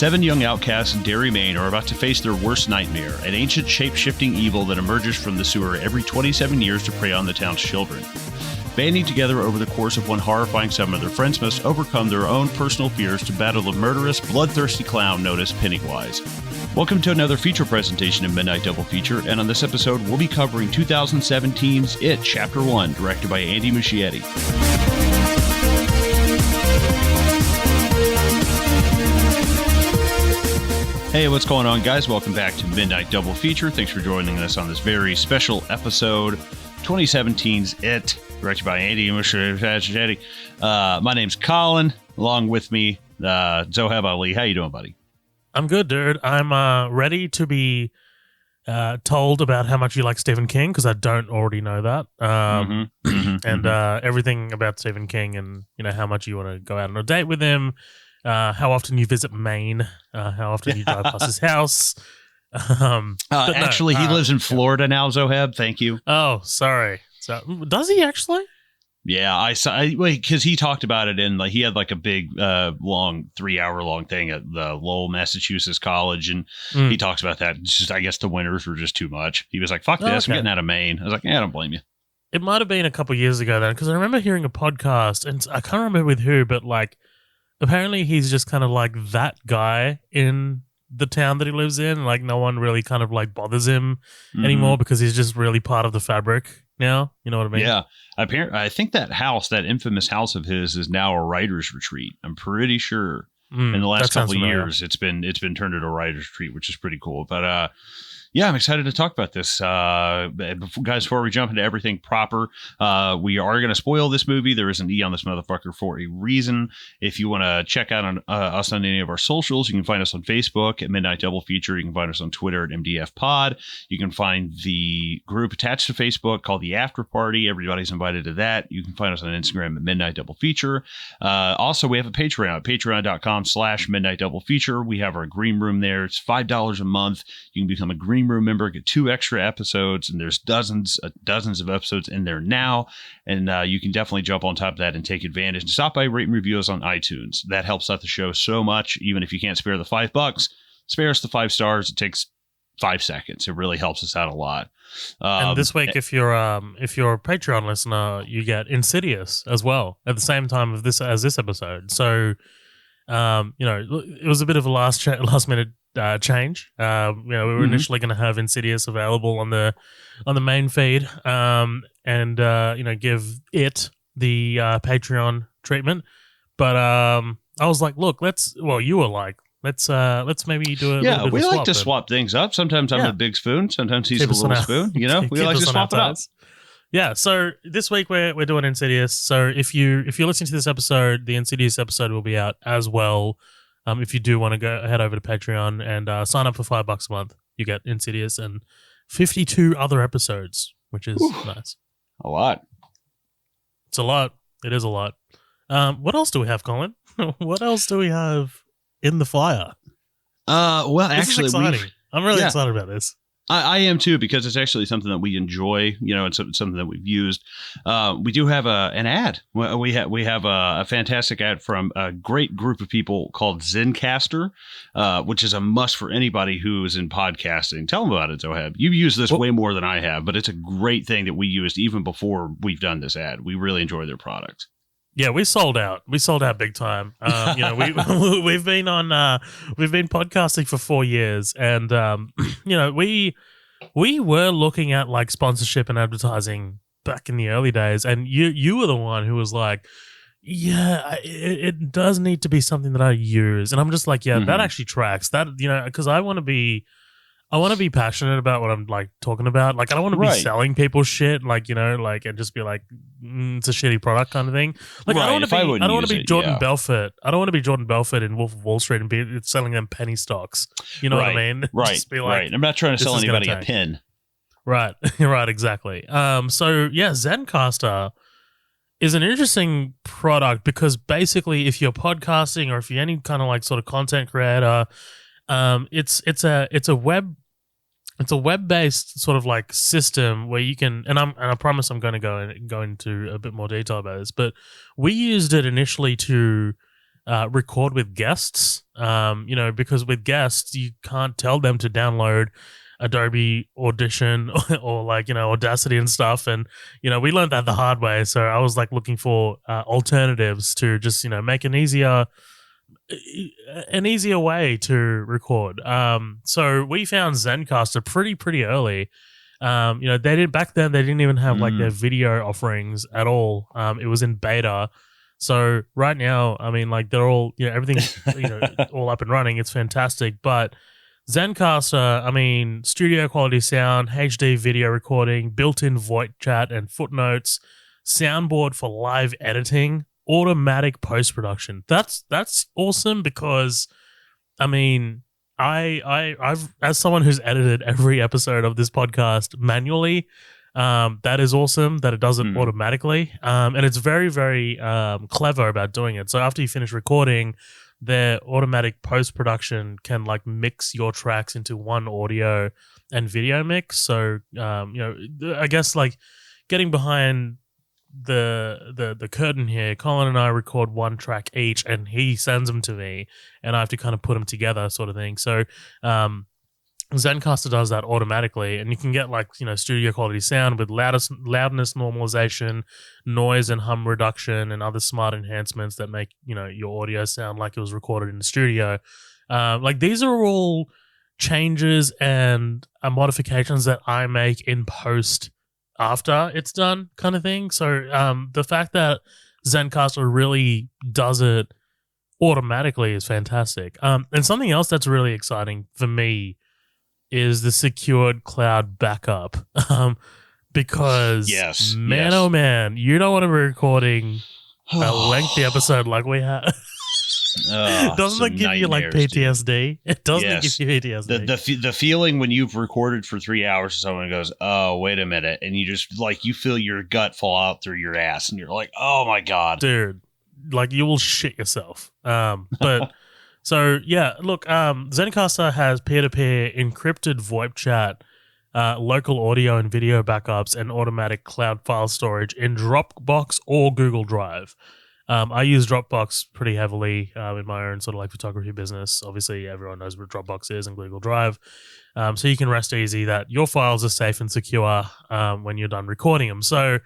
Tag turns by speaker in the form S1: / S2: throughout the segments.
S1: 7 young outcasts in Derry, Maine are about to face their worst nightmare, an ancient shape-shifting evil that emerges from the sewer every 27 years to prey on the town's children. Banding together over the course of one horrifying summer, their friends must overcome their own personal fears to battle the murderous, bloodthirsty clown known as Pennywise. Welcome to another feature presentation of Midnight Double Feature, and on this episode, we'll be covering 2017's It, Chapter 1, directed by Andy Muschietti. Hey, what's going on, guys? Welcome back to Midnight Double Feature. Thanks for joining us on this very special episode, 2017's It, directed by Andy Muschietti. My name's Colin. Along with me, Zohab Ali. How you doing, buddy?
S2: I'm good, dude. I'm ready to be told about how much you like Stephen King, because I don't already know that. Everything about Stephen King, and how much you want to go out on a date with him, how often you visit Maine, how often you drive past his house.
S1: Actually, he lives in Florida now, Zohab. Thank you.
S2: Oh, sorry. So, does he actually? Yeah,
S1: I saw, because he talked about it in, he had a big, long 3-hour-long thing at the Lowell, Massachusetts college, and he talks about that. It's just, I guess the winters were just too much. He was like, fuck this, I'm getting out of Maine. I was like, yeah, I don't blame you.
S2: It might have been a couple years ago then, because I remember hearing a podcast, and I can't remember with who, but apparently he's just kind of like that guy in the town that he lives in. No one really kind of bothers him anymore, because he's just really part of the fabric now. You know what I mean?
S1: Yeah. Apparently, I think that house, that infamous house of his, is now a writer's retreat. I'm pretty sure in the last couple of years it's been turned into a writer's retreat, which is pretty cool. But yeah, I'm excited to talk about this. Before we jump into everything proper, we are going to spoil this movie. There is an E on this motherfucker for a reason. If you want to check out on us on any of our socials, you can find us on Facebook at Midnight Double Feature. You can find us on Twitter at MDF Pod. You can find the group attached to Facebook called The After Party. Everybody's invited to that. You can find us on Instagram at Midnight Double Feature. Also, we have a Patreon at patreon.com/Midnight Double Feature. We have our green room there. It's $5 a month. You can become a green room member, get 2 extra episodes, and there's dozens of episodes in there now, and you can definitely jump on top of that and take advantage, and stop by, rate and review us on iTunes. That helps out the show so much. Even if you can't spare the $5, spare us the 5 stars. It takes 5 seconds. It really helps us out a lot.
S2: And this week, if you're a Patreon listener, you get Insidious as well at the same time as this episode. So it was a bit of a last minute change. We were initially going to have Insidious available on the main feed, and give it the Patreon treatment. But I was like, look, let's maybe do a little bit
S1: we
S2: of a
S1: like
S2: swap
S1: to swap things up. Sometimes I'm a big spoon, sometimes he's a little spoon. We like to swap it up.
S2: Yeah, so this week we're doing Insidious. So if you're listening to this episode, the Insidious episode will be out as well. If you do want to go head over to Patreon and sign up for $5 a month, you get Insidious and 52 other episodes, which is nice.
S1: A lot.
S2: It's a lot. It is a lot. What else do we have, Colin? What else do we have in the fire?
S1: This
S2: is exciting. I'm really excited about this.
S1: I am too, because it's actually something that we enjoy. It's something that we've used. We do have an ad. We have a fantastic ad from a great group of people called Zencastr, which is a must for anybody who is in podcasting. Tell them about it, Zohab. You've used this way more than I have, but it's a great thing that we used even before we've done this ad. We really enjoy their products.
S2: Yeah, we sold out. We sold out big time. We've been podcasting for 4 years, and we were looking at sponsorship and advertising back in the early days, and you were the one who was like, yeah, it does need to be something that I use, and I'm just like, that actually tracks. That because I want to be passionate about what I'm talking about. I don't want to be selling people shit, and just be like, it's a shitty product kind of thing. I don't want to be Jordan Belfort. I don't want to be Jordan Belfort in Wolf of Wall Street and be selling them penny stocks. You know what I mean?
S1: Right.
S2: Just be
S1: right. I'm not trying to sell anybody a pin.
S2: Right. Right. Exactly. Zencastr is an interesting product because basically, if you're podcasting or if you're any kind of sort of content creator, it's a web-based sort of system where you can, and I promise I'm going to go into a bit more detail about this, but we used it initially to record with guests. Because with guests, you can't tell them to download Adobe Audition or like, Audacity and stuff. And, we learned that the hard way. So I was like looking for alternatives to just, make an easier way to record. So we found Zencastr pretty early. They didn't back then. They didn't even have like their video offerings at all. It was in beta. So right now, I mean, like they're all, everything's all up and running. It's fantastic. But Zencastr, I mean, studio quality sound, HD video recording, built-in voice chat and footnotes, soundboard for live editing, automatic post-production. That's awesome because, I mean, I've as someone who's edited every episode of this podcast manually, that is awesome that it does it automatically. And it's very, very clever about doing it. So after you finish recording, their automatic post-production can like mix your tracks into one audio and video mix. So, I guess like getting behind the curtain here, Colin and I record one track each and he sends them to me and I have to kind of put them together sort of thing. So, Zencastr does that automatically, and you can get like studio quality sound with loudness normalization, noise and hum reduction, and other smart enhancements that make your audio sound like it was recorded in the studio. Like these are all changes and modifications that I make in post after it's done, kind of thing. So the fact that Zencastr really does it automatically is fantastic. And something else that's really exciting for me is the secured cloud backup. Because, oh man, you don't want to be recording a lengthy episode like we have. Doesn't it give you like PTSD? Dude. It doesn't give you PTSD.
S1: The feeling when you've recorded for 3 hours, someone goes, "Oh, wait a minute," and you just like you feel your gut fall out through your ass, and you're like, "Oh my god,
S2: dude!" Like you will shit yourself. But. So, yeah, look, Zencastr has peer-to-peer encrypted VoIP chat, local audio and video backups, and automatic cloud file storage in Dropbox or Google Drive. I use Dropbox pretty heavily in my own sort of like photography business. Obviously, everyone knows what Dropbox is and Google Drive. So you can rest easy that your files are safe and secure when you're done recording them. So,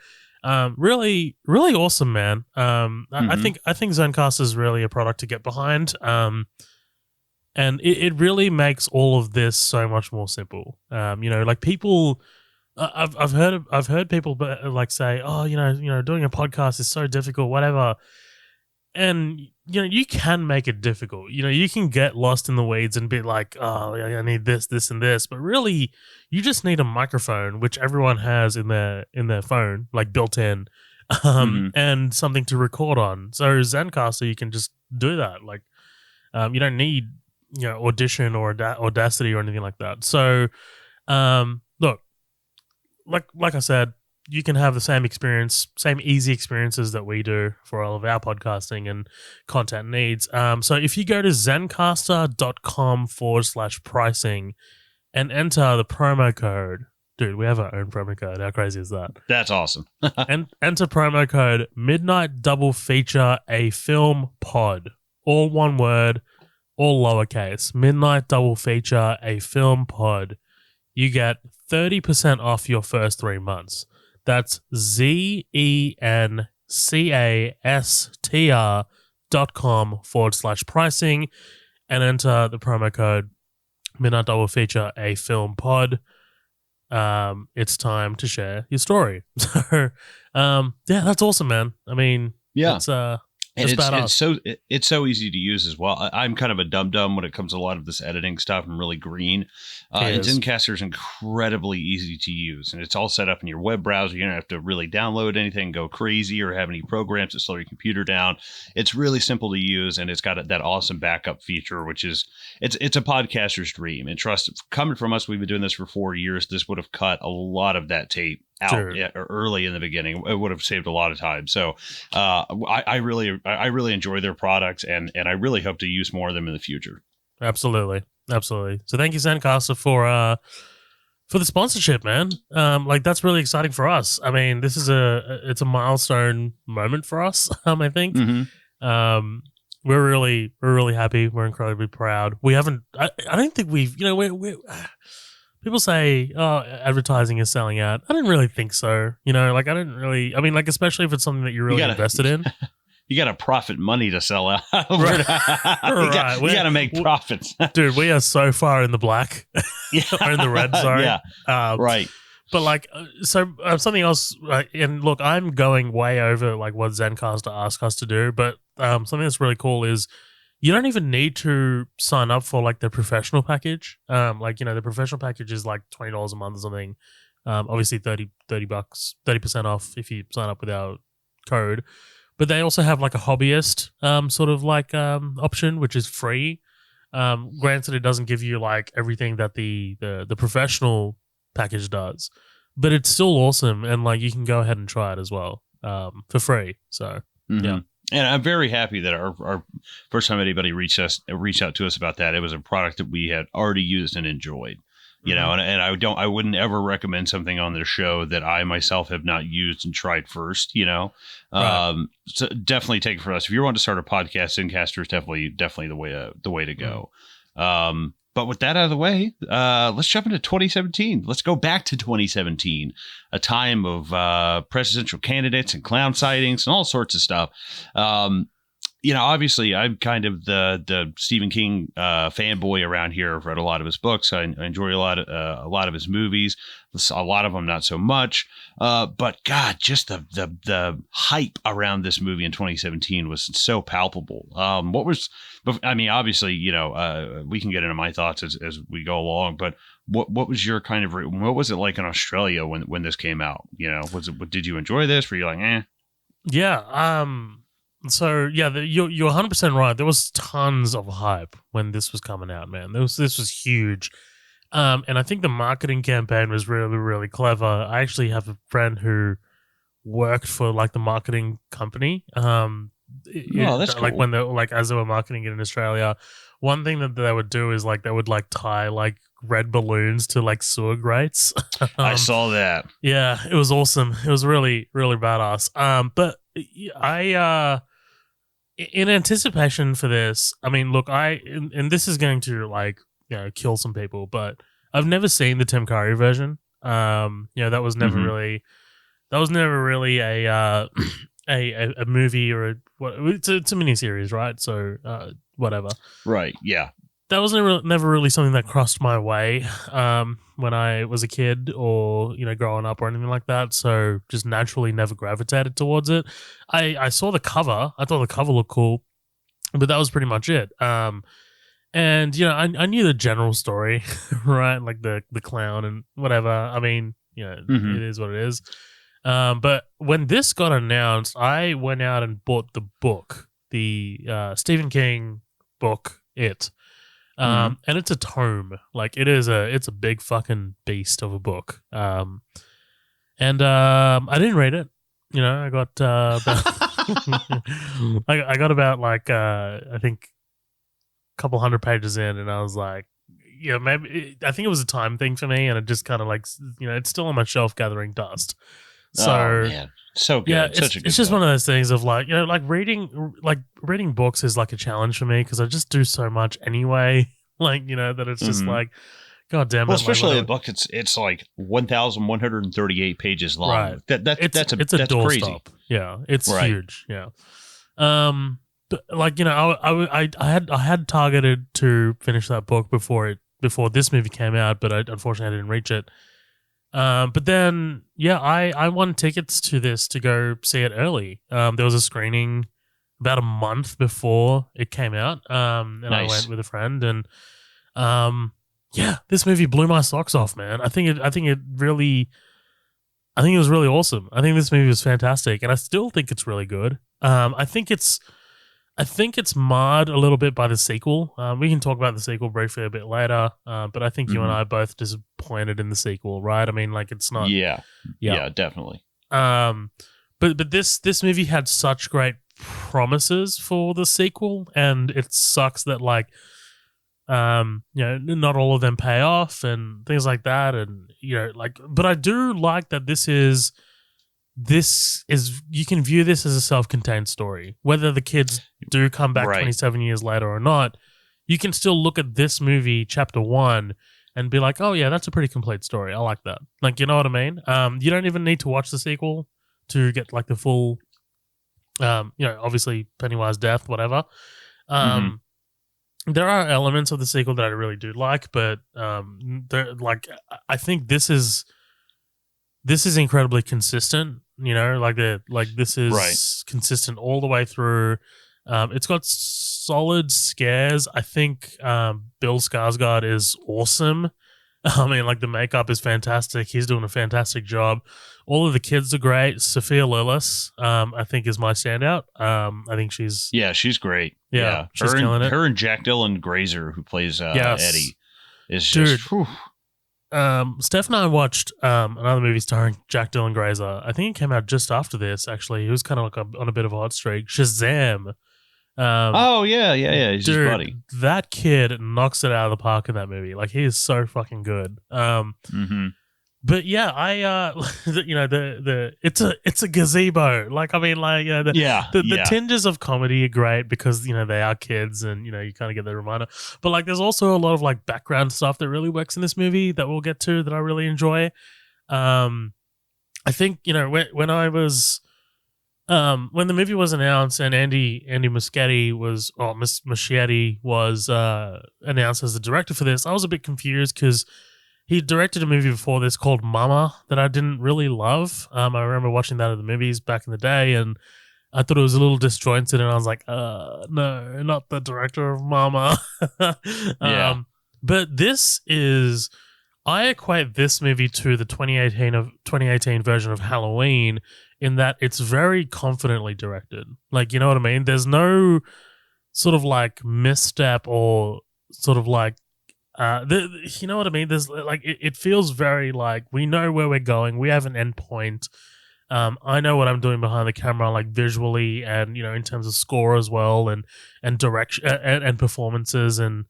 S2: really, really awesome, man. I think Zencastr is really a product to get behind. And it really makes all of this so much more simple. Like people, I've heard people like say, oh, doing a podcast is so difficult, whatever. And you can make it difficult. You can get lost in the weeds and be like, oh, I need this, this, and this. But really, you just need a microphone, which everyone has in their phone, like built in, and something to record on. So Zencastr, you can just do that. Like, you don't need Audition or Audacity or anything like that. So, look, like I said, you can have the same experience, same easy experiences that we do for all of our podcasting and content needs. So if you go to zencastr.com/pricing and enter the promo code, dude, we have our own promo code. How crazy is that?
S1: That's awesome.
S2: And enter promo code Midnight Double Feature a Film Pod. All one word, all lowercase. Midnight Double Feature a Film Pod. You get 30% off your first 3 months. That's zencastr.com/pricing and enter the promo code Midnight Double Feature a Film Pod. It's time to share your story. So, that's awesome, man. I mean, it's
S1: And it's so easy to use as well. I'm kind of a dum-dum when it comes to a lot of this editing stuff. I'm really green. And Zencastr is incredibly easy to use. And it's all set up in your web browser. You don't have to really download anything, go crazy, or have any programs that slow your computer down. It's really simple to use, and it's got that awesome backup feature, which is it's a podcaster's dream. And trust, coming from us, we've been doing this for 4 years. This would have cut a lot of that tape out early in the beginning. It would have saved a lot of time. So I really enjoy their products, and I really hope to use more of them in the future.
S2: Absolutely. So thank you, Zencastr, for the sponsorship, man. Like that's really exciting for us. I mean, this is it's a milestone moment for us. I think. we're really happy. We're incredibly proud. We haven't. I don't think we've. We people say, oh, advertising is selling out. I didn't really think so. I didn't really. I mean, like, especially if it's something that you're really invested in.
S1: You got to profit money to sell out.
S2: Right.
S1: You got to make profits.
S2: Dude, we are so far in the black. Or in the red, sorry.
S1: Yeah. Right.
S2: But like, something else, and look, I'm going way over like what Zencastr asked us to do, but something that's really cool is you don't even need to sign up for like the professional package. The professional package is like $20 a month or something. Obviously $30 30% off if you sign up with our code. But they also have like a hobbyist sort of like option, which is free. Granted, it doesn't give you like everything that the professional package does, but it's still awesome, and like you can go ahead and try it as well for free. So yeah.
S1: And I'm very happy that our first time anybody reached out to us about that, it was a product that we had already used and enjoyed. And I wouldn't ever recommend something on their show that I myself have not used and tried first, Right. So definitely take it from us. If you want to start a podcast, Zencastr is definitely the way to go. But with that out of the way, let's jump into 2017. Let's go back to 2017, a time of presidential candidates and clown sightings and all sorts of stuff. Obviously, I'm kind of the Stephen King fanboy around here. I've read a lot of his books. I enjoy a lot of his movies. A lot of them not so much. But God, just the hype around this movie in 2017 was so palpable. Obviously, we can get into my thoughts as we go along. But what was your kind of what was it like in Australia when this came out? Did you enjoy this? Were you like, eh?
S2: Yeah. So yeah, you're 100% right. There was tons of hype when this was coming out, man. This was huge, and I think the marketing campaign was really, really clever. I actually have a friend who worked for like the marketing company.
S1: That's cool.
S2: Like when they as they were marketing it in Australia, one thing that they would do is like they would like tie like red balloons to like sewer grates.
S1: I saw that.
S2: Yeah, it was awesome. It was really, really badass. But I in anticipation for this, I mean, look, and this is going to like kill some people, but I've never seen the Tim Curry version. That was never really a a movie or it's a miniseries, right? So whatever.
S1: Right. Yeah.
S2: That was never really something that crossed my way when I was a kid or growing up or anything like that. So just naturally never gravitated towards it. I saw the cover. I thought the cover looked cool, but that was pretty much it. And I knew the general story, right? Like the clown and whatever. I mean, It is what it is. But when this got announced, I went out and bought the book, the Stephen King book, It. And it's a tome. Like it's a big fucking beast of a book. And I didn't read it. I got about I got about like I think a couple hundred pages in, and I was like, maybe I think it was a time thing for me, and it just kind of like it's still on my shelf gathering dust. So
S1: man. So good.
S2: Yeah,
S1: Such a good
S2: it's just
S1: book.
S2: one of those things of like reading books is like a challenge for me because I just do so much anyway. That it's just like, God damn it.
S1: Well, especially a book, it's like 1,138 pages long.
S2: Right.
S1: That's
S2: a
S1: crazy.
S2: doorstop. Yeah, it's huge. Yeah. But I had targeted to finish that book before this movie came out, but unfortunately I didn't reach it. But then I won tickets to this to go see it early. There was a screening about a month before it came out. And
S1: Nice.
S2: I went with a friend, and this movie blew my socks off, man. I think it was really awesome. I think this movie was fantastic, and I still think it's really good. I think it's marred a little bit by the sequel. We can talk about the sequel briefly a bit later, but I think you and I are both disappointed in the sequel, right? I mean, like it's not.
S1: Yeah, definitely.
S2: But this movie had such great promises for the sequel, and it sucks that not all of them pay off and things like that, and but I do like that this is you can view this as a self-contained story. Whether the kids do come back 27 years later or not, you can still look at this movie, chapter 1, and be like, oh yeah, that's a pretty complete story. I like that. Like, you know what I mean? You don't even need to watch the sequel to get like the full, obviously Pennywise death, whatever. There are elements of the sequel that I really do like, but I think this is incredibly consistent. This is consistent all the way through. It's got solid scares. I think Bill Skarsgård is awesome. I mean, like, the makeup is fantastic. He's doing a fantastic job. All of the kids are great. Sophia Lillis, I think, is my standout. I think she's
S1: great.
S2: Yeah, she's killing it.
S1: Her and Jack Dylan Grazer, who plays Eddie, is just. Whew.
S2: Steph and I watched another movie starring Jack Dylan Grazer. I think it came out just after this. Actually, he was kind of like on a bit of a hot streak. Shazam.
S1: He's his buddy.
S2: That kid knocks it out of the park in that movie. Like, he is so fucking good. But yeah, it's a gazebo. Like, I mean, like, the tinges of comedy are great because they are kids, and you kind of get the reminder. But like, there's also a lot of like background stuff that really works in this movie that we'll get to that I really enjoy. I think when the movie was announced and Andy Muschietti was announced as the director for this, I was a bit confused because he directed a movie before this called Mama that I didn't really love. I remember watching that at the movies back in the day, and I thought it was a little disjointed, and I was like, no, not the director of Mama. But I equate this movie to the 2018 version of Halloween in that it's very confidently directed. Like, you know what I mean? There's no sort of like misstep or sort of like, you know what I mean? There's like, it feels very like we know where we're going. We have an end point. I know what I'm doing behind the camera, like visually and, in terms of score as well, and direction and performances and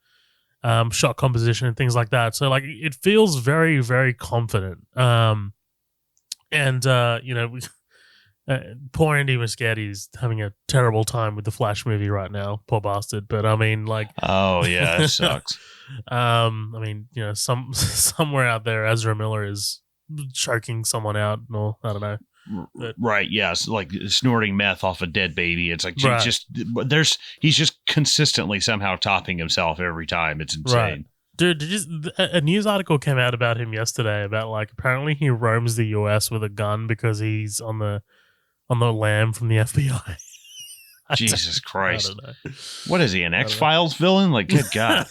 S2: shot composition and things like that. So like, it feels very, very confident. Poor Andy Muschietti is having a terrible time with the Flash movie right now. Poor bastard. But I mean, like,
S1: oh yeah, it sucks.
S2: Somewhere out there, Ezra Miller is choking someone out, or I don't know. But,
S1: right? Yes, like snorting meth off a dead baby. It's like he's just consistently somehow topping himself every time. It's insane.
S2: Right. Dude, a news article came out about him yesterday about like apparently he roams the US with a gun because he's on the lam from the FBI.
S1: Jesus Christ. I don't know. What is he, an X-Files villain? Like, good God.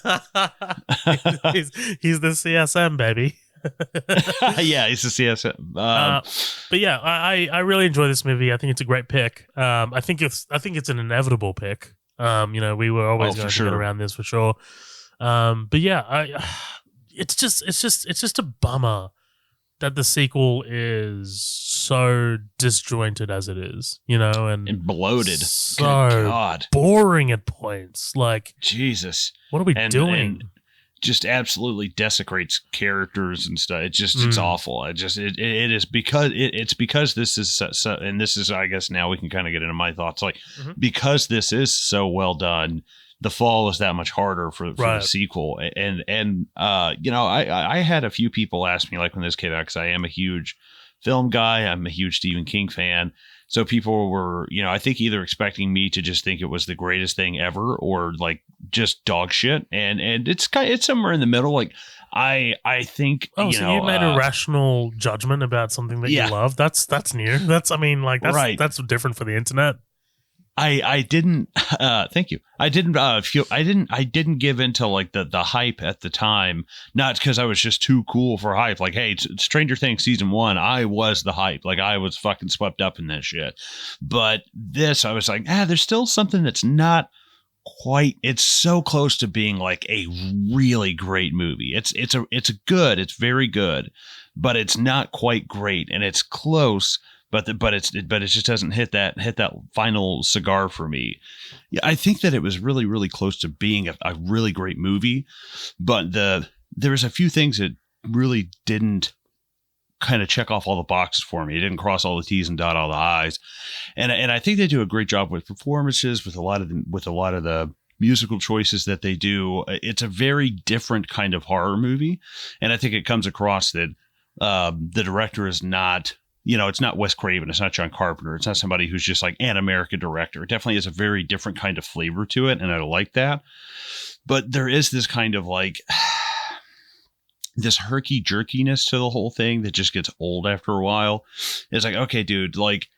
S2: he's the CSM, baby.
S1: Yeah, he's the CSM.
S2: But yeah, I really enjoy this movie. I think it's a great pick. I think it's an inevitable pick. We were always going to get around this for sure. But yeah, it's just a bummer that the sequel is so disjointed as it is, and
S1: bloated.
S2: So
S1: good God.
S2: Boring at points. Like,
S1: Jesus,
S2: what are we doing?
S1: And just absolutely desecrates characters and stuff. It's awful. It is because this is so, and this is, I guess now we can kind of get into my thoughts. Like, because this is so well done, the fall is that much harder for the sequel. And I had a few people ask me, like, when this came out, because I am a huge film guy, I'm a huge Stephen King fan. So people were, I think either expecting me to just think it was the greatest thing ever, or like just dog shit. And it's somewhere in the middle. Like, I think,
S2: you made a rational judgment about something that you love. That's new. That's different for the internet.
S1: I didn't thank you. I didn't give into like the hype at the time, not because I was just too cool for hype. Like, hey, Stranger Things season 1, I was the hype. Like, I was fucking swept up in that shit. But this, I was like, there's still something that's not quite. It's so close to being like a really great movie. It's very good, but it's not quite great, and it's close. But it just doesn't hit that final cigar for me. Yeah, I think that it was really, really close to being a really great movie, but there was a few things that really didn't kind of check off all the boxes for me. It didn't cross all the T's and dot all the I's. And I think they do a great job with performances, with a lot of the musical choices that they do. It's a very different kind of horror movie. And I think it comes across that the director is not, it's not Wes Craven. It's not John Carpenter. It's not somebody who's just like an American director. It definitely has a very different kind of flavor to it. And I like that. But there is this kind of like this herky jerkiness to the whole thing that just gets old after a while. It's like, okay, dude, like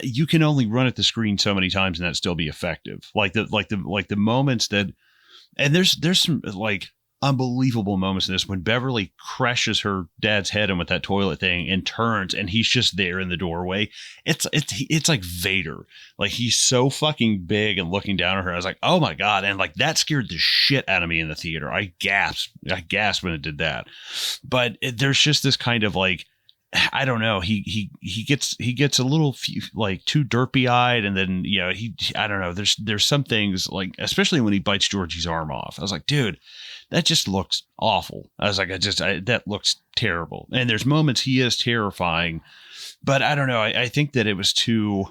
S1: you can only run at the screen so many times and that still be effective. Like the moments that, and there's some like unbelievable moments in this when Beverly crashes her dad's head in with that toilet thing and turns and he's just there in the doorway. It's like Vader. Like he's so fucking big and looking down at her. I was like, oh my God. And like that scared the shit out of me in the theater. I gasped when it did that. But there's just this kind of like, I don't know. He gets a little like too derpy eyed, and then I don't know. There's some things like, especially when he bites Georgie's arm off. I was like, dude, that just looks awful. I was like, that looks terrible. And there's moments he is terrifying, but I don't know. I think that it was too.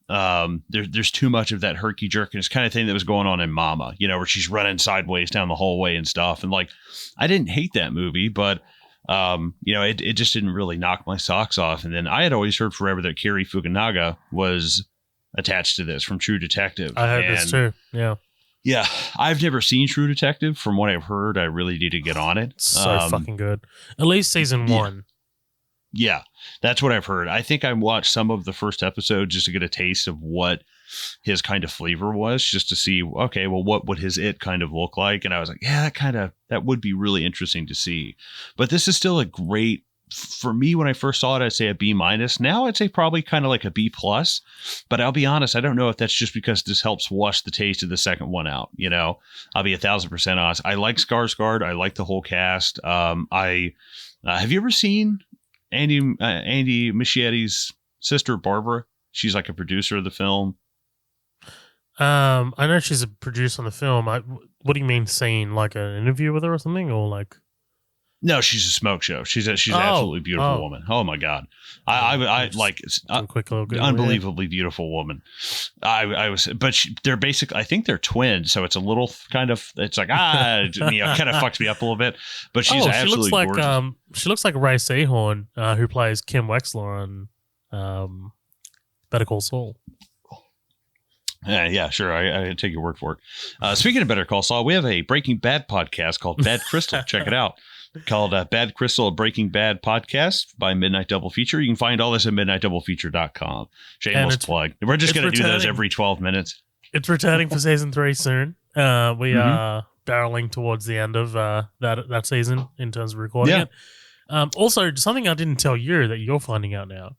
S1: There's too much of that herky jerkiness kind of thing that was going on in Mama. Where she's running sideways down the hallway and stuff. And like, I didn't hate that movie, but. It just didn't really knock my socks off. And then I had always heard forever that Cary Fukunaga was attached to this from True Detective.
S2: I heard this too. Yeah.
S1: Yeah. I've never seen True Detective. From what I've heard, I really need to get on it.
S2: So fucking good. At least season 1.
S1: Yeah. That's what I've heard. I think I watched some of the first episode just to get a taste of what his kind of flavor was, just to see, okay, well, what would his it kind of look like? And I was like, yeah, that would be really interesting to see. But this is still a great, for me, when I first saw it, I'd say a B-. Now I'd say probably kind of like a B+. But I'll be honest, I don't know if that's just because this helps wash the taste of the second one out. I'll be 1,000% honest. I like Skarsgård. I like the whole cast. Have you ever seen Andy Muschietti's sister, Barbara? She's like a producer of the film.
S2: I know she's a producer on the film. What do you mean, seen like an interview with her or something, or like?
S1: No, she's a smoke show. She's an absolutely beautiful woman. Oh my God, I like
S2: quick little Google,
S1: unbelievably beautiful woman. They're basically, I think they're twins, so it's a little kind of, it's like kind of fucks me up a little bit. But she's absolutely gorgeous.
S2: She looks like Ray Seahorn, who plays Kim Wexler on Better Call Saul.
S1: Yeah, sure. I take your word for it. Speaking of Better Call Saul, we have a Breaking Bad podcast called Bad Crystal. Check it out. Called Bad Crystal, a Breaking Bad podcast by Midnight Double Feature. You can find all this at midnightdoublefeature.com. Shameless plug. We're just going to do those every 12 minutes.
S2: It's returning for season 3 soon. We are barreling towards the end of that season in terms of recording it. Also, something I didn't tell you that you're finding out now.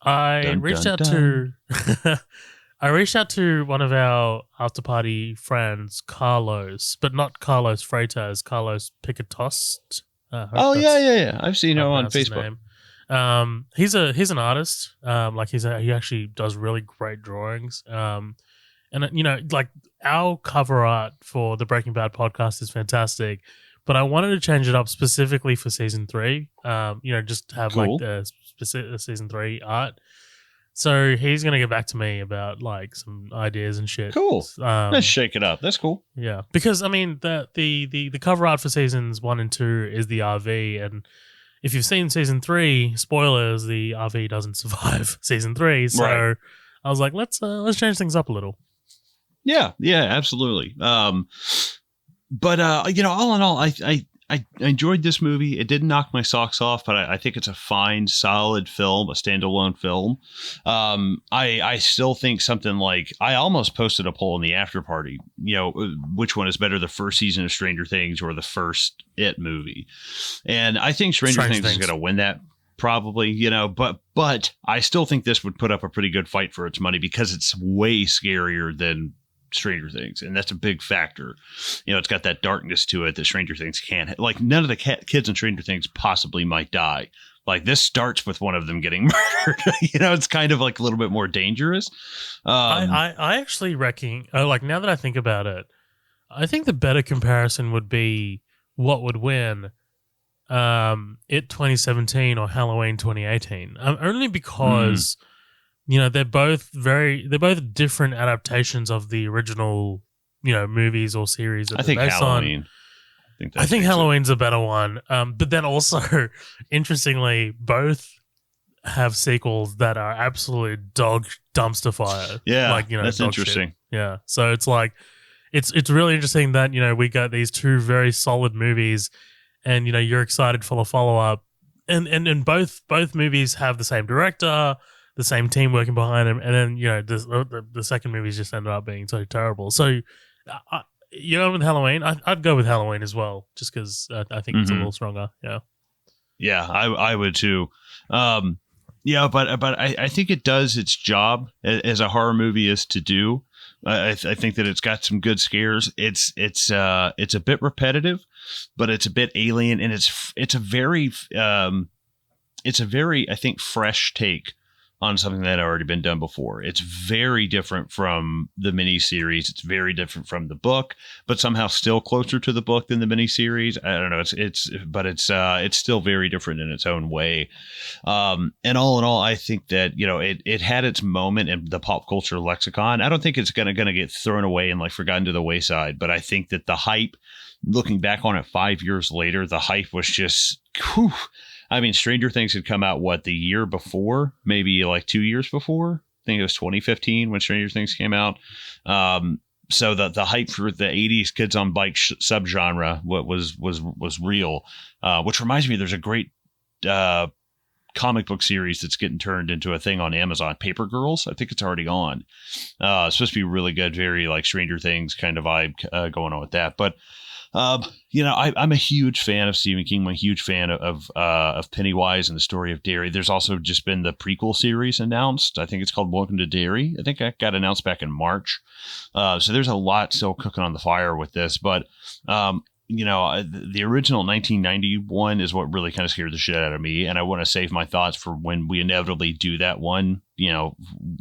S2: I reached out to one of our after party friends, Carlos, but not Carlos Freitas, Carlos Picatos.
S1: Yeah. I've seen him on Facebook.
S2: He's an artist. He actually does really great drawings. And like our cover art for the Breaking Bad podcast is fantastic. But I wanted to change it up specifically for season 3. Just have like the specific season 3 art. So he's gonna get back to me about like some ideas and shit.
S1: Cool. Let's shake it up. That's cool.
S2: Yeah, because I mean the cover art for seasons 1 and 2 is the RV, and if you've seen season 3, spoilers, the RV doesn't survive season 3. So right. I was like, let's change things up a little.
S1: Yeah, absolutely. But all in all, I enjoyed this movie. It didn't knock my socks off, but I think it's a fine, solid film, a standalone film. I still think something like, I almost posted a poll in the after party, which one is better, the first season of Stranger Things or the first It movie? And I think Stranger Things is going to win that probably, but I still think this would put up a pretty good fight for its money because it's way scarier than Stranger Things, and that's a big factor. It's got that darkness to it that Stranger Things can't. Like, none of the kids in Stranger Things possibly might die. Like, this starts with one of them getting murdered. It's kind of like a little bit more dangerous.
S2: I actually reckon, like, now that I think about it, I think the better comparison would be what would win. It 2017 or Halloween 2018. Only because they're both different adaptations of the original movies or series that
S1: I
S2: they're
S1: think
S2: based
S1: Halloween.
S2: on.
S1: I think
S2: Halloween's a better one. But then also, interestingly, both have sequels that are absolute dog dumpster fire.
S1: Yeah, that's
S2: dog
S1: interesting.
S2: shit. Yeah, so it's like it's really interesting that we got these two very solid movies, and you're excited for the follow up, and both movies have the same director, the same team working behind them, and then the second movies just ended up being so terrible. So. With Halloween, I'd go with Halloween as well, just because I think it's a little stronger. Yeah,
S1: yeah, I would too. Yeah, but I think it does its job as a horror movie is to do. I think that it's got some good scares. It's a bit repetitive, but it's a bit alien, and it's a very I think fresh take on something that had already been done before. It's very different from the miniseries. It's very different from the book, but somehow still closer to the book than the miniseries. I don't know. It's still very different in its own way. And all in all, I think that it had its moment in the pop culture lexicon. I don't think it's gonna get thrown away and like forgotten to the wayside. But I think that the hype, looking back on it 5 years later, the hype was just. Whew, I mean, Stranger Things had come out, the year before? Maybe like 2 years before? I think it was 2015 when Stranger Things came out. So the hype for the 80s kids on bikes subgenre was real, which reminds me, there's a great comic book series that's getting turned into a thing on Amazon, Paper Girls. I think it's already on. It's supposed to be really good, very like Stranger Things kind of vibe going on with that. But I'm a huge fan of Stephen King. I'm a huge fan of Pennywise and the story of Derry. There's also just been the prequel series announced. I think it's called Welcome to Derry. I think that got announced back in March. So there's a lot still cooking on the fire with this. But, the original 1991 is what really kind of scared the shit out of me. And I want to save my thoughts for when we inevitably do that one,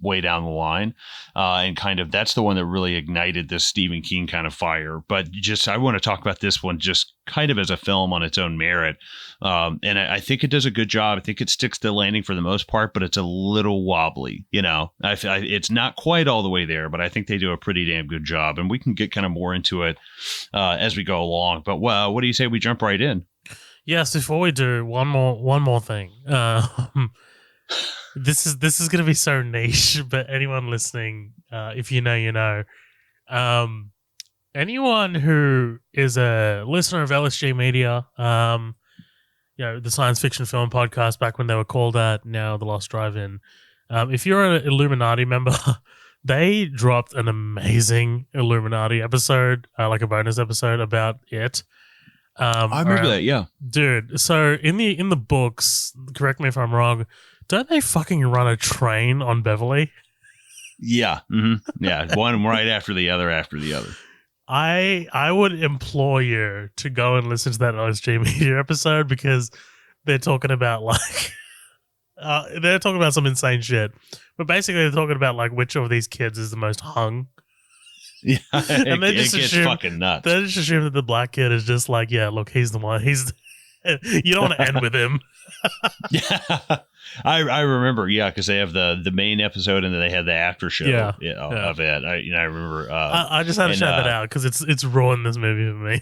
S1: way down the line. And kind of that's the one that really ignited this Stephen King kind of fire. But I want to talk about this one just kind of as a film on its own merit. And I think it does a good job. I think it sticks to the landing for the most part, but it's a little wobbly. It's not quite all the way there, but I think they do a pretty damn good job. And we can get kind of more into it as we go along. But what do you say we jump right in?
S2: Yes, before we do, one more thing. This is going to be so niche, but anyone listening, if you know, you know. Anyone who is a listener of LSG Media, the science fiction film podcast back when they were called that, now the Lost Drive-In. If you're an Illuminati member, they dropped an amazing Illuminati episode, like a bonus episode about it.
S1: I remember that, yeah,
S2: dude. So in the books, correct me if I'm wrong, don't they fucking run a train on Beverly?
S1: Yeah, yeah, one right after the other.
S2: I would implore you to go and listen to that LSG Media episode, because they're talking about some insane shit. But basically, they're talking about like which of these kids is the most hung.
S1: Yeah, and they just assume, fucking nuts.
S2: They just assume that the black kid is just like, yeah, look, he's the one. You don't want to end with him.
S1: Yeah, I remember, yeah, because they have the main episode and then they had the after show of it. I remember.
S2: I just had to shout that out because it's ruined this movie for me.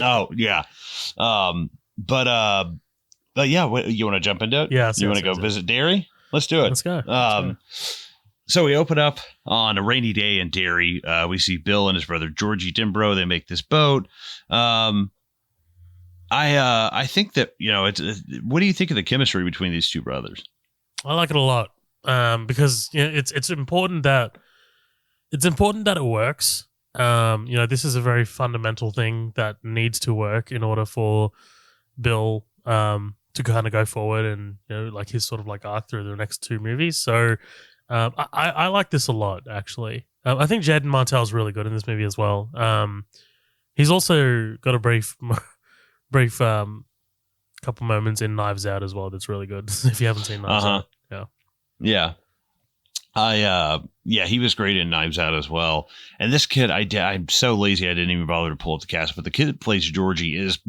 S1: Oh yeah, but yeah, you want to jump into it?
S2: Yeah,
S1: you want to go visit Derry? Let's do it.
S2: Let's go.
S1: So we open up on a rainy day in Derry. We see Bill and his brother Georgie Dimbro. They make this boat. I think that, what do you think of the chemistry between these two brothers?
S2: I like it a lot, because it's important that it works. This is a very fundamental thing that needs to work in order for Bill to kind of go forward and like his sort of like arc through the next two movies. So I like this a lot, actually. I think Jaden Martell's really good in this movie as well. He's also got a brief couple moments in Knives Out as well that's really good. If you haven't seen Knives Out.
S1: Yeah. He was great in Knives Out as well. And this kid, I'm so lazy I didn't even bother to pull up the cast, but the kid that plays Georgie is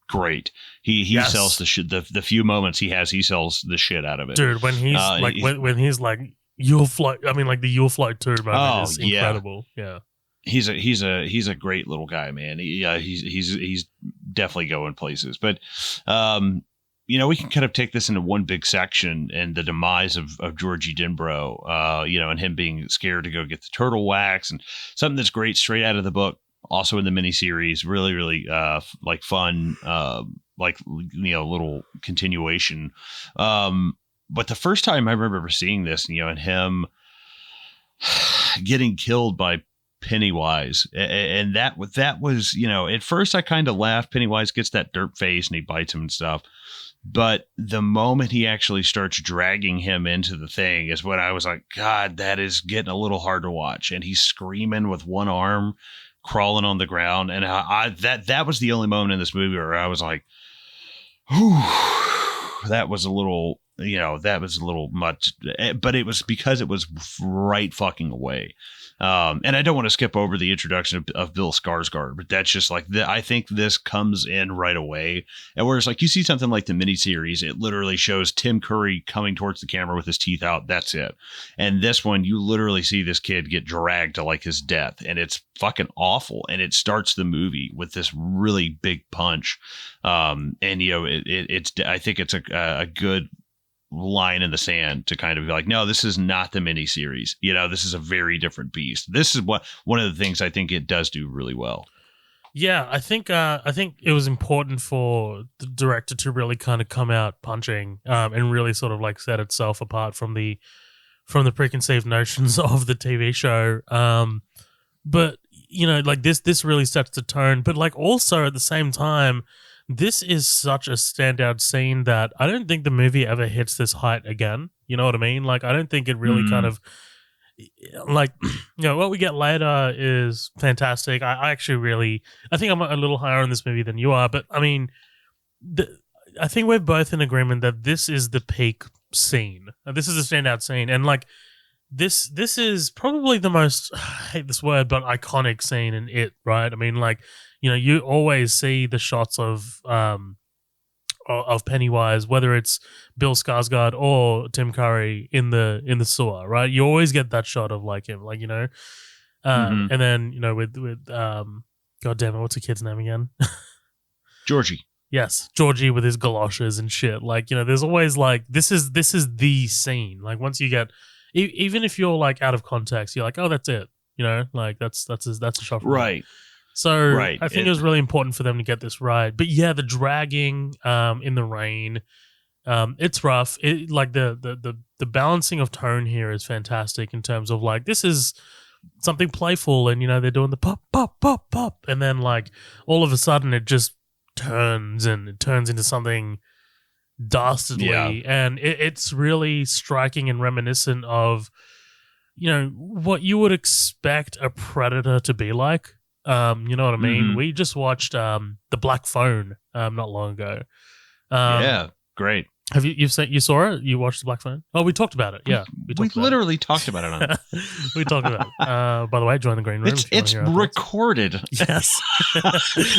S1: great. He sells the shit. The few moments he has, he sells the shit out of it,
S2: dude. When he's when he's like, "You'll float." I mean, like the "You'll float too" moment is incredible. Yeah.
S1: He's a great little guy, man. He's definitely going places. But we can kind of take this into one big section, and the demise of Georgie Denbrough, and him being scared to go get the turtle wax, and something that's great straight out of the book, also in the miniseries, really, really like fun, little continuation. But the first time I remember seeing this, and him getting killed by Pennywise, and that was, at first I kind of laughed. Pennywise gets that dirt face and he bites him and stuff, but the moment he actually starts dragging him into the thing is when I was like, God, that is getting a little hard to watch. And he's screaming with one arm, crawling on the ground, and that was the only moment in this movie where I was like, whew, that was a little much, but it was because it was right fucking away. And I don't want to skip over the introduction of Bill Skarsgård, but that's just like, I think this comes in right away. And whereas like you see something like the miniseries, it literally shows Tim Curry coming towards the camera with his teeth out. That's it. And this one, you literally see this kid get dragged to like his death, and it's fucking awful. And it starts the movie with this really big punch. I think it's a good line in the sand to kind of be like, no, this is not the miniseries. This is a very different beast. This is one of the things I think it does do really well.
S2: Yeah, I think it was important for the director to really kind of come out punching, and really sort of like set itself apart from the preconceived notions of the TV show. But like this really sets the tone. But like also at the same time, this is such a standout scene that I don't think the movie ever hits this height again. You know what I mean? Like, I don't think it really kind of, like, what we get later is fantastic. I think I'm a little higher on this movie than you are, but I mean, I think we're both in agreement that this is the peak scene. This is a standout scene. And like, this is probably the most, I hate this word, but iconic scene in it, right? I mean, like, you always see the shots of Pennywise, whether it's Bill Skarsgård or Tim Curry in the sewer, right? You always get that shot of like him, like, and then, with God damn it, what's the kid's name again?
S1: Georgie.
S2: Yes, Georgie with his galoshes and shit. Like, there's always like, this is the scene. Like, once you get, even if you're like out of context, you're like, oh, that's it. Like that's a shot from
S1: right.
S2: Me. So I think it was really important for them to get this right. But yeah, the dragging in the rain, it's rough. Like the balancing of tone here is fantastic in terms of like, this is something playful, and they're doing the pop pop pop pop, and then like all of a sudden it just turns into something dastardly, and it's really striking and reminiscent of what you would expect a predator to be like. You know what I mean? We just watched The Black Phone not long ago.
S1: Yeah, great.
S2: Have you saw it? You watched The Black Phone? Oh, we talked about it. Yeah,
S1: we literally talked about it on.
S2: We talked about it. By the way, join the green room.
S1: It's recorded.
S2: Yes,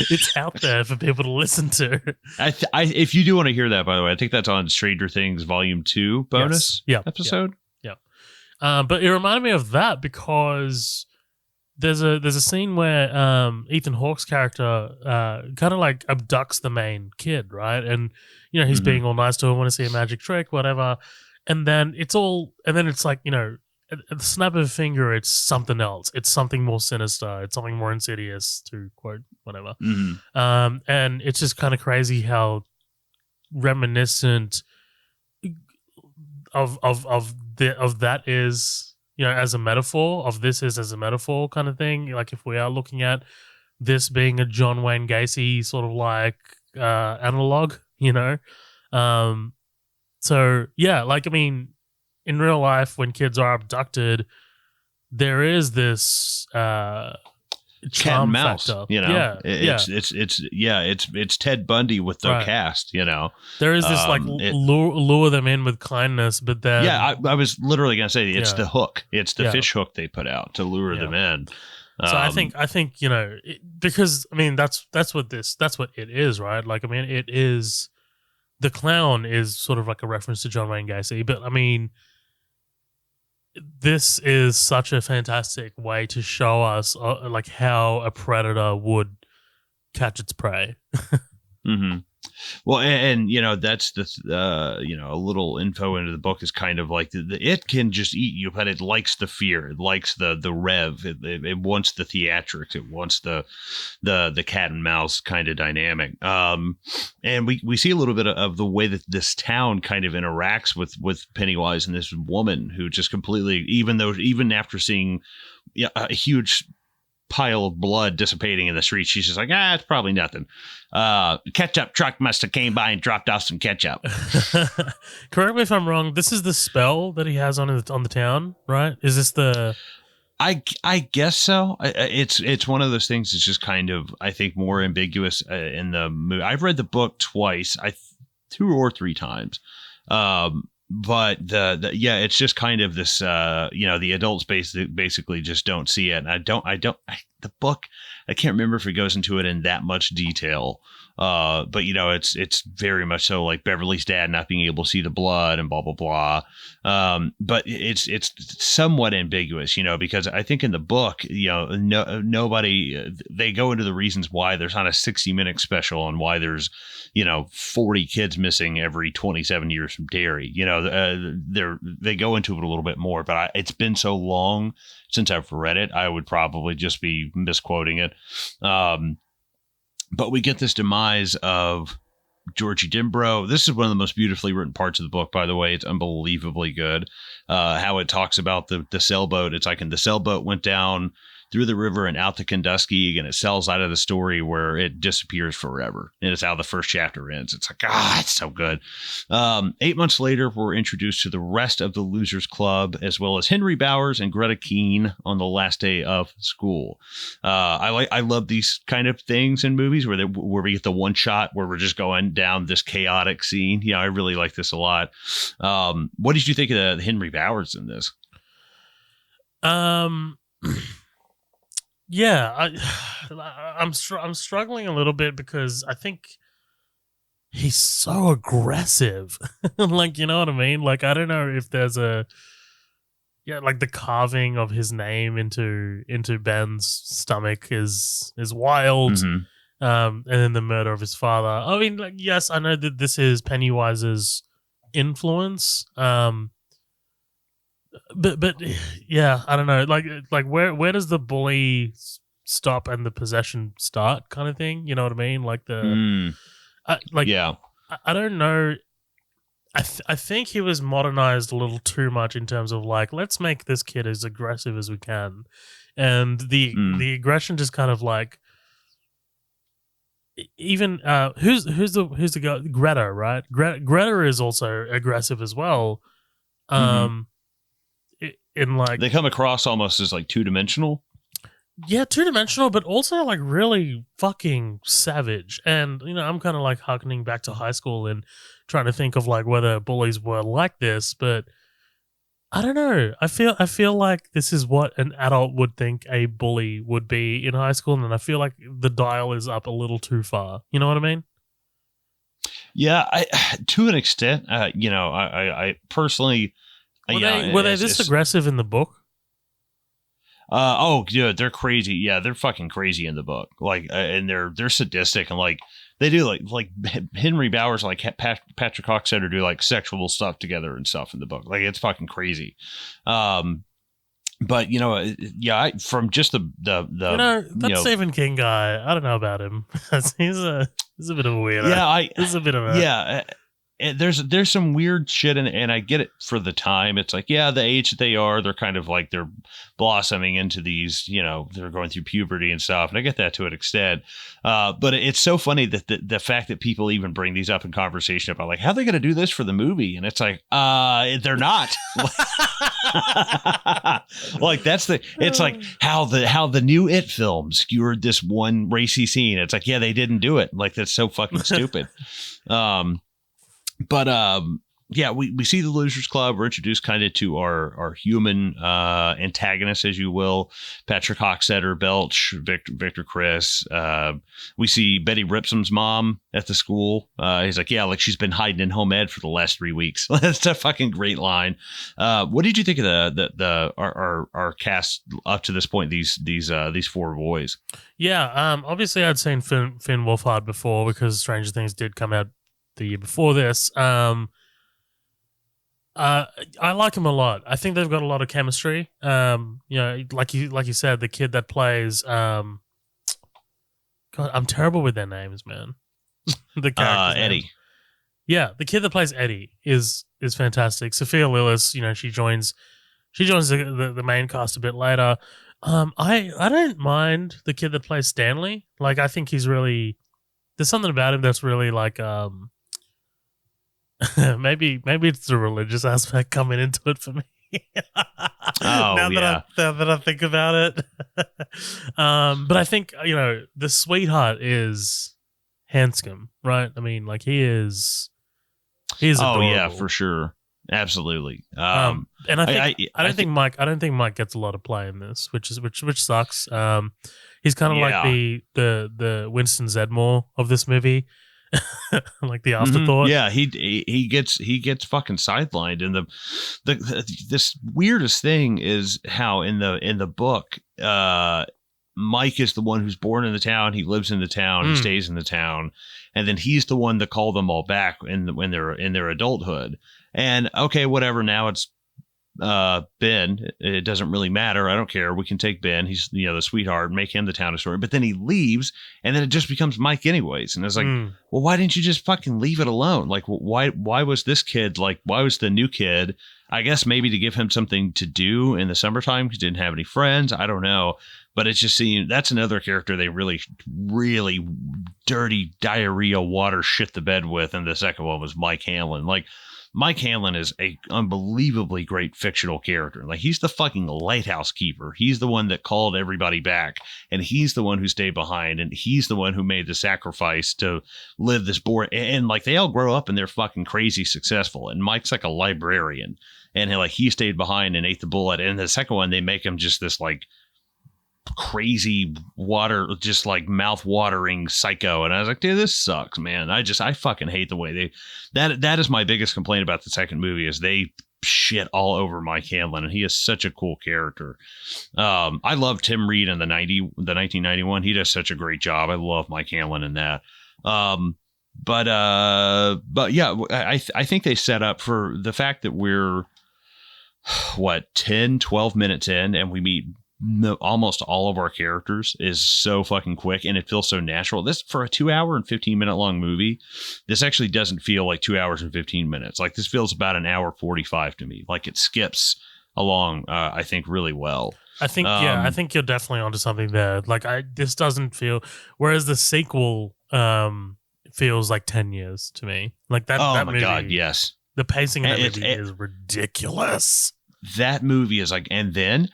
S2: it's out there for people to listen to.
S1: If you do want to hear that, by the way, I think that's on Stranger Things Volume 2 bonus episode.
S2: Yeah. But it reminded me of that because there's a scene where Ethan Hawke's character kind of like abducts the main kid, right? And he's being all nice to him, want to see a magic trick, whatever. And then it's like, at the snap of a finger, it's something else. It's something more sinister. It's something more insidious, to quote whatever. And it's just kind of crazy how reminiscent of that is. As a metaphor of this is as a metaphor kind of thing. Like if we are looking at this being a John Wayne Gacy sort of like analog, So yeah, like I mean, in real life when kids are abducted, there is this
S1: cat and mouse
S2: factor.
S1: It's Ted Bundy with the cast.
S2: There is this like lure them in with kindness, but then
S1: I was literally gonna say it's the hook, it's the fish hook they put out to lure them in.
S2: So I think because I mean that's what it is, right? Like I mean it is, the clown is sort of like a reference to John Wayne Gacy, but I mean this is such a fantastic way to show us like how a predator would catch its prey.
S1: Mm-hmm. Well, and that's the a little info into the book is kind of like it can just eat you, but it likes the fear, it likes the rev, it wants the theatrics, it wants the cat and mouse kind of dynamic. And we see a little bit of the way that this town kind of interacts with Pennywise and this woman who just completely, even after seeing a huge pile of blood dissipating in the street, she's just like, it's probably nothing. Ketchup truck must have came by and dropped off some ketchup.
S2: Correct me if I'm wrong. This is the spell that he has on the town, right? Is this the?
S1: I guess so. It's one of those things that's just kind of, I think, more ambiguous in the movie. I've read the book twice, 2 or 3 times. But it's just kind of this, the adults basically just don't see it. And the book, I can't remember if it goes into it in that much detail. But it's very much so like Beverly's dad not being able to see the blood and blah, blah, blah. But it's somewhat ambiguous, because I think in the book, nobody, they go into the reasons why there's not a 60-minute special and why there's, 40 kids missing every 27 years from Derry. They go into it a little bit more, but it's been so long since I've read it, I would probably just be misquoting it. But we get this demise of Georgie Dimbro. This is one of the most beautifully written parts of the book, by the way. It's unbelievably good. How it talks about the sailboat. It's like, and the sailboat went down through the river and out to Kenduskeag, and it sells out of the story where it disappears forever. And it's how the first chapter ends. It's like, it's so good. 8 months later, we're introduced to the rest of the Losers Club, as well as Henry Bowers and Greta Keane on the last day of school. I love these kind of things in movies where we get the one shot where we're just going down this chaotic scene. I really like this a lot. What did you think of the Henry Bowers in this?
S2: Yeah, I'm struggling a little bit because I think he's so aggressive. Like, you know what I mean? Like, I don't know if there's like the carving of his name into Ben's stomach is wild. Mm-hmm. And then the murder of his father. I mean, like, yes, I know that this is Pennywise's influence. But yeah, I don't know. Like where does the bully stop and the possession start, kind of thing? You know what I mean? Like I don't know. I think he was modernized a little too much in terms of like, let's make this kid as aggressive as we can, and the aggression just kind of like, even who's the guy? Greta, right? Greta is also aggressive as well. In like,
S1: they come across almost as like two-dimensional.
S2: Yeah, two-dimensional, but also like really fucking savage. And I'm kind of like harkening back to high school and trying to think of like whether bullies were like this, but I don't know. I feel like this is what an adult would think a bully would be in high school, and I feel like the dial is up a little too far. You know what I mean?
S1: Yeah, to an extent. I personally.
S2: Were they this aggressive in the book?
S1: Dude, they're crazy. Yeah, they're fucking crazy in the book. Like, and they're sadistic, and like they do like Henry Bowers, like Patrick Hockstetter do like sexual stuff together and stuff in the book. Like, it's fucking crazy. But from just the
S2: that Stephen King guy, I don't know about him. he's a bit of a weirdo.
S1: Yeah,
S2: he's a bit of a
S1: there's some weird shit, and I get it for the time. It's like, yeah, the age that they are, they're kind of like, they're blossoming into these, they're going through puberty and stuff. And I get that to an extent. But it's so funny that the fact that people even bring these up in conversation about like, how are they going to do this for the movie? And it's like, they're not. Like, it's like how the new It film skewered this one racy scene. It's like, yeah, they didn't do it. Like, that's so fucking stupid. But we see the Losers Club. We're introduced kind of to our human antagonists, as you will. Patrick Hockstetter, Belch, Victor Chris. We see Betty Ripsom's mom at the school. He's like, yeah, like she's been hiding in home ed for the last 3 weeks. That's a fucking great line. What did you think of our cast up to this point? These 4 boys.
S2: Yeah, obviously I'd seen Finn Wolfhard before because Stranger Things did come out the year before this. I like him a lot. I think they've got a lot of chemistry. Like you said, the kid that plays God, I'm terrible with their names, man. The character
S1: Eddie.
S2: Names. Yeah, the kid that plays Eddie is fantastic. Sophia Lillis, she joins the main cast a bit later. I don't mind the kid that plays Stanley. Like, I think he's really, there's something about him that's really like maybe it's the religious aspect coming into it for me. Now that I think about it. But I think, the sweetheart is Hanscom, right? I mean, like he's adorable.
S1: Yeah, for sure. Absolutely.
S2: And I think Mike gets a lot of play in this, which sucks. He's kind of like the Winston Zedmore of this movie. Like the afterthought.
S1: Yeah, he gets fucking sidelined, and this weirdest thing is how in the book, Mike is the one who's born in the town. He lives in the town. He stays in the town, and then he's the one that called them all back when they're in their adulthood. And okay, whatever. Now it's Ben. It doesn't really matter. I don't care. We can take Ben. He's the sweetheart, make him the town historian. But then he leaves, and then it just becomes Mike anyways. And it's like, well, why didn't you just fucking leave it alone? Like, why was this kid why was the new kid? I guess maybe to give him something to do in the summertime because he didn't have any friends. I don't know. But it's just that's another character they really, really dirty diarrhea water shit the bed with. And the second one was Mike Hanlon. Like, Mike Hanlon is a unbelievably great fictional character. Like, he's the fucking lighthouse keeper. He's the one that called everybody back, and he's the one who stayed behind, and he's the one who made the sacrifice to live this boring. And like, they all grow up and they're fucking crazy successful. And Mike's like a librarian, and he stayed behind and ate the bullet. And the second one, they make him just this like crazy water, just like mouth watering psycho. And I was like, dude, this sucks, man. I fucking hate the way that is my biggest complaint about the second movie is they shit all over Mike Hanlon, and he is such a cool character. I love Tim Reed in the 1991. He does such a great job. I love Mike Hanlon in that. But yeah, I think they set up for the fact that we're 10-12 minutes in, and we meet almost all of our characters is so fucking quick, and it feels so natural. This, for a 2 hour and 15-minute long movie, this actually doesn't feel like 2 hours and 15 minutes. Like, this feels about an hour 45 to me. Like, it skips along, I think, really well.
S2: I think you're definitely onto something there. Like, this doesn't feel, whereas the sequel feels like 10 years to me. Like that. Oh my god,
S1: yes.
S2: The pacing in that movie is ridiculous.
S1: That movie is like, and then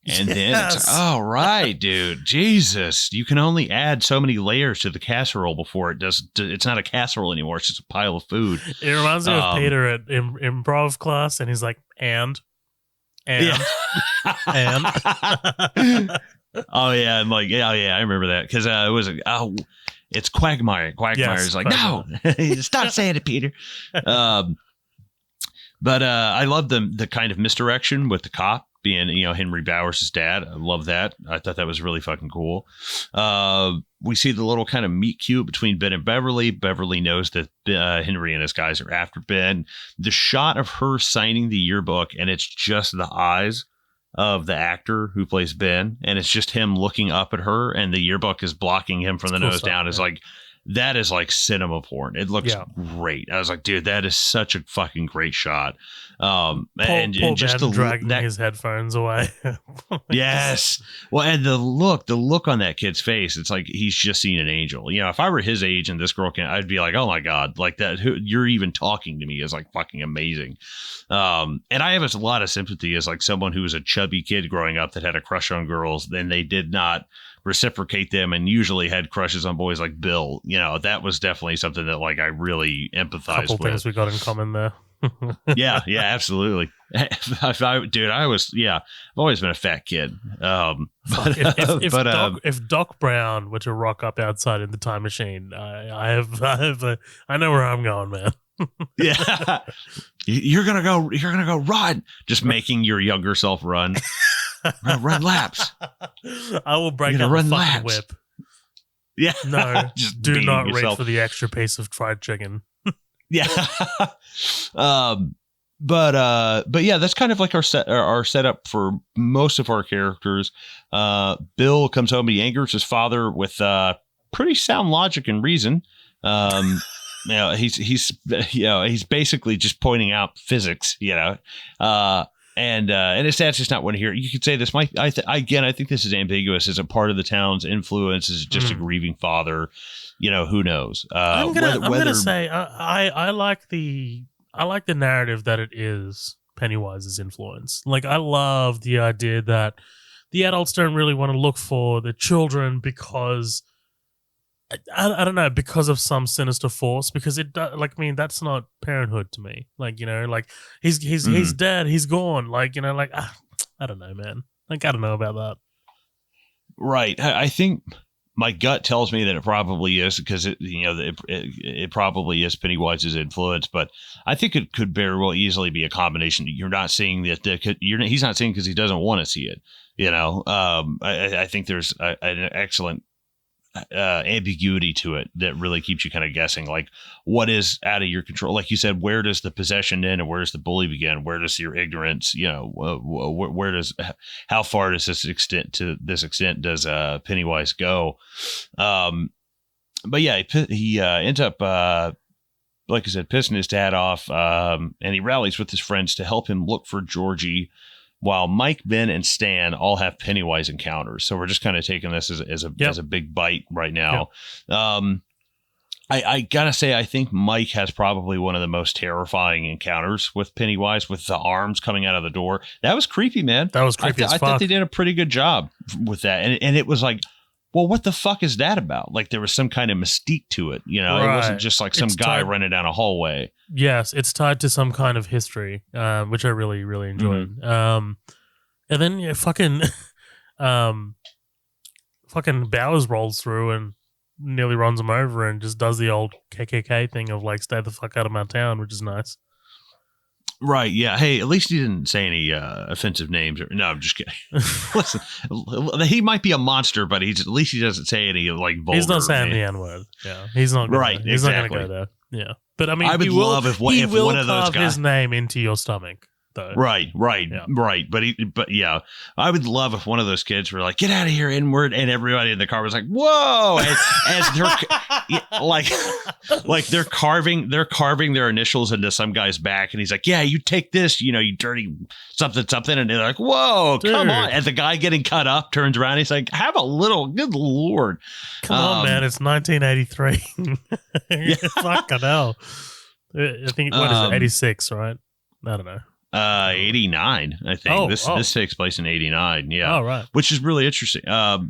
S1: it's like, oh, right, dude. Jesus. You can only add so many layers to the casserole before it does. It's not a casserole anymore. It's just a pile of food.
S2: It reminds me of Peter at improv class, and he's like, and.
S1: Oh, yeah. I'm like, yeah, I remember that. Because it was, it's Quagmire. Quagmire's like, no, stop saying it, Peter. But I love the kind of misdirection with the cop being, Henry Bowers' dad. I love that. I thought that was really fucking cool. We see the little kind of meet cute between Ben and Beverly. Beverly knows that Henry and his guys are after Ben. The shot of her signing the yearbook, and it's just the eyes of the actor who plays Ben, and it's just him looking up at her, and the yearbook is blocking him from the nose down. Is like, that is like cinema porn. It looks great. I was like, dude, that is such a fucking great shot.
S2: Poor just dragging his headphones away.
S1: Yes. Well, and the look on that kid's face, it's like he's just seen an angel. If I were his age and this girl I'd be like, oh my God, like that, you're even talking to me is like fucking amazing. And I have a lot of sympathy as like someone who was a chubby kid growing up that had a crush on girls. Then they did not reciprocate them, and usually had crushes on boys like Bill. That was definitely something that like I really empathized
S2: couple
S1: with.
S2: Things we got in common there.
S1: yeah, absolutely. I've always been a fat kid.
S2: If Doc Brown were to rock up outside in the time machine, I know where I'm going, man.
S1: Yeah, you're gonna go run. Just making your younger self run laps.
S2: I will break out the fucking whip.
S1: Yeah,
S2: no,
S1: just
S2: do not
S1: yourself.
S2: reach for the extra piece of fried chicken.
S1: Yeah. But yeah, that's kind of like our setup for most of our characters. Bill comes home, he angers his father with pretty sound logic and reason. He's basically just pointing out physics, and his dad's just not want to hear it. You could say this might, I think this is ambiguous. Is it part of the town's influence? Is it just a grieving father? Who knows?
S2: I'm gonna say I like the narrative that it is Pennywise's influence. Like, I love the idea that the adults don't really want to look for the children because I don't know, because of some sinister force. Because that's not parenthood to me. He's dead, he's gone. I don't know, man. I don't know about that.
S1: Right. I think my gut tells me that it probably is, because it probably is Pennywise's influence, but I think it could very well easily be a combination. You're not seeing that he's not seeing because he doesn't want to see it. I think there's an excellent ambiguity to it that really keeps you kind of guessing, like, what is out of your control. Like you said, where does the possession end and where does the bully begin? Where does your ignorance, how far does this extent does Pennywise go? But yeah, he ends up like I said, pissing his dad off, and he rallies with his friends to help him look for Georgie, while Mike, Ben, and Stan all have Pennywise encounters. So we're just kind of taking this as a big bite right now. Yep. I gotta say, I think Mike has probably one of the most terrifying encounters with Pennywise, with the arms coming out of the door. That was creepy, man.
S2: That was creepy as fuck.
S1: I thought they did a pretty good job with that. And it was like, well, what the fuck is that about? Like, there was some kind of mystique to it. Right. It wasn't just like some guy running down a hallway.
S2: Yes, it's tied to some kind of history, which I really, really enjoyed. Mm-hmm. And then fucking Bowers rolls through and nearly runs him over and just does the old KKK thing of like, stay the fuck out of my town, which is nice.
S1: Right, yeah. Hey, at least he didn't say any offensive names. No, I'm just kidding. Listen, he might be a monster, but at least he doesn't say any like vulgar.
S2: He's not saying the N-word. Yeah, he's not gonna,
S1: right.
S2: He's
S1: exactly.
S2: not going to go there. Yeah, but I mean,
S1: I would love if one of those guys
S2: his name into your stomach. Though.
S1: Right. But yeah, I would love if one of those kids were like, "Get out of here, N-word," and everybody in the car was like, "Whoa!" And, as they're like they're carving their initials into some guy's back, and he's like, "Yeah, you take this, you dirty something," and they're like, "Whoa, dude. Come on!" And the guy getting cut up turns around, he's like, "Have a little, good lord,
S2: come on, man! It's 1983. Yeah. Fucking hell! I think what is it? 86, right? I don't know.
S1: 89, I think. This takes place in 89. Yeah.
S2: Oh, right.
S1: Which is really interesting.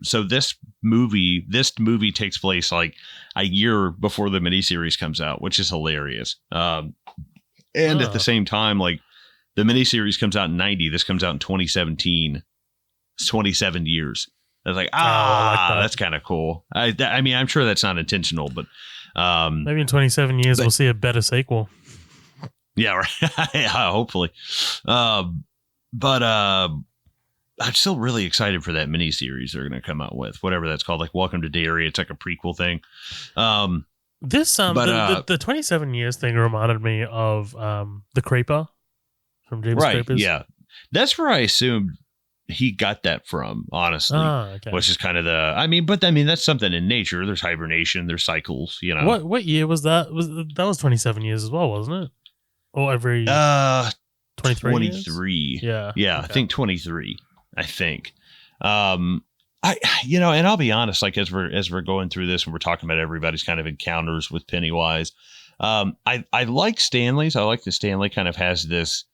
S1: So this movie takes place like a year before the miniseries comes out, which is hilarious. And at the same time, like, the miniseries comes out in 90. This comes out in 2017. It's 27 years. I was like, I like that's kind of cool. I mean, I'm sure that's not intentional, but
S2: maybe in 27 years we'll see a better sequel.
S1: Yeah, right. Yeah, hopefully. But I'm still really excited for that miniseries they're going to come out with, whatever that's called, like Welcome to Derry. It's like a prequel thing.
S2: The 27 years thing reminded me of The Creeper from James Creepers.
S1: Yeah, that's where I assumed he got that from, honestly. Okay. Which is kind of that's something in nature. There's hibernation, there's cycles.
S2: What year was that? That was 27 years as well, wasn't it? Oh, every
S1: 23. Yeah. Okay. I think 23. I think. And I'll be honest, like, as we're going through this and we're talking about everybody's kind of encounters with Pennywise, I like Stanley's. I like that Stanley kind of has this.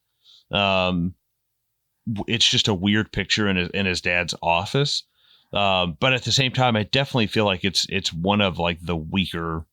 S1: It's just a weird picture in his dad's office. But at the same time, I definitely feel like it's one of like the weaker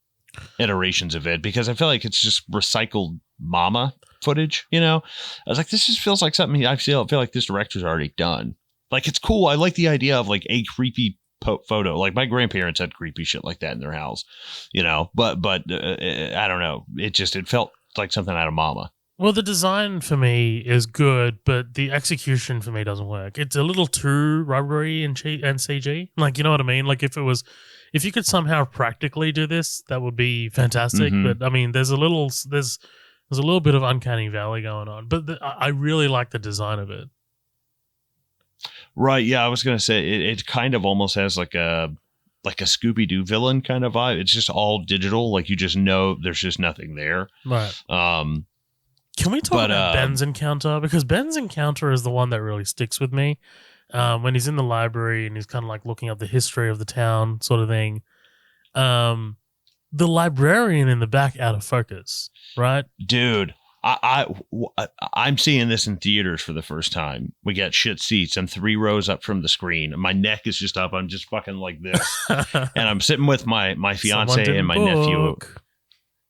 S1: iterations of it, because I feel like it's just recycled mama footage. I was like, this just feels like something I feel like this director's already done. Like, it's cool. I like the idea of like a creepy photo. Like, my grandparents had creepy shit like that in their house, but I don't know. It felt like something out of Mama.
S2: Well, the design for me is good, but the execution for me doesn't work. It's a little too rubbery and CG. Like, you know what I mean? Like, if you could somehow practically do this, that would be fantastic.
S1: Mm-hmm.
S2: But I mean, there's a little bit of uncanny valley going on. But I really like the design of it.
S1: Right. Yeah, I was gonna say it kind of almost has like a Scooby-Doo villain kind of vibe. It's just all digital. Like, you just know there's just nothing there.
S2: Right. Can we talk about Ben's encounter? Because Ben's encounter is the one that really sticks with me. When he's in the library and he's kind of like looking up the history of the town, sort of thing. The librarian in the back out of focus, right?
S1: Dude, I'm seeing this in theaters for the first time. We got shit seats. I'm 3 rows up from the screen. My neck is just up. I'm just fucking like this. And I'm sitting with my fiance and my nephew.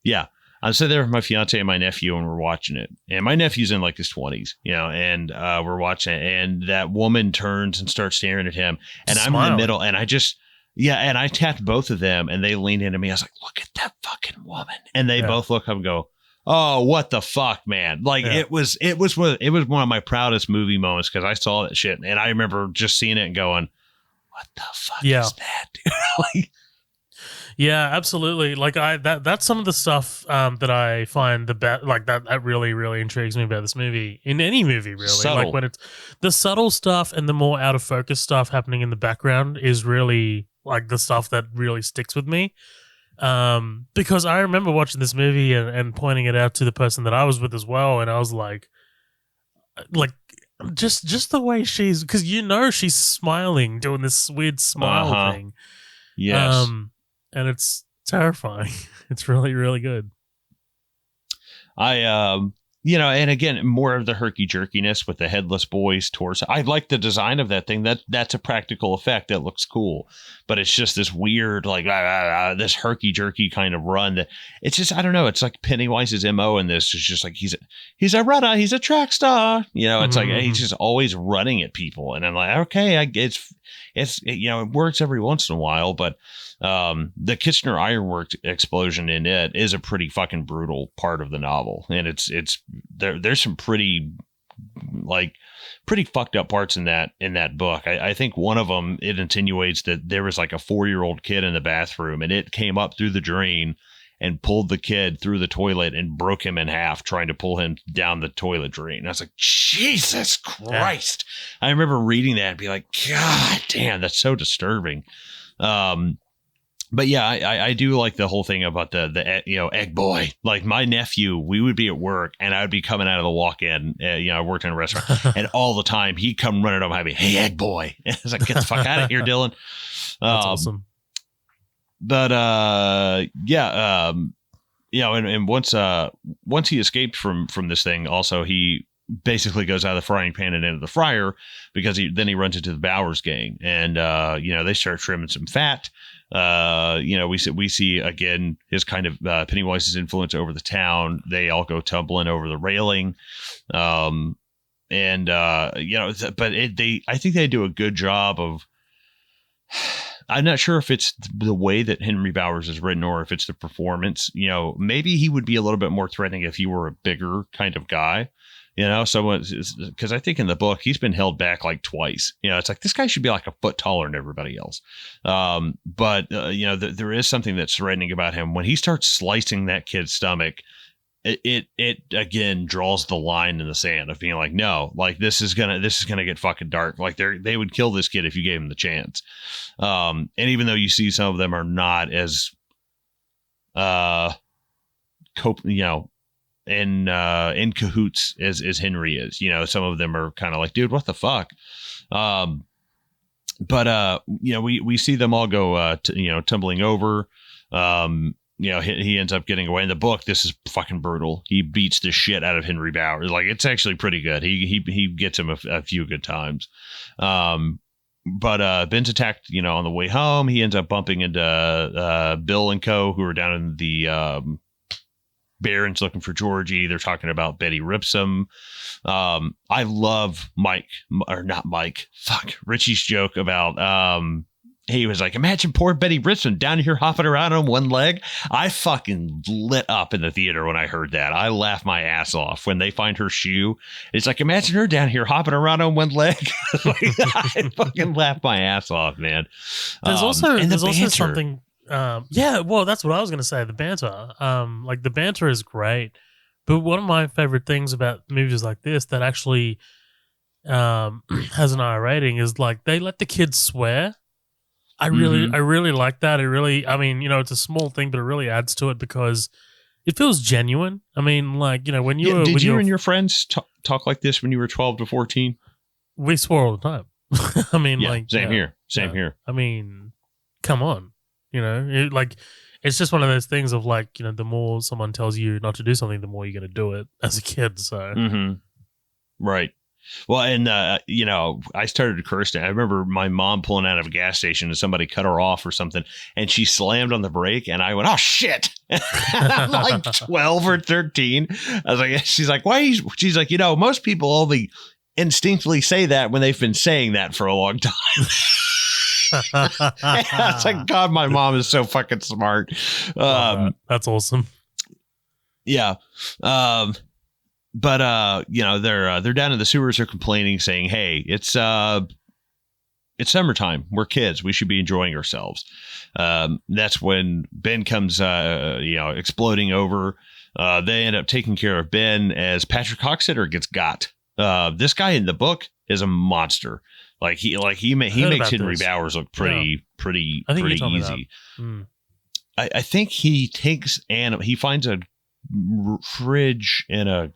S1: Yeah. I'm sitting there with my fiance and my nephew, and we're watching it. And my nephew's in like his 20s, and we're watching it. And that woman turns and starts staring at him. And I'm in the middle, and and I tapped both of them, and they leaned into me. I was like, look at that fucking woman. And they both look up and go, oh, what the fuck, man. Like, it was one of my proudest movie moments, because I saw that shit. And I remember just seeing it and going, what the fuck is that, dude? Like,
S2: yeah, absolutely. Like, that's some of the stuff that I find the best. Like, that really, really intrigues me about this movie. In any movie, really.
S1: Subtle.
S2: Like, when it's the subtle stuff and the more out of focus stuff happening in the background is really like the stuff that really sticks with me. Because I remember watching this movie and pointing it out to the person that I was with as well, and I was like just the way because she's smiling, doing this weird smile thing.
S1: Yes.
S2: And it's terrifying. It's really, really good.
S1: And again, more of the herky jerkiness with the headless boy's torso. I like the design of that thing. That's a practical effect that looks cool, but it's just this weird, like this herky jerky kind of run that it's just, I don't know. It's like Pennywise's MO in this. It's just like he's a runner, he's a track star. It's like he's just always running at people, and I'm like, okay, it's it works every once in a while, but the Kitchener Ironworks explosion in it is a pretty fucking brutal part of the novel, and there's some pretty fucked up parts in that book. I think one of them, it insinuates that there was like a 4-year-old kid in the bathroom, and it came up through the drain and pulled the kid through the toilet and broke him in half, trying to pull him down the toilet drain. And I was like, Jesus Christ. Yeah. I remember reading that and be like, God damn, that's so disturbing. But yeah, I do like the whole thing about the egg boy. Like, my nephew, we would be at work and I would be coming out of the walk-in. I worked in a restaurant, and all the time he'd come running up and I'd be, hey, egg boy. And I was like, get the fuck out of here, Dylan.
S2: That's awesome.
S1: But and once he escaped from this thing, also he basically goes out of the frying pan and into the fryer, because he runs into the Bowers gang, and they start trimming some fat. We see again his kind of Pennywise's influence over the town. They all go tumbling over the railing, but I think they do a good job of. I'm not sure if it's the way that Henry Bowers is written or if it's the performance. Maybe he would be a little bit more threatening if he were a bigger kind of guy. Because I think in the book he's been held back like twice. It's like, this guy should be like a foot taller than everybody else. But there is something that's threatening about him when he starts slicing that kid's stomach. It again draws the line in the sand of being like, no, like this is gonna get fucking dark. Like they would kill this kid if you gave him the chance. And even though you see some of them are not as in cahoots as Henry is, some of them are kind of like, dude, what the fuck? But we see them all go tumbling over. He ends up getting away. In the book, this is fucking brutal. He beats the shit out of Henry Bowers. Like, it's actually pretty good. He gets him a few good times. But Ben's attacked, on the way home. He ends up bumping into Bill and co, who are down in the Barrens looking for Georgie. They're talking about Betty Ripsom. I love Richie's joke about he was like, imagine poor Betty Ripsom down here hopping around on one leg. I fucking lit up in the theater when I heard that. I laughed my ass off when they find her shoe. It's like, imagine her down here hopping around on one leg. I fucking laughed my ass off, man.
S2: There's also something. Well, that's what I was going to say. The banter, the banter is great. But one of my favorite things about movies like this that actually has an R rating is like they let the kids swear. I really like that. It really, it's a small thing, but it really adds to it because it feels genuine. I mean, when you were,
S1: did you and your friends talk like this when you were 12 to 14?
S2: We swore all the time. I mean,
S1: same here. I
S2: mean, come on, it's just one of those things of the more someone tells you not to do something, the more you're going to do it as a kid. So,
S1: right. Well, and, I started to curse. I remember my mom pulling out of a gas station and somebody cut her off or something, and she slammed on the brake, and I went, oh, shit. I'm like 12 or 13. I was like, she's like, why? She's like, most people only instinctively say that when they've been saying that for a long time. It's like, God, my mom is so fucking smart.
S2: That's awesome.
S1: Yeah. But they're down in the sewers. They're complaining, saying, "Hey, it's summertime. We're kids. We should be enjoying ourselves." That's when Ben comes, exploding over. They end up taking care of Ben as Patrick Hockstetter gets got. This guy in the book is a monster. He makes Henry Bowers look pretty easy. I think he takes he finds a fridge in a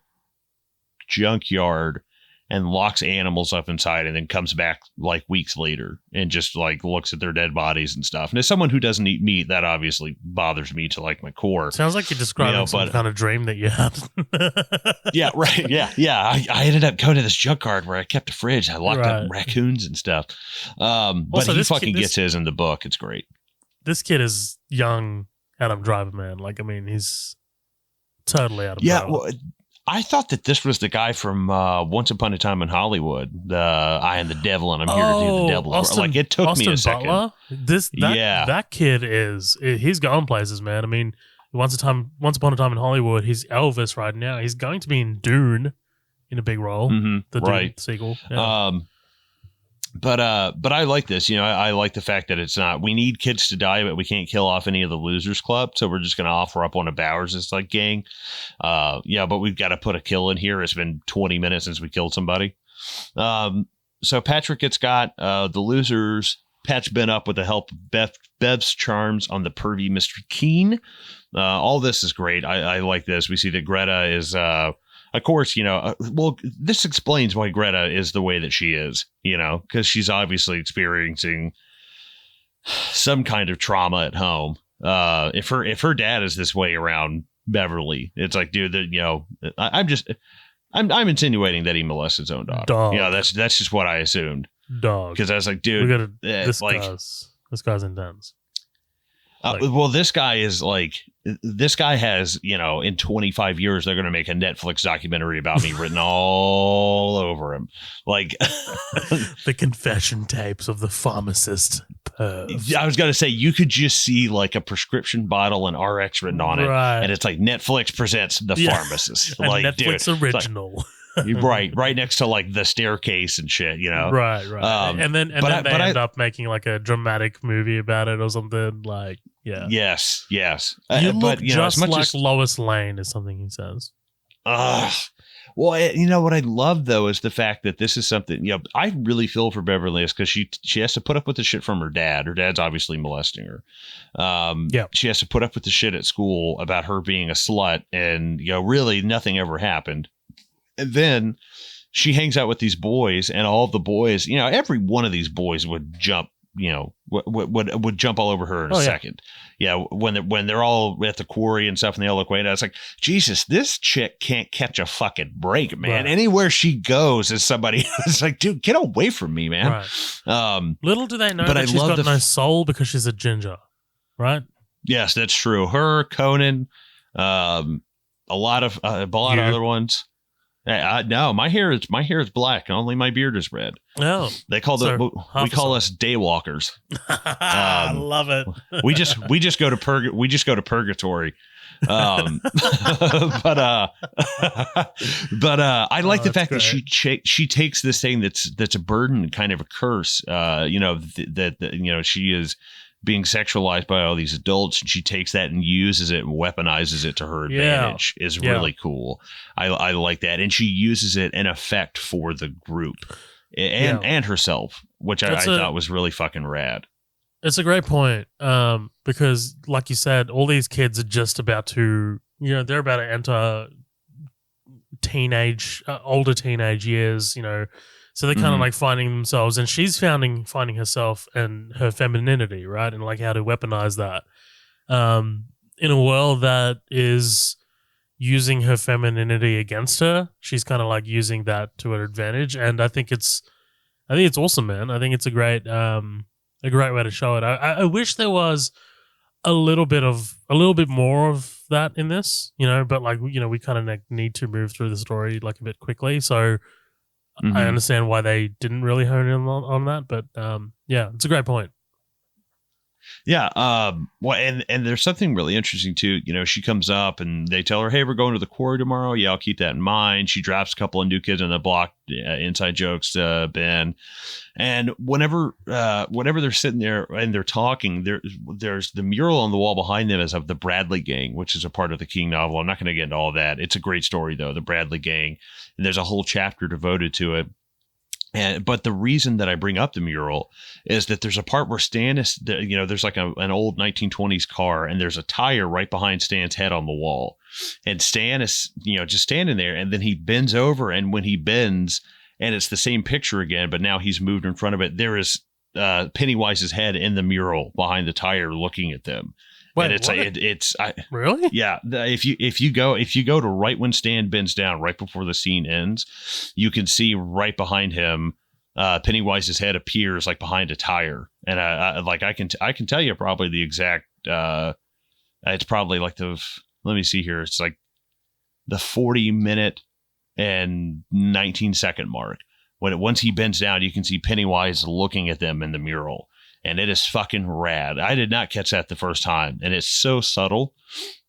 S1: junkyard and locks animals up inside, and then comes back weeks later and just looks at their dead bodies and stuff. And as someone who doesn't eat meat, that obviously bothers me to my core.
S2: Sounds like you're describing some kind of dream that you had.
S1: Yeah, right. Yeah. I ended up going to this junkyard where I kept a fridge. I locked up raccoons and stuff. But he fucking gets his in the book. It's great.
S2: This kid is young Adam Driver, man. He's totally Adam Driver.
S1: Well, I thought that this was the guy from Once Upon a Time in Hollywood, the I Am the Devil and I'm here to do the devil's work. It took me a second.
S2: Butler? That kid he's going places, man. I mean, Once Upon a Time in Hollywood, he's Elvis right now. He's going to be in Dune in a big role, the Dune sequel. Yeah.
S1: But I like this. I like the fact that it's not, we need kids to die, but we can't kill off any of the Losers Club. So we're just going to offer up one of Bowers' gang. But we've got to put a kill in here. It's been 20 minutes since we killed somebody. So Patrick gets got. The Losers patch Ben up with the help of Bev's charms on the pervy Mr. Keen. All this is great. I like this. We see that Greta is, of course, this explains why Greta is the way that she is, because she's obviously experiencing some kind of trauma at home. If her dad is this way around Beverly, it's like, dude, I'm insinuating that he molested his own daughter.
S2: Dog.
S1: That's just what I assumed.
S2: Dog.
S1: Because I was like, dude,
S2: this guy's intense.
S1: This guy has, in 25 years, they're going to make a Netflix documentary about me written all over him.
S2: The confession tapes of the pharmacist.
S1: I was going to say, you could just see a prescription bottle and RX written on it.
S2: Right.
S1: And it's like Netflix presents the pharmacist.
S2: Netflix original.
S1: right next to the staircase and shit,
S2: Right. And then they end up making a dramatic movie about it or something. Yeah.
S1: Yes.
S2: You look just like Lois Lane is something he says.
S1: Well, what I love though is the fact that this is something, I really feel for Beverly is because she has to put up with the shit from her dad. Her dad's obviously molesting her. She has to put up with the shit at school about her being a slut, and really nothing ever happened. And then she hangs out with these boys, and all of the boys, every one of these boys would jump would jump all over her in a second. Yeah, when they're all at the quarry and stuff, and they all look away, and I was like, Jesus, this chick can't catch a fucking break, man. Right. Anywhere she goes, is somebody is like, dude, get away from me, man.
S2: Right. Little do they know that she's got no soul because she's a ginger, right?
S1: Yes, that's true. Her, Conan, a lot of other ones. No, my hair is black. Only my beard is red.
S2: Oh,
S1: we call us daywalkers.
S2: I love it.
S1: we just go to purgatory. But I like the fact that she takes this thing that's a burden, kind of a curse. That she is being sexualized by all these adults, and she takes that and uses it and weaponizes it to her advantage is really cool. I like that. And she uses it in effect for the group and herself, which I thought was really fucking rad.
S2: It's a great point. Because like you said, all these kids are just about to, they're about to enter older teenage years, so they're kind of like finding themselves, and she's finding herself and her femininity, right? And like how to weaponize that in a world that is using her femininity against her. She's kind of like using that to her advantage, and I think it's awesome, man. I think it's a great way to show it. I wish there was a little bit more of that in this, but like we kind of need to move through the story like a bit quickly, so. I understand why they didn't really hone in on that, but it's a great point.
S1: Yeah. Well, and there's something really interesting too. She comes up and they tell her, "Hey, we're going to the quarry tomorrow." Yeah, I'll keep that in mind. She drops a couple of new kids on the block, inside jokes to Ben. And whenever they're sitting there and they're talking, there's the mural on the wall behind them is of the Bradley Gang, which is a part of the King novel. I'm not going to get into all that. It's a great story though, the Bradley Gang, and there's a whole chapter devoted to it. But the reason that I bring up the mural is that there's a part where Stan is, there's like an old 1920s car, and there's a tire right behind Stan's head on the wall. And Stan is, just standing there, and then he bends over, and when he bends, and it's the same picture again, but now he's moved in front of it, there is Pennywise's head in the mural behind the tire looking at them. Wait, and it's
S2: really?
S1: Yeah. If you go to right when Stan bends down, right before the scene ends, you can see right behind him, Pennywise's head appears like behind a tire, and I can tell you probably the exact. It's probably like let me see here. It's like the 40-minute and 19-second mark. Once he bends down, you can see Pennywise looking at them in the mural. And it is fucking rad. I did not catch that the first time. And it's so subtle.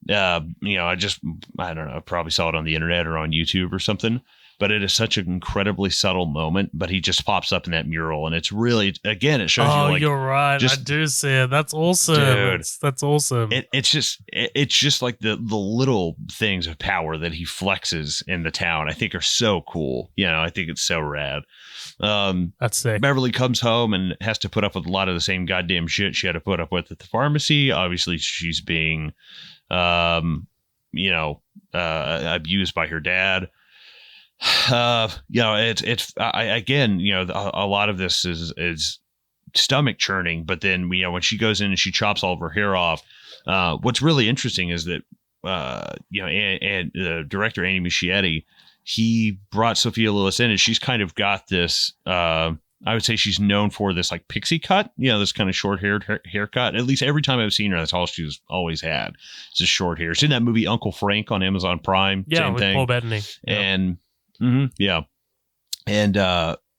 S1: I don't know, probably saw it on the internet or on YouTube or something. But it is such an incredibly subtle moment. But he just pops up in that mural. And it's really, again, it shows you like.
S2: Oh, you're right. I do see it. That's awesome. Dude, that's awesome.
S1: It's just like the little things of power that he flexes in the town, I think are so cool. I think it's so rad.
S2: That's sick.
S1: Beverly comes home and has to put up with a lot of the same goddamn shit she had to put up with at the pharmacy. Obviously, she's being, abused by her dad. A lot of this is stomach churning. But then, when she goes in and she chops all of her hair off, what's really interesting is that, and the director Andy Muschietti, he brought Sophia Lillis in, and she's kind of got this, I would say she's known for this like pixie cut, this kind of short haircut. At least every time I've seen her, that's all she's always had. It's just short hair. She's in that movie Uncle Frank on Amazon Prime.
S2: Yeah,
S1: same
S2: with
S1: thing.
S2: Paul Bettany.
S1: And and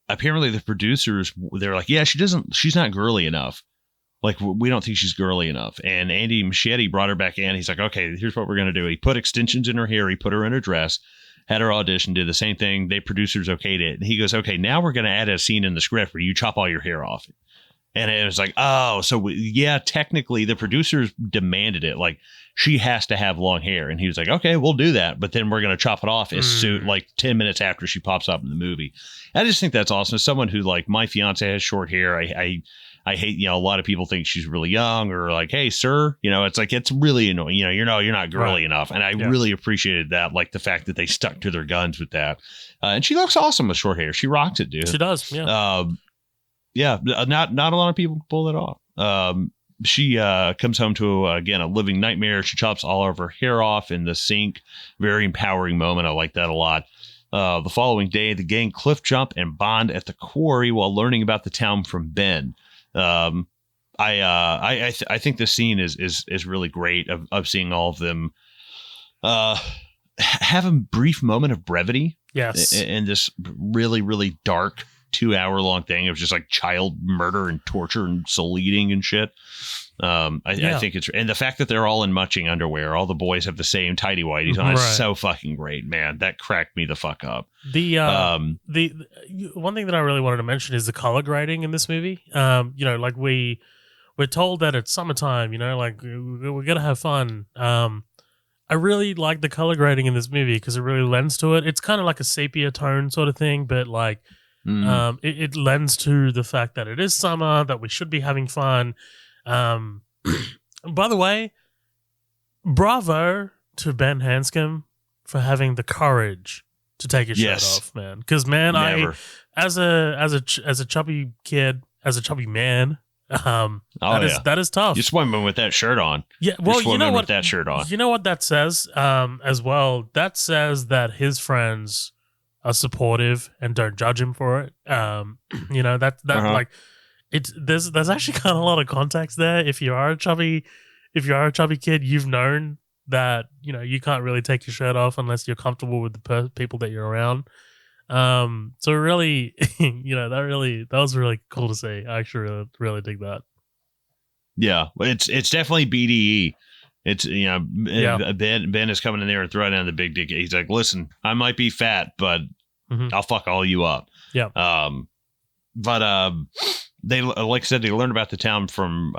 S1: apparently the producers, they're like, yeah, she's not girly enough. Like, we don't think she's girly enough. And Andy Muschietti brought her back in. He's like, okay, here's what we're going to do. He put extensions in her hair. He put her in a dress, had her audition, did the same thing. They producers okayed it. And he goes, okay, now we're going to add a scene in the script where you chop all your hair off. And it was like, oh, so technically the producers demanded it. Like, she has to have long hair. And he was like, okay, we'll do that. But then we're going to chop it off as soon, like 10 minutes after she pops up in the movie. I just think that's awesome. As someone who, like, my fiance has short hair, I hate, a lot of people think she's really young, or like, hey, sir, it's like, it's really annoying. You're not girly enough. And I really appreciated that. Like, the fact that they stuck to their guns with that. And she looks awesome with short hair. She rocks it, dude.
S2: She does. Yeah.
S1: yeah, not a lot of people pull that off. She comes home to, again, a living nightmare. She chops all of her hair off in the sink. Very empowering moment. I like that a lot. The following day, the gang cliff jump and bond at the quarry while learning about the town from Ben. I think this scene is really great of seeing all of them have a brief moment of brevity.
S2: Yes.
S1: In this really, really dark 2-hour long thing of just like child murder and torture and soul eating and shit. I think it's, and the fact that they're all in matching underwear, all the boys have the same tidy whities on, is so fucking great, man. That cracked me the fuck up.
S2: The one thing that I really wanted to mention is the color grading in this movie. Like we're told that it's summertime, like we're gonna have fun. I really like the color grading in this movie because it really lends to it. It's kind of like a sepia tone sort of thing, but like it lends to the fact that it is summer, that we should be having fun. By the way, bravo to Ben Hanscom for having the courage to take his shirt off, man. Because man,
S1: Never.
S2: as a chubby kid, as a chubby man, that is tough.
S1: You're swimming with that shirt on.
S2: Yeah, well,
S1: you know what? With that shirt on.
S2: You know what that says? As well, that says that his friends are supportive and don't judge him for it. Like it's there's actually kind of a lot of context there. If you are a chubby kid, you've known that you can't really take your shirt off unless you're comfortable with the people that you're around. So really, that was really cool to see. I actually really dig that. Yeah,
S1: it's definitely BDE. It's Ben is coming in there and throwing down the big dick. He's like, listen, I might be fat, but I'll fuck all you up.
S2: Yeah.
S1: But they, like I said, they learned about the town from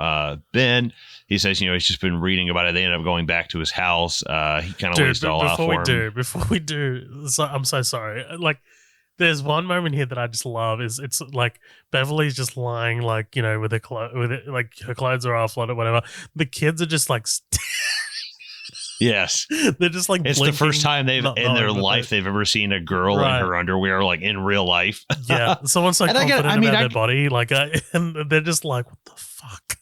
S1: Ben. He says, he's just been reading about it. They end up going back to his house. He kind of lays it all out for him.
S2: Before we do, I'm so sorry. Like, there's one moment here that I just love. It's like Beverly's just lying, like with like her clothes are off, or whatever. The kids are just like.
S1: Yes,
S2: they're just like.
S1: It's
S2: blinking,
S1: the first time they've ever seen a girl in her underwear, like in real life.
S2: Yeah, someone's so confident about their body, like, and they're just like, "What the fuck."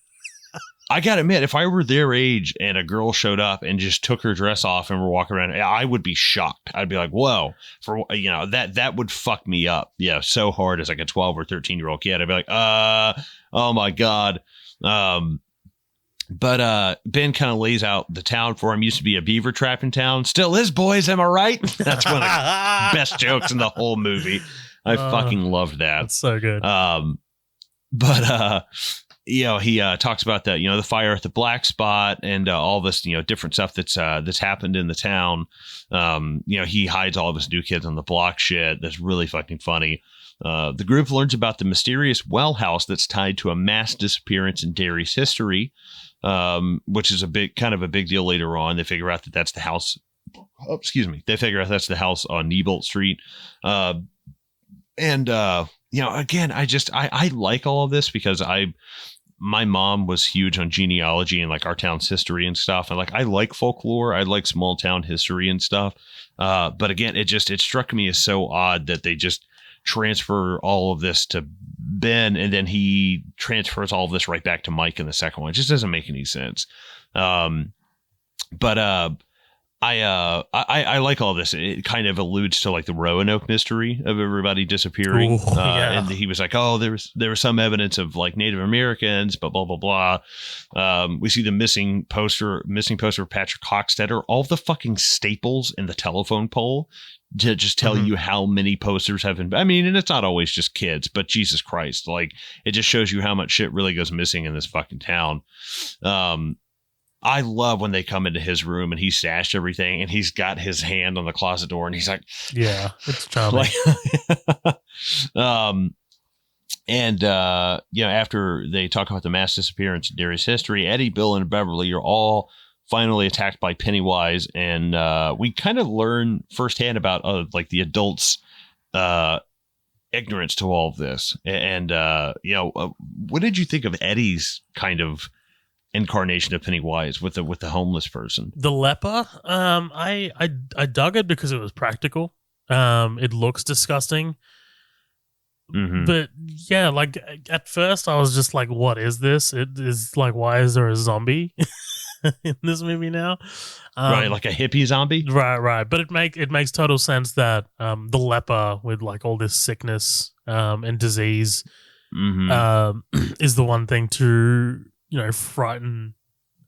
S1: I gotta admit, if I were their age and a girl showed up and just took her dress off and were walking around, I would be shocked. I'd be like, "Whoa!" That would fuck me up, so hard as like a 12 or 13-year-old kid. I'd be like, oh my god." But Ben kind of lays out the town for him. Used to be a beaver trap in town. Still is, boys. Am I right? That's one of the best jokes in the whole movie. I fucking loved that.
S2: That's so good.
S1: He talks about that, the fire at the black spot and all this, different stuff that's happened in the town. He hides all of his new kids on the block shit. That's really fucking funny. The group learns about the mysterious well house that's tied to a mass disappearance in Derry's history, which is a big deal later on. They figure out that that's the house. Oh, excuse me. They figure out that's the house on Niebolt Street. Again, I like all of this because my mom was huge on genealogy and like our town's history and stuff. And like, I like folklore. I like small town history and stuff. But again, it struck me as so odd that they just transfer all of this to Ben and then he transfers all of this right back to Mike in the second one. It just doesn't make any sense. I like all this. It kind of alludes to like the Roanoke mystery of everybody disappearing.
S2: Ooh, yeah.
S1: And he was like, oh, there was some evidence of like Native Americans, but blah, blah, blah. We see the missing poster of Patrick Hockstetter, all the fucking staples in the telephone pole to just tell you how many posters have been. I mean, and it's not always just kids, but Jesus Christ, like it just shows you how much shit really goes missing in this fucking town. I love when they come into his room and he stashed everything and he's got his hand on the closet door and he's like,
S2: yeah, it's charming.
S1: After they talk about the mass disappearance in Derry's history, Eddie, Bill, and Beverly are all finally attacked by Pennywise. And we kind of learn firsthand about like the adults' ignorance to all of this. And, what did you think of Eddie's kind of incarnation of Pennywise with the homeless person?
S2: The leper, I dug it because it was practical. It looks disgusting. But yeah, like at first I was just like, what is this? It is like, why is there a zombie in this movie now?
S1: Right, like a hippie zombie?
S2: Right. But it makes total sense that the leper with like all this sickness and disease is the one thing to, frighten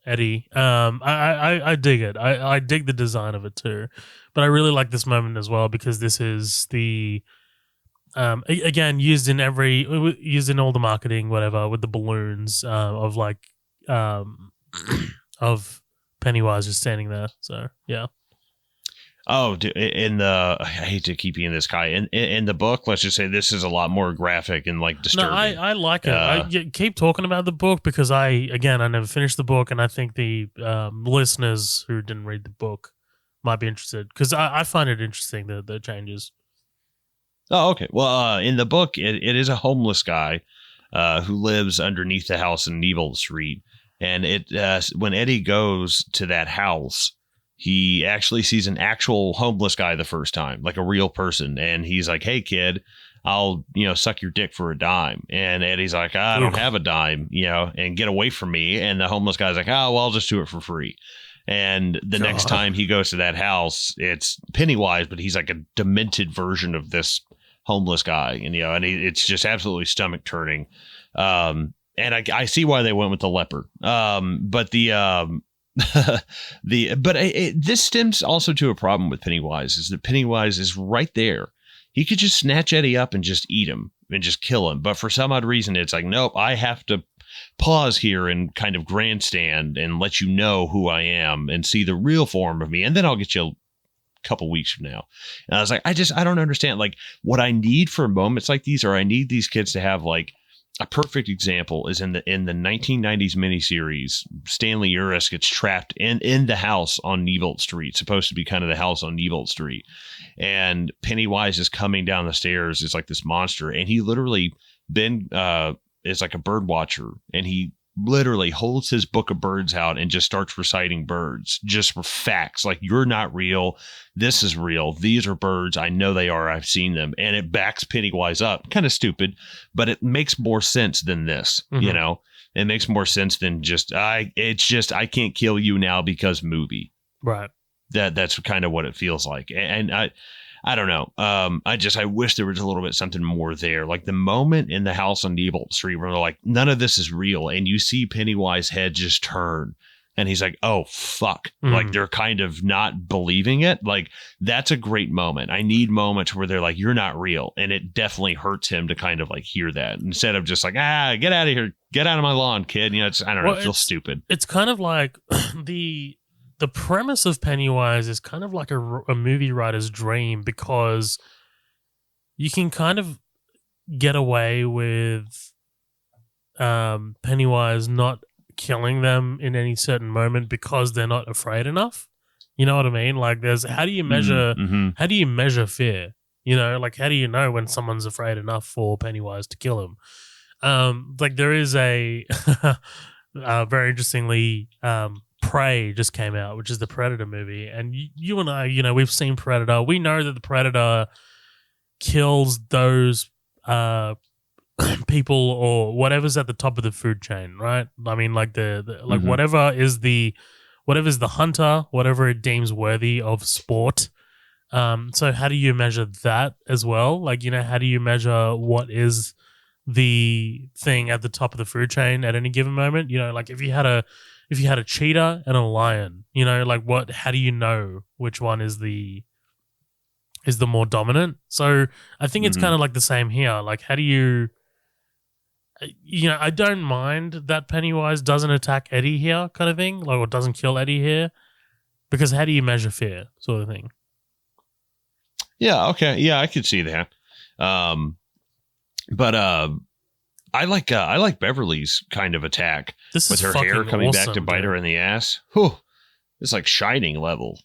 S2: Eddie. I dig it. I dig the design of it too. But I really like this moment as well because this is the again used in all the marketing, whatever, with the balloons of like of Pennywise just standing there. So yeah.
S1: Oh, I hate to keep being this guy. In the book, let's just say this is a lot more graphic and like disturbing.
S2: No, I like it. I keep talking about the book because I never finished the book, and I think the listeners who didn't read the book might be interested because I find it interesting the changes.
S1: Oh, okay. Well, in the book, it is a homeless guy who lives underneath the house in Neville Street. And when Eddie goes to that house, he actually sees an actual homeless guy the first time, like a real person. And he's like, hey, kid, I'll, suck your dick for a dime. And Eddie's like, I don't have a dime, and get away from me. And the homeless guy's like, oh, well, I'll just do it for free. And the next time he goes to that house, it's Pennywise, but he's like a demented version of this homeless guy, and it's just absolutely stomach turning. And I see why they went with the leper. But this stems also to a problem with Pennywise is that Pennywise is right there. He could just snatch Eddie up and just eat him and just kill him. But for some odd reason, it's like, nope, I have to pause here and kind of grandstand and let you know who I am and see the real form of me. And then I'll get you couple weeks from now. And I was like, I don't understand. Like, what I need for moments like these, or I need these kids to have like a perfect example is in the 1990s miniseries, Stanley Uris gets trapped in the house on Neville Street, supposed to be kind of the house on Neville Street. And Pennywise is coming down the stairs. It's like this monster. And he literally is like a bird watcher. And he literally holds his book of birds out and just starts reciting birds just for facts. Like, you're not real. This is real. These are birds. I know they are. I've seen them. And it backs Pennywise up. Kind of stupid, but it makes more sense than this. It makes more sense than just, I can't kill you now because movie.
S2: Right.
S1: That's kind of what it feels like. And I don't know. I wish there was a little bit something more there. Like the moment in the house on Neville Street where they're like, none of this is real. And you see Pennywise's head just turn and he's like, oh, fuck. Like they're kind of not believing it. Like, that's a great moment. I need moments where they're like, you're not real. And it definitely hurts him to kind of like hear that instead of just like, get out of here. Get out of my lawn, kid. I don't know. It feels stupid.
S2: It's kind of like the premise of Pennywise is kind of like a movie writer's dream because you can kind of get away with Pennywise not killing them in any certain moment because they're not afraid enough. You know what I mean? Like, how do you measure fear? Like, how do you know when someone's afraid enough for Pennywise to kill him? Like, there is a very interestingly, Prey just came out, which is the Predator movie, and you and I, we've seen Predator. We know that the Predator kills those people or whatever's at the top of the food chain, right? I mean, like whatever's the hunter, whatever it deems worthy of sport. So how do you measure that as well? Like, how do you measure what is the thing at the top of the food chain at any given moment? Like if you had a cheetah and a lion, like how do you know which one is the more dominant? So I think it's kind of like the same here. Like, how do you, I don't mind that Pennywise doesn't attack Eddie here kind of thing, like, or doesn't kill Eddie here, because how do you measure fear sort of thing?
S1: Yeah. Okay. Yeah. I could see that. But I like Beverly's kind of attack with her hair coming back to bite her in the ass. Whew, it's like Shining level,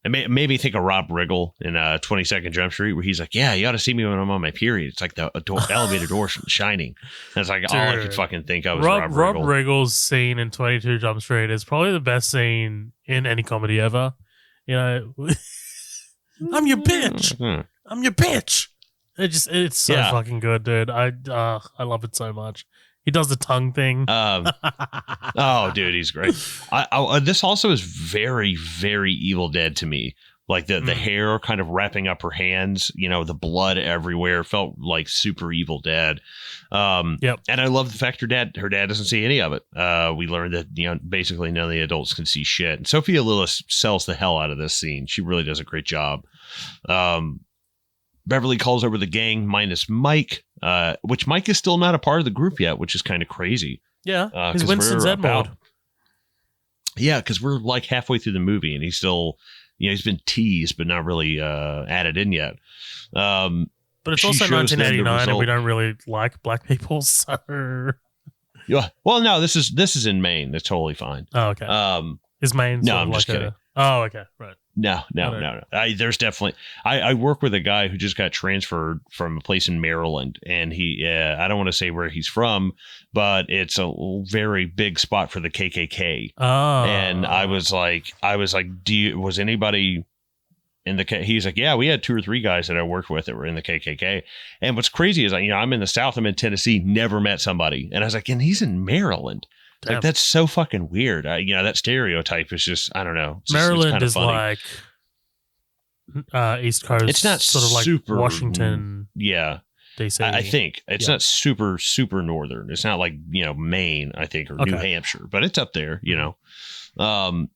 S1: It made me think of Rob Riggle in 22nd Jump Street, where he's like, yeah, you ought to see me when I'm on my period. It's like the elevator doors from Shining. And it's like, dude, all I could fucking think of was Rob Riggle.
S2: Rob Riggle's scene in 22 Jump Street is probably the best scene in any comedy ever. I'm your bitch. I'm your bitch. It's so fucking good, dude. I love it so much. He does the tongue thing.
S1: Oh, dude, he's great. This also is very, very Evil Dead to me. Like the hair kind of wrapping up her hands, the blood everywhere felt like super Evil Dead.
S2: Yep.
S1: And I love the fact her dad doesn't see any of it. We learned that, basically none of the adults can see shit. And Sophia Lillis sells the hell out of this scene. She really does a great job. Beverly calls over the gang minus Mike, which Mike is still not a part of the group yet, which is kind of crazy.
S2: Yeah, he's Winston Zed mode.
S1: Yeah, because we're like halfway through the movie and he's still, he's been teased, but not really added in yet.
S2: But it's also 1989 and we don't really like black people, so...
S1: Yeah. Well, no, this is in Maine. That's totally fine.
S2: Oh, okay. Is Maine
S1: no, I'm just kidding.
S2: Oh, okay, right.
S1: No. There's definitely. I work with a guy who just got transferred from a place in Maryland, and he. I don't want to say where he's from, but it's a very big spot for the KKK.
S2: Oh.
S1: And I was like, was anybody in the? He's like, yeah, we had 2 or 3 guys that I worked with that were in the KKK. And what's crazy is, I'm in the South, I'm in Tennessee, never met somebody, and I was like, and he's in Maryland. Like, that's so fucking weird. That stereotype is just, I don't know.
S2: Maryland is funny. Like East Coast.
S1: It's not
S2: sort of like
S1: super,
S2: Washington.
S1: Yeah.
S2: DC.
S1: I think it's not super, super northern. It's not like, Maine, I think, or New Hampshire, but it's up there, But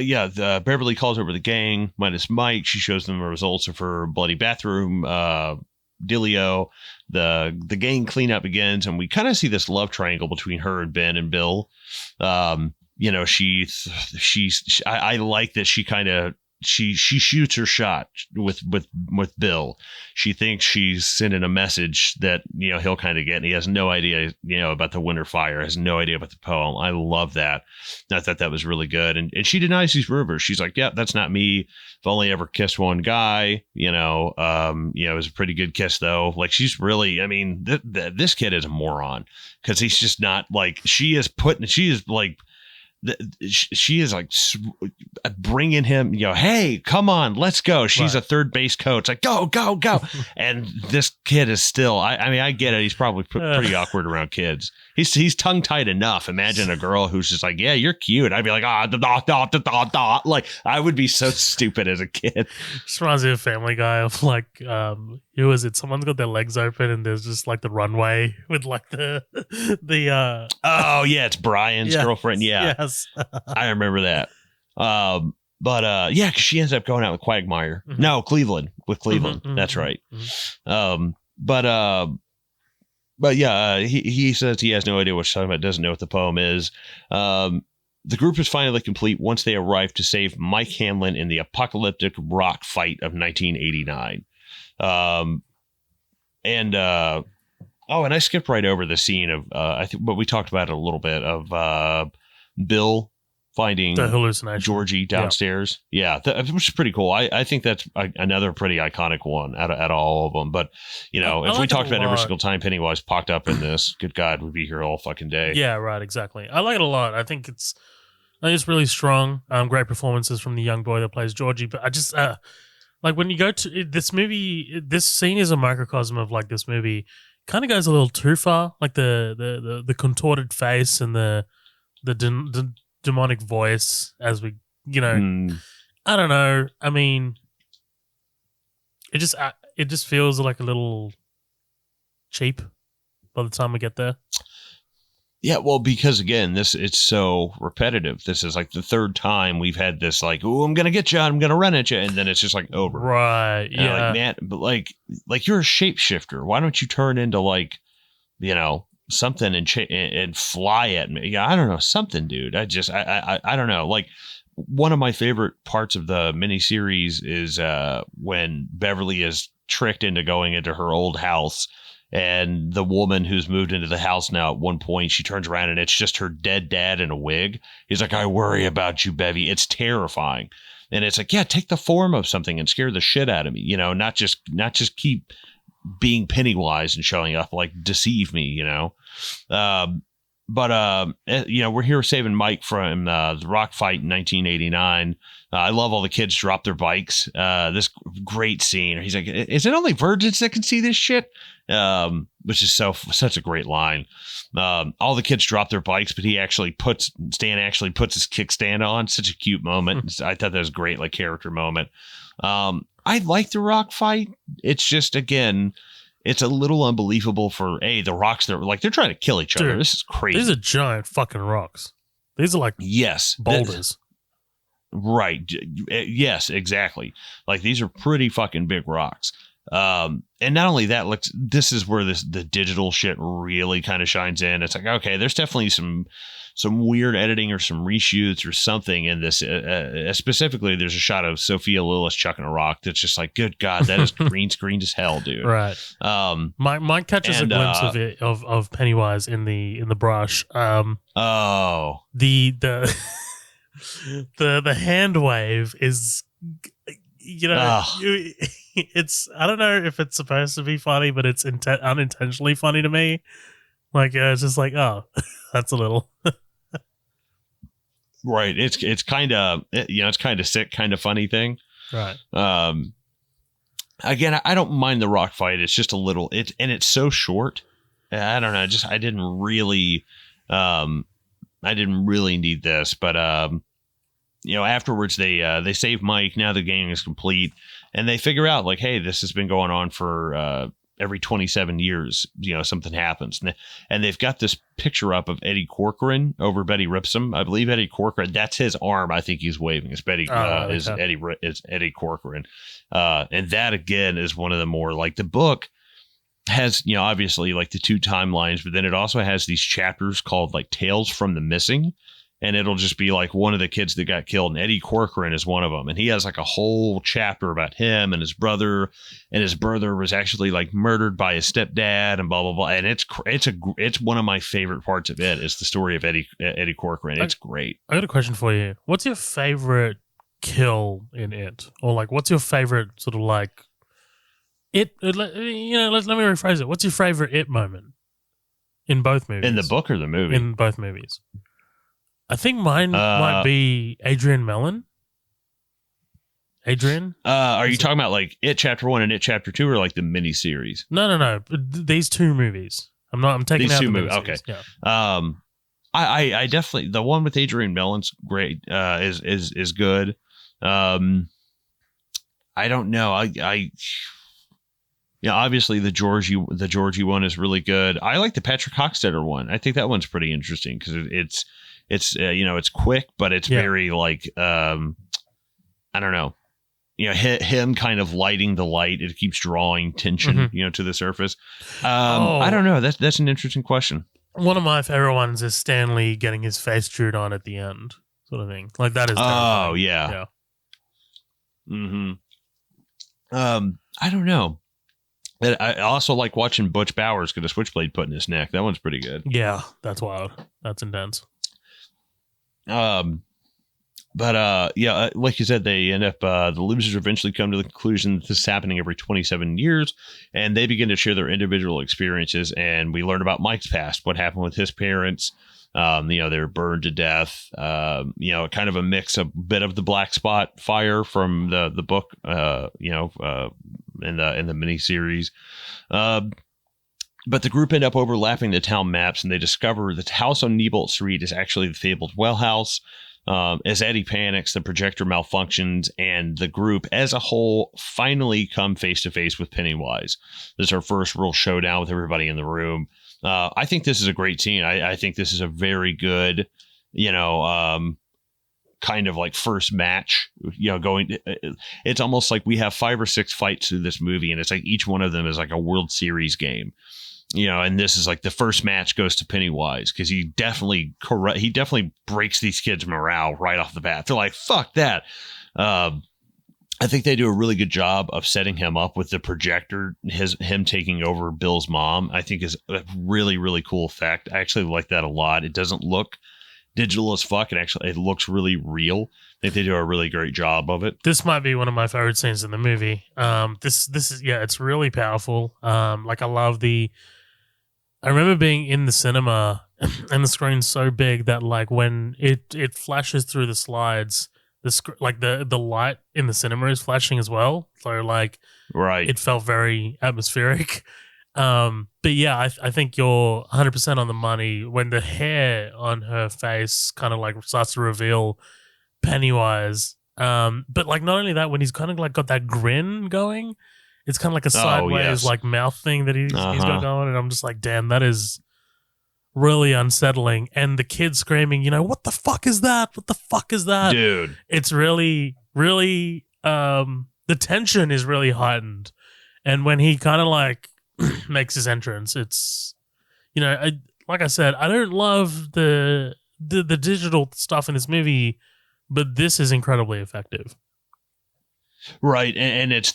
S1: yeah, Beverly calls over the gang minus Mike. She shows them the results of her bloody bathroom dealio. The gang cleanup begins, and we kind of see this love triangle between her and Ben and Bill. I like that she kind of she shoots her shot with Bill. She thinks she's sending a message that he'll kind of get, and he has no idea about the winter fire, has no idea about the poem. I love that. I thought that was really good, and she denies these rumors. She's like, yeah, that's not me. I've only ever kissed one guy. It was a pretty good kiss though. Like, she's really, this kid is a moron, because he's just not like, she is like bringing him, hey, come on, let's go. She's a third base coach. Like, go. And this kid is still, I get it. He's probably pretty awkward around kids. He's tongue tied enough. Imagine a girl who's just like, yeah, you're cute. I'd be like, like, I would be so stupid as a kid.
S2: Just reminds me of Family Guy of like, who is it? Someone's got their legs open and there's just like the runway with like the
S1: oh yeah, it's Brian's girlfriend. Yeah.
S2: Yes.
S1: I remember that. But yeah, because she ends up going out with Quagmire. Mm-hmm. No, Cleveland. That's right. Mm-hmm. But yeah, he says he has no idea what she's talking about, doesn't know what the poem is. The group is finally complete once they arrive to save Mike Hanlon in the apocalyptic rock fight of 1989. And I skipped right over the scene of I think, but we talked about it a little bit, of Bill finding
S2: the hallucination
S1: Georgie downstairs. Yeah, which is pretty cool. I think that's another pretty iconic one out of all of them. But if we talked about every single time Pennywise popped up in this, good God, we'd be here all fucking day.
S2: Yeah, right, exactly. I like it a lot. I think it's really strong. Great performances from the young boy that plays Georgie. But I just like, when you go to this movie, this scene is a microcosm of like this movie kind of goes a little too far. Like the contorted face and the demonic voice as we, I don't know. I mean, it just feels like a little cheap by the time we get there.
S1: Yeah, well, because again, it's so repetitive. This is like the third time we've had this, like, oh, I'm gonna get you, I'm gonna run at you, and then it's just like over.
S2: Right.
S1: And yeah. Like, man, but like you're a shapeshifter. Why don't you turn into like, something and fly at me? Yeah, I don't know, something, dude. I don't know. Like, one of my favorite parts of the miniseries is when Beverly is tricked into going into her old house, and the woman who's moved into the house now, at one point, she turns around and it's just her dead dad in a wig. He's like, I worry about you, Bevy. It's terrifying. And it's like, yeah, take the form of something and scare the shit out of me. Not just keep being Pennywise and showing up, like, deceive me, But we're here saving Mike from the rock fight in 1989. I love all the kids drop their bikes. This great scene. He's like, "Is it only virgins that can see this shit?" Which is such a great line. All the kids drop their bikes, but Stan actually puts his kickstand on. Such a cute moment. I thought that was a great, like, character moment. I like the rock fight. It's just, again, it's a little unbelievable for the rocks. They're trying to kill each other. This is crazy.
S2: These are giant fucking rocks. These are like boulders.
S1: Right. Yes, exactly. Like, these are pretty fucking big rocks. And not only that, this is where the digital shit really kind of shines in. It's like, okay, there's definitely some weird editing or some reshoots or something in this. Specifically, there's a shot of Sophia Lillis chucking a rock that's just like, good God, that is green screened as hell, dude.
S2: Right. Mike catches a glimpse of it of Pennywise in the brush. The the hand wave is, it's, I don't know if it's supposed to be funny, but it's unintentionally funny to me. Like, it's just like, oh, that's a little.
S1: Right. It's kind of, it's kind of sick, kind of funny thing.
S2: Right.
S1: Again, I don't mind the rock fight. It's just a little, it's so short. I don't know. I didn't really need this, but, afterwards they save Mike. Now the gang is complete, and they figure out, like, hey, this has been going on for, every 27 years, something happens. And they've got this picture up of Eddie Corcoran over Betty Ripsom. I believe Eddie Corcoran, that's his arm. I think he's waving. It's Eddie Corcoran. And that, again, is one of the more, like, the book has, obviously, like, the two timelines, but then it also has these chapters called, like, Tales from the Missing. And it'll just be like one of the kids that got killed. And Eddie Corcoran is one of them. And he has like a whole chapter about him and his brother. And his brother was actually like murdered by his stepdad and blah, blah, blah. And it's one of my favorite parts of it is the story of Eddie Corcoran. It's great. I
S2: got a question for you. What's your favorite kill in it? Or like, what's your favorite sort of like let me rephrase it. What's your favorite it moment in both movies?
S1: In the book or the movie?
S2: In both movies. I think mine might be Adrian Mellon. Adrian?
S1: Are you talking about like It Chapter 1 and It Chapter 2 or like the miniseries?
S2: No. These two movies. I'm taking these out two the movies.
S1: Okay. Yeah. I definitely, the one with Adrian Mellon's great, is good. I don't know. Obviously the Georgie one is really good. I like the Patrick Hockstetter one. I think that one's pretty interesting because it's it's quick, but it's very like, I don't know, him kind of lighting the light. It keeps drawing tension, to the surface. I don't know. That's an interesting question.
S2: One of my favorite ones is Stanley getting his face chewed on at the end, sort of thing. Like that is.
S1: Oh yeah. Mm-hmm. I don't know. I also like watching Butch Bowers get a switchblade put in his neck. That one's pretty good.
S2: Yeah, that's wild. That's intense.
S1: Like you said, they end up, the losers eventually come to the conclusion that this is happening every 27 years, and they begin to share their individual experiences. And we learn about Mike's past, what happened with his parents. They were burned to death. Kind of a mix, a bit of the Black Spot fire from the book, in the miniseries. But the group end up overlapping the town maps, and they discover that the house on Nebolt Street is actually the fabled well house. As Eddie panics, the projector malfunctions, and the group as a whole finally come face to face with Pennywise. This is our first real showdown with everybody in the room. I think this is a great scene. I think this is a very good, kind of like first match, it's almost like we have 5 or 6 fights through this movie, and it's like each one of them is like a World Series game. And this is like the first match goes to Pennywise because he definitely breaks these kids' morale right off the bat. They're like, fuck that. I think they do a really good job of setting him up with the projector, him taking over Bill's mom. I think is a really, really cool effect. I actually like that a lot. It doesn't look digital as fuck. It looks really real. I think they do a really great job of it.
S2: This might be one of my favorite scenes in the movie. This is it's really powerful. I remember being in the cinema and the screen's so big that like when it flashes through the slides, the light in the cinema is flashing as well. So like,
S1: right,
S2: it felt very atmospheric. But yeah, I think you're 100% on the money when the hair on her face kind of like starts to reveal Pennywise. But like not only that, when he's kind of like got that grin going, it's kind of like a sideways like mouth thing that he's got going, and I'm just like, damn, that is really unsettling. And the kid screaming, what the fuck is that? What the fuck is that?
S1: Dude.
S2: It's really, really, the tension is really heightened. And when he kind of like makes his entrance, it's, like I said, I don't love the digital stuff in this movie, but this is incredibly effective.
S1: Right, and it's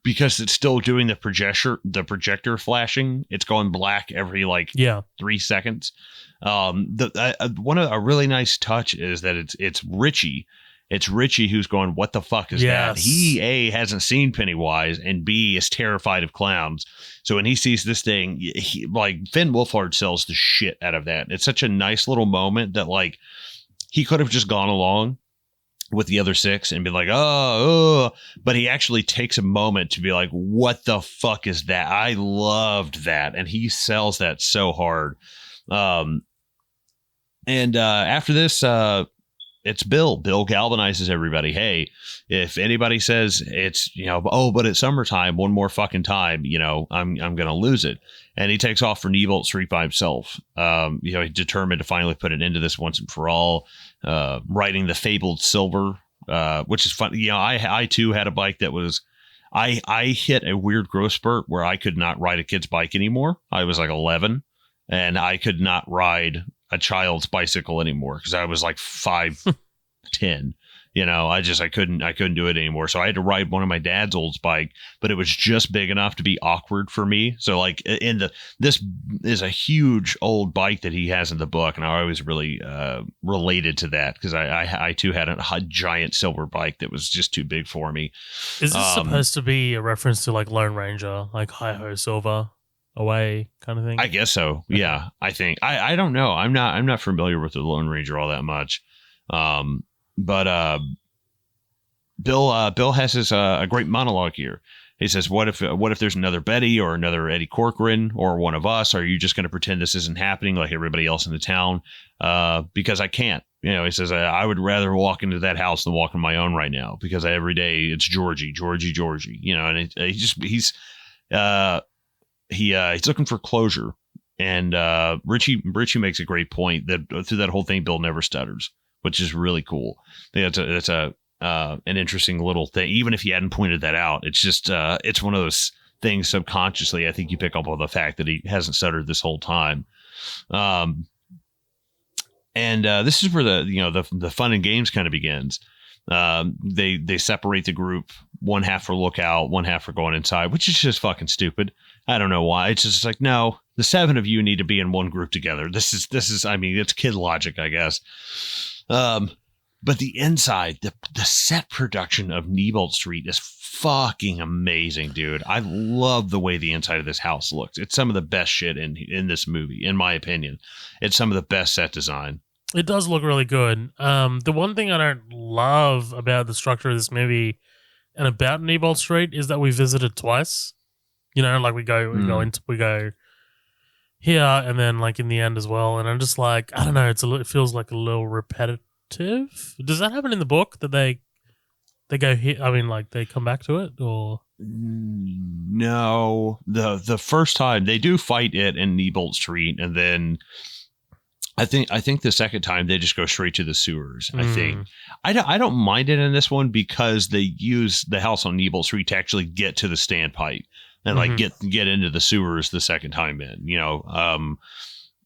S1: because it's still doing the projector flashing. It's going black every 3 seconds. A really nice touch is that it's Richie. It's Richie who's going, what the fuck is that? He A, hasn't seen Pennywise, and B, is terrified of clowns. So when he sees this thing, Finn Wolfhard sells the shit out of that. It's such a nice little moment that he could have just gone along with the other 6 and be like, oh, but he actually takes a moment to be like, what the fuck is that? I loved that. And he sells that so hard. And after this, it's Bill. Bill galvanizes everybody. Hey, if anybody says it's, but it's summertime, one more fucking time, I'm going to lose it. And he takes off for Nebolt Street by himself. He's determined to finally put an end to this once and for all. Riding the fabled Silver, which is fun. I too had a bike that was, I hit a weird growth spurt where I could not ride a kid's bike anymore. I was 11 and I could not ride a child's bicycle anymore because I was 5'10". I couldn't do it anymore. So I had to ride one of my dad's old bike, but it was just big enough to be awkward for me. So this is a huge old bike that he has in the book. And I always really related to that because I too had a giant silver bike that was just too big for me.
S2: Is this supposed to be a reference to Lone Ranger, hi-ho silver away kind of thing?
S1: I guess so. Okay. Yeah, I think I don't know. I'm not familiar with the Lone Ranger all that much. But Bill has his a great monologue here. He says, what if there's another Betty or another Eddie Corcoran or one of us? Are you just going to pretend this isn't happening like everybody else in the town? Because I can't. He says, I would rather walk into that house than walk on my own right now because every day it's Georgie. And he's looking for closure. And Richie makes a great point that through that whole thing, Bill never stutters, which is really cool. I think that's an interesting little thing. Even if he hadn't pointed that out, it's just it's one of those things subconsciously. I think you pick up on the fact that he hasn't stuttered this whole time. And this is where the fun and games kind of begins. They separate the group, one half for lookout, one half for going inside, which is just fucking stupid. I don't know why. It's just no, the 7 of you need to be in one group together. This is I mean, it's kid logic, I guess. But the inside, the set production of Nebolt Street is fucking amazing, dude. I love the way the inside of this house looks. It's some of the best shit in this movie, in my opinion. It's some of the best set design.
S2: It does look really good. The one thing I don't love about the structure of this movie and about Nebolt Street is that we visited twice. We go here and then in the end as well. And I'm just I don't know. It feels like a little repetitive. Does that happen in the book that they go here? I mean, they come back to it, or
S1: no? The first time they do fight it in Nebolt Street, and then I think the second time they just go straight to the sewers. I think I don't mind it in this one because they use the house on Nebolt Street to actually get to the standpipe and get into the sewers the second time in.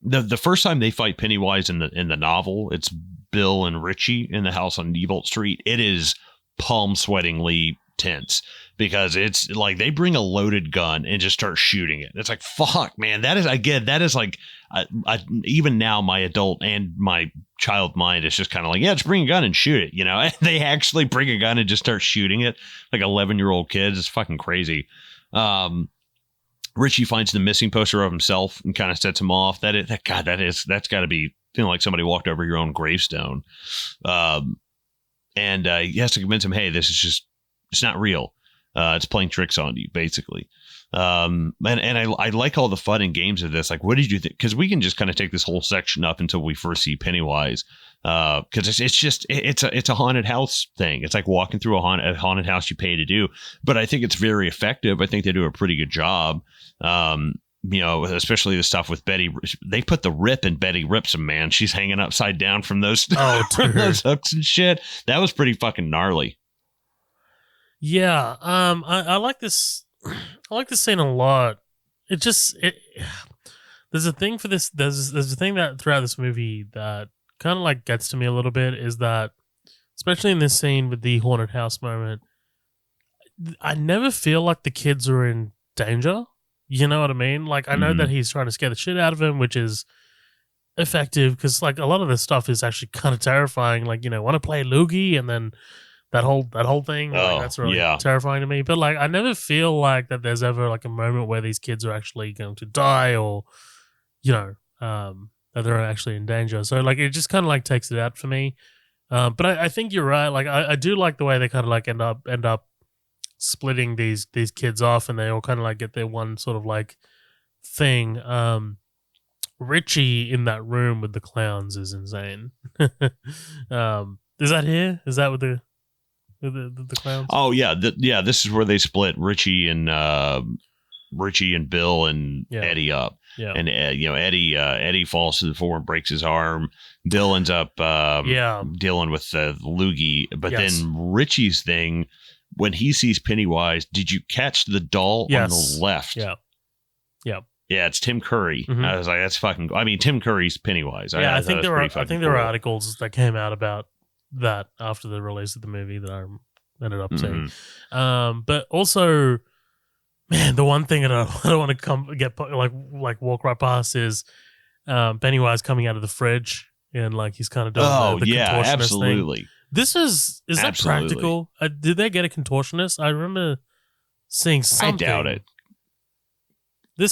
S1: The first time they fight Pennywise in the novel, it's Bill and Richie in the house on Nebolt Street. It is palm sweatingly tense because it's they bring a loaded gun and just start shooting it. It's fuck, man. That is even now my adult and my child mind is just kind of just bring a gun and shoot it. And they actually bring a gun and just start shooting it 11-year-old kids. It's fucking crazy. Richie finds the missing poster of himself and kind of sets him off. That's got to be feeling like somebody walked over your own gravestone. And he has to convince him, hey, it's not real. It's playing tricks on you, basically. And I like all the fun and games of this. Like, what did you think? Because we can just kind of take this whole section up until we first see Pennywise. Because it's a haunted house thing. It's like walking through a haunted house you pay to do. But I think it's very effective. I think they do a pretty good job. Especially the stuff with Betty. They put the rip in Betty Ripsome, man. She's hanging upside down from those those hooks and shit. That was pretty fucking gnarly.
S2: Yeah. I like this. I like this scene a lot. There's a thing for this. There's a thing that throughout this movie that kind of like gets to me a little bit is that, especially in this scene with the haunted house moment, I never feel like the kids are in danger. You know what I mean? Like, I know that he's trying to scare the shit out of him, which is effective because like a lot of this stuff is actually kind of terrifying. Like, want to play loogie and then that whole thing, like, that's really terrifying to me. But like, I never feel like that there's ever like a moment where these kids are actually going to die or, that they're actually in danger. So like, it just kind of like takes it out for me. But I think you're right. Like, I do like the way they kind of like end up splitting these kids off, and they all kind of like get their one sort of like thing. Richie in that room with the clowns is insane. Is that here? Is that with the clowns? Oh yeah, this is where they split Richie and Bill and Eddie up. Yeah. And Eddie falls to the floor and breaks his arm. Bill ends up dealing with the loogie, but then Richie's thing, when he sees Pennywise, did you catch the doll on the left? Yeah. Yeah, it's Tim Curry. Mm-hmm. I was like, that's fucking. I mean, Tim Curry's Pennywise. Yeah, I think there were articles that came out about that after the release of the movie that I ended up seeing. But also, man, the one thing that I don't want to walk right past is Pennywise coming out of the fridge and like he's kind of doing the contortionist
S1: absolutely.
S2: Thing. Is that practical? Did they get a contortionist? I remember seeing something.
S1: I doubt it.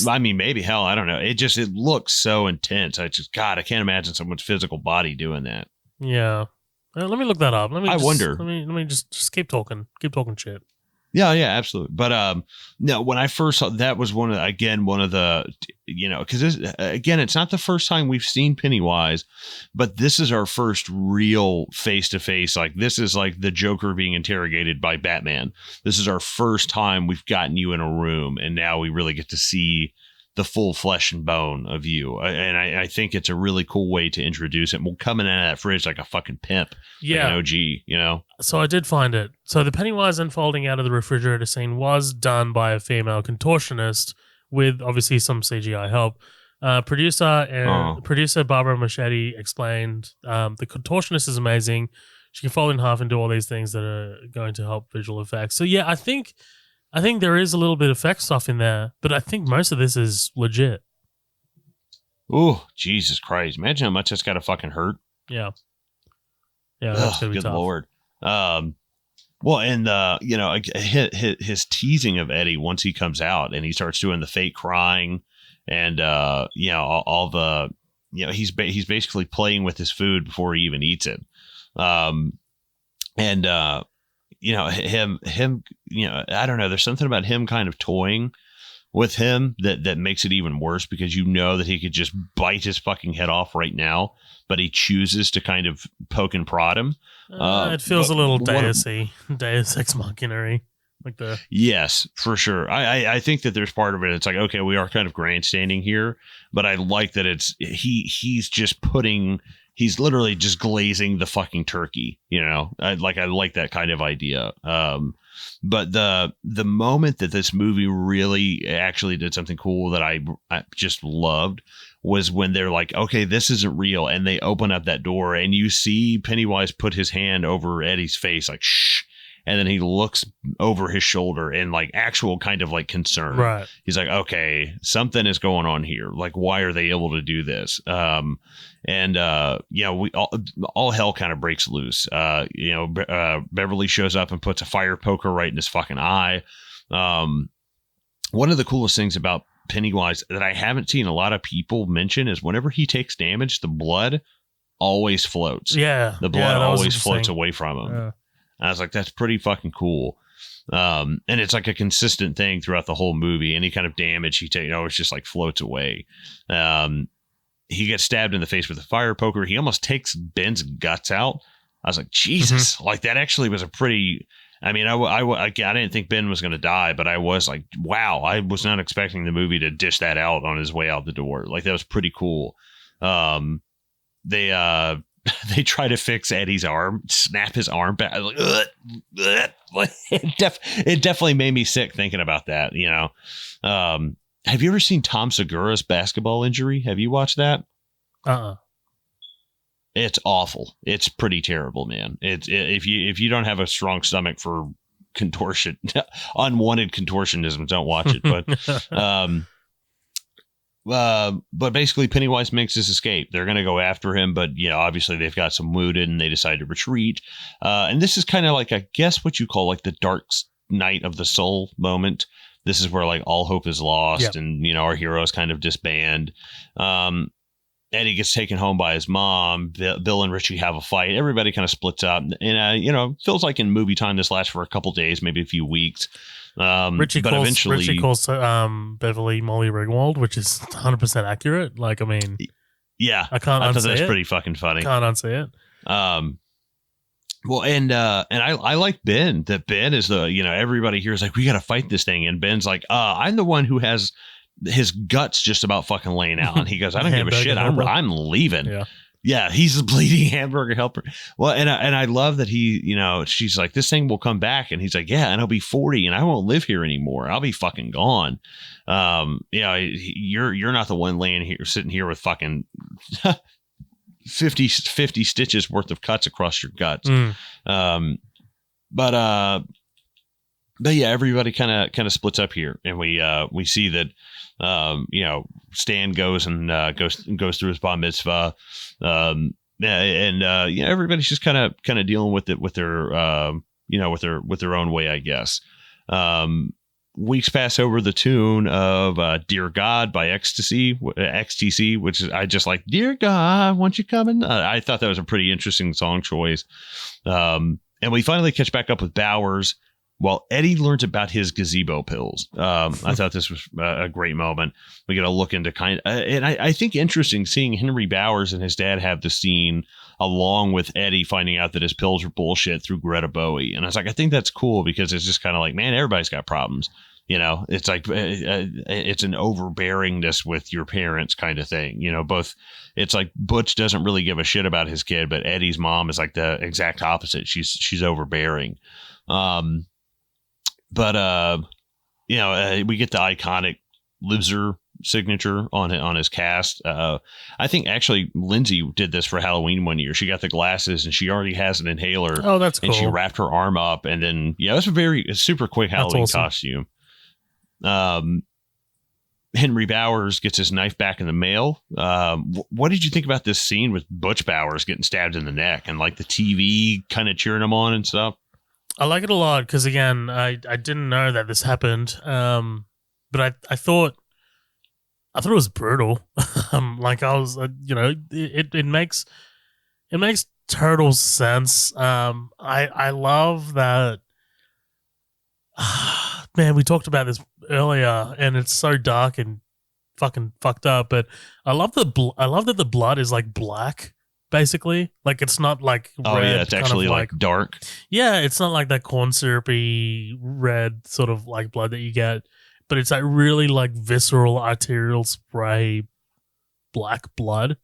S1: I mean, maybe, hell, I don't know. It looks so intense. I can't imagine someone's physical body doing that.
S2: Yeah. Let me look that up.
S1: I wonder.
S2: Let me just keep talking. Keep talking shit.
S1: Yeah, absolutely. But no, when I first saw that was one of the, because again, it's not the first time we've seen Pennywise, but this is our first real face to face. Like, this is like the Joker being interrogated by Batman. This is our first time we've gotten you in a room, and now we really get to see the full flesh and bone of you. And I think it's a really cool way to introduce it. We'll come in out of that fridge like a fucking pimp. Yeah. Like an OG, So I did find it. So the Pennywise unfolding out of the refrigerator scene was done by a female contortionist with obviously some CGI help. Producer Barbara Muschietti explained the contortionist is amazing. She can fold in half and do all these things that are going to help visual effects. So yeah, I think there is a little bit of effect stuff in there, but I think most of this is legit. Oh, Jesus Christ. Imagine how much that's got to fucking hurt.
S2: Yeah. Yeah, that's going to be tough. Good Lord.
S1: Well, and, his teasing of Eddie once he comes out and he starts doing the fake crying and, all the, he's basically playing with his food before he even eats it. Him, I don't know. There's something about him kind of toying with him that makes it even worse because that he could just bite his fucking head off right now, but he chooses to kind of poke and prod him.
S2: It feels a little Deus Ex Machina.
S1: Yes, for sure. I think that there's part of it. It's like, okay, we are kind of grandstanding here, but I like that he's literally just glazing the fucking turkey, I like that kind of idea. But the moment that this movie really actually did something cool that I just loved was when they're like, okay, this isn't real. And they open up that door and you see Pennywise put his hand over Eddie's face, like, shh. And then he looks over his shoulder in like actual kind of like concern.
S2: Right.
S1: He's like, okay, something is going on here. Like, why are they able to do this? We all hell kind of breaks loose. Beverly shows up and puts a fire poker right in his fucking eye. One of the coolest things about Pennywise that I haven't seen a lot of people mention is whenever he takes damage, the blood always floats.
S2: Yeah.
S1: The blood always floats away from him. And I was like, that's pretty fucking cool. And it's like a consistent thing throughout the whole movie. Any kind of damage he takes, it's just like floats away. He gets stabbed in the face with a fire poker. He almost takes Ben's guts out. I was like, Jesus, like that actually was a pretty, I mean, I didn't think Ben was going to die, but I was like, wow, I was not expecting the movie to dish that out on his way out the door. Like that was pretty cool. They try to fix Eddie's arm, snap his arm back. Like, it definitely made me sick thinking about that. Have you ever seen Tom Segura's basketball injury? Have you watched that? It's awful. It's pretty terrible, man. If you don't have a strong stomach for contortion, unwanted contortionism, don't watch it. But basically, Pennywise makes his escape. They're going to go after him, but obviously they've got some wounded, and they decide to retreat. And this is kind of like, I guess, what you call like the dark night of the soul moment. This is where like all hope is lost, and our heroes kind of disband. Eddie gets taken home by his mom. Bill and Richie have a fight. Everybody kind of splits up, and feels like in movie time this lasts for a couple days, maybe a few weeks. Richie
S2: calls Beverly Molly Ringwald, which is 100% accurate. Like, I mean,
S1: yeah,
S2: I thought
S1: that's pretty fucking funny.
S2: Can't unsay it.
S1: Well, and I like Ben. That Ben is the everybody here is like, we got to fight this thing, and Ben's like, I'm the one who has his guts just about fucking laying out, and he goes, I don't give a shit. I'm leaving. Yeah, he's the bleeding hamburger helper. Well, and I love that he, she's like, this thing will come back, and he's like, yeah, and I'll be 40, and I won't live here anymore. I'll be fucking gone. You're not the one sitting here with fucking 50 stitches worth of cuts across your guts. But yeah, everybody kind of splits up here, and we see that Stan goes through his bar mitzvah, everybody's just kind of dealing with it with their with their own way, I guess. Weeks pass over the tune of Dear God by XTC, which is, I just like, Dear God, won't you come in? I thought that was a pretty interesting song choice. And we finally catch back up with Bowers while Eddie learns about his gazebo pills. I thought this was a great moment. We get a look into and I think interesting seeing Henry Bowers and his dad have the scene along with Eddie finding out that his pills are bullshit through Greta Bowie. And I was like, I think that's cool because it's just kind of like, man, everybody's got problems. It's like, it's an overbearingness with your parents kind of thing. Both, it's like Butch doesn't really give a shit about his kid, but Eddie's mom is like the exact opposite. She's overbearing. But we get the iconic Libzer signature on his cast. I think actually Lindsay did this for Halloween one year. She got the glasses and she already has an inhaler.
S2: Oh, that's cool.
S1: And she wrapped her arm up, and then it's a super quick Halloween costume. Henry Bowers gets his knife back in the mail. What did you think about this scene with Butch Bowers getting stabbed in the neck and like the TV kind of cheering him on and stuff?
S2: I like it a lot because, again, I didn't know that this happened, but I thought it was brutal. Like I was, it makes total sense. I love that. Man, we talked about this earlier, and it's so dark and fucking fucked up. But I love that the blood is like black. Basically, like it's not like red.
S1: Yeah, it's actually like dark.
S2: Yeah, it's not like that corn syrupy red sort of like blood that you get, but it's like really like visceral arterial spray black blood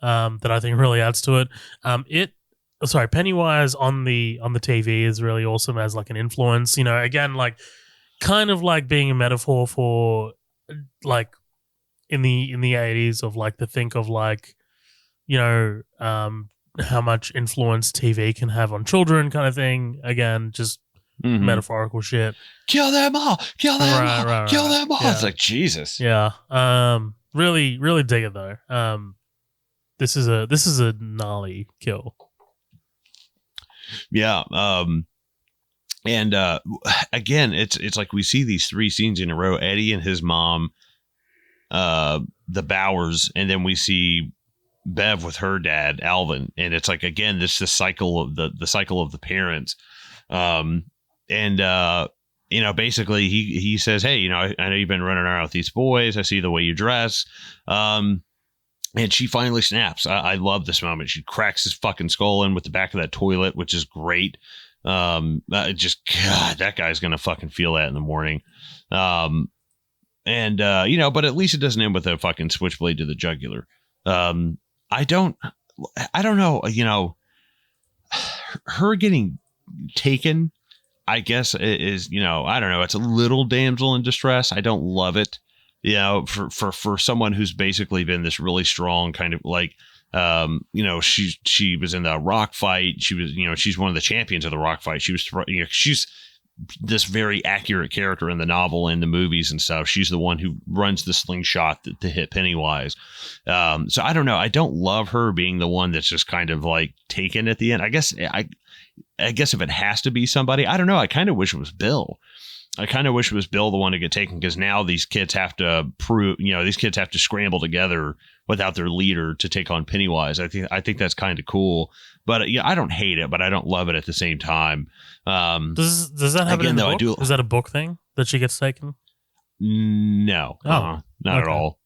S2: that I think really adds to it. Pennywise on the TV is really awesome as like an influence. Again, like kind of like being a metaphor for like in the 80s of like to think of like, how much influence TV can have on children kind of thing. Again, just metaphorical shit.
S1: Kill them all. Kill them all. Kill them all. Yeah. It's like, Jesus.
S2: Yeah. Really, really dig it though. This is a gnarly kill.
S1: Yeah. And again, it's like we see these three scenes in a row. Eddie and his mom the Bowers, and then we see Bev with her dad, Alvin, and it's like, again, this the cycle of the cycle of the parents. Basically he says, hey, I know you've been running around with these boys. I see the way you dress. And she finally snaps. I love this moment. She cracks his fucking skull in with the back of that toilet, which is great. God, that guy's going to fucking feel that in the morning. But at least it doesn't end with a fucking switchblade to the jugular. I don't know, her getting taken, I guess, is, I don't know, it's a little damsel in distress. I don't love it, for someone who's basically been this really strong kind of like, she was in the rock fight. She was, she's one of the champions of the rock fight. She was, she's this very accurate character in the novel and the movies and stuff. She's the one who runs the slingshot to hit Pennywise. So I don't know. I don't love her being the one that's just kind of like taken at the end. I guess if it has to be somebody, I don't know. I kind of wish it was Bill. I kind of wish it was Bill the one to get taken, because now these kids have to scramble together without their leader to take on Pennywise. I think that's kind of cool, but I don't hate it, but I don't love it at the same time.
S2: Does that happen in the book? Is that a book thing that she gets taken?
S1: No, not at all.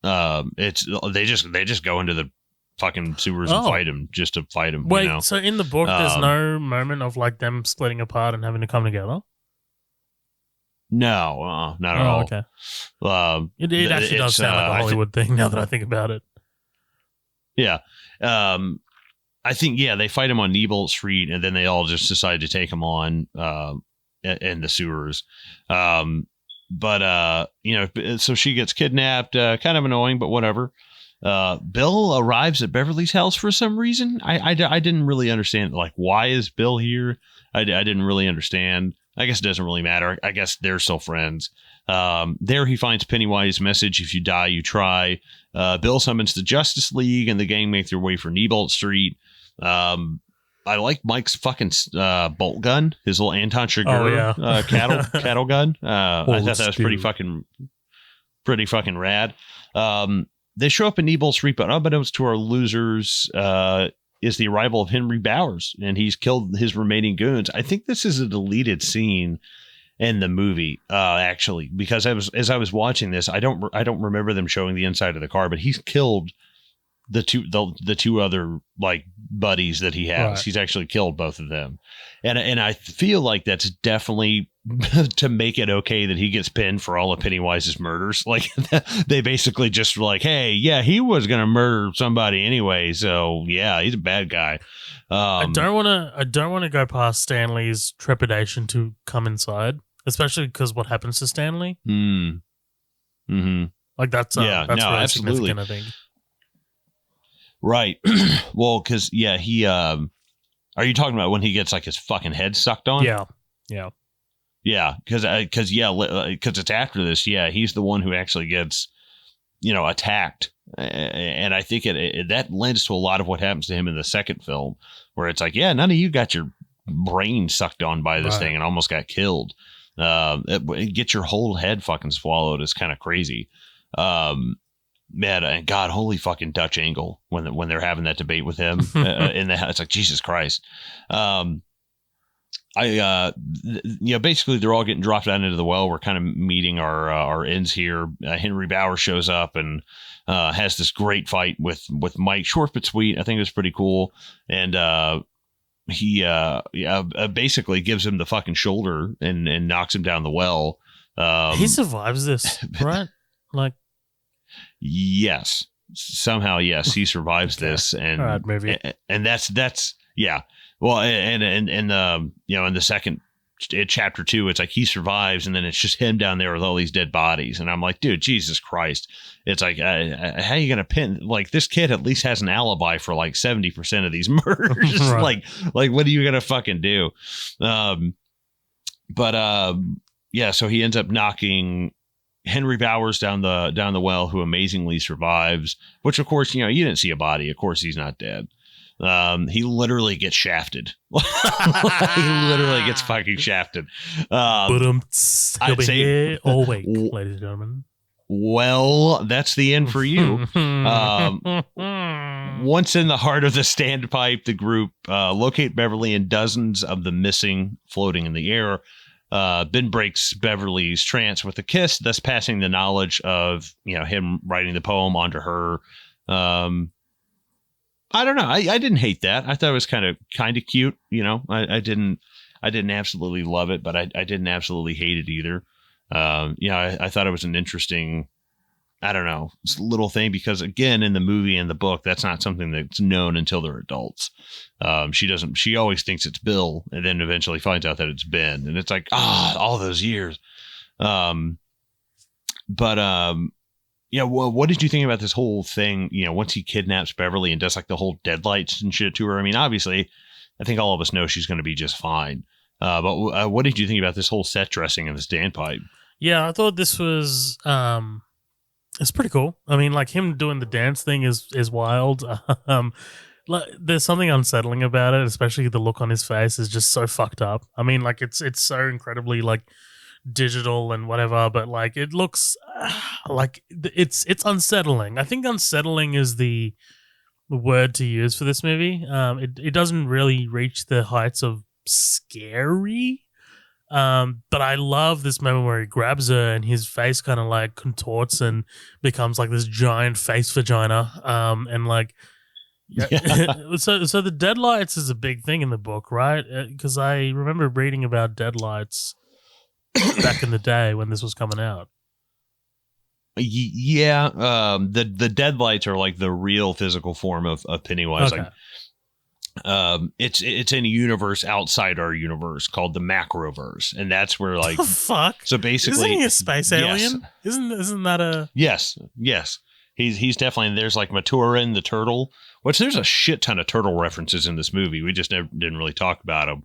S1: It's they just go into the fucking sewers and fight him just to fight him.
S2: Wait, so in the book, there's no moment of like them splitting apart and having to come together?
S1: No, not at all.
S2: Okay. It actually does sound like a Hollywood thing now that I think about it.
S1: Yeah. I think, they fight him on Neibolt Street, and then they all just decide to take him on in the sewers. So she gets kidnapped, kind of annoying, but whatever. Bill arrives at Beverly's house for some reason. I didn't really understand, like, why is Bill here? I didn't really understand. I guess it doesn't really matter. I guess they're still friends. There he finds Pennywise's message: if you die, you try. Bill summons the Justice League, and the gang make their way for Neibolt Street. I like Mike's fucking bolt gun, his little Anton Chigurh cattle gun. I thought that was pretty fucking rad. They show up in Neibolt Street, but unbeknownst to our losers, is the arrival of Henry Bowers, and he's killed his remaining goons. I think this is a deleted scene in the movie, actually, because as I was watching this, I don't remember them showing the inside of the car, but he's killed the two other like buddies that he has. Right. He's actually killed both of them, and I feel like that's definitely to make it okay that he gets pinned for all of Pennywise's murders. Like they basically just were like, hey, yeah, he was gonna murder somebody anyway, so yeah, he's a bad guy. I don't want to go past Stanley's trepidation to come inside, especially because what happens to Stanley.
S2: Mm-hmm. Like that's really absolutely significant, I think.
S1: Right. Well, because he are you talking about when he gets like his fucking head sucked on?
S2: Yeah.
S1: Because it's after this. Yeah, he's the one who actually gets attacked, and I think that lends to a lot of what happens to him in the second film, where it's like, none of you got your brain sucked on by this thing and almost got killed. Get your whole head fucking swallowed is kind of crazy. Man, and God, holy fucking Dutch Angle when they're having that debate with him in the house. It's like, Jesus Christ. Basically they're all getting dropped down into the well. We're kind of meeting our ends here. Henry Bauer shows up and has this great fight with Mike. Short but sweet. I think it was pretty cool. And he basically gives him the fucking shoulder and knocks him down the well.
S2: He survives this, right? Like,
S1: yes, somehow, yes, he survives this, and
S2: right, maybe.
S1: And that's yeah. Well, and in the second chapter 2, it's like he survives, and then it's just him down there with all these dead bodies, and I'm like, dude, Jesus Christ! It's like, how are you gonna pin? Like, this kid at least has an alibi for like 70% of these murders. Right. like what are you gonna fucking do? So he ends up knocking Henry Bowers down the well, who amazingly survives, which of course, you didn't see a body. Of course he's not dead. He literally gets shafted. He literally gets fucking shafted.
S2: He'll be here all week, ladies and gentlemen.
S1: well, that's the end for you. Once in the heart of the standpipe, the group locate Beverly and dozens of the missing floating in the air. Ben breaks Beverly's trance with a kiss, thus passing the knowledge of him writing the poem onto her. I don't know. I didn't hate that. I thought it was kind of cute. I didn't absolutely love it, but I didn't absolutely hate it either. I thought it was an interesting, I don't know, little thing because again, in the movie and the book, that's not something that's known until they're adults. She always thinks it's Bill and then eventually finds out that it's Ben. And it's like, all those years. Well, what did you think about this whole thing? Once he kidnaps Beverly and does like the whole deadlights and shit to her. I mean, obviously, I think all of us know she's going to be just fine. But what did you think about this whole set dressing and the standpipe?
S2: Yeah, I thought this was it's pretty cool. I mean, like him doing the dance thing is wild. There's something unsettling about it, especially the look on his face is just so fucked up. I mean, like it's so incredibly like digital and whatever, but like it looks like it's unsettling. I think unsettling is the word to use for this movie. It doesn't really reach the heights of scary, but I love this moment where he grabs her and his face kind of like contorts and becomes like this giant face vagina, and like so the deadlights is a big thing in the book, right? Because I remember reading about deadlights back in the day when this was coming out.
S1: Yeah, the deadlights are like the real physical form of Pennywise.
S2: Okay.
S1: Like, it's in a universe outside our universe called the Macroverse, and that's where like
S2: the fuck.
S1: So basically,
S2: isn't he a space alien?
S1: Yes.
S2: Isn't that a
S1: yes? He's definitely. There's like Maturin the turtle, which there's a shit ton of turtle references in this movie. We just didn't really talk about them.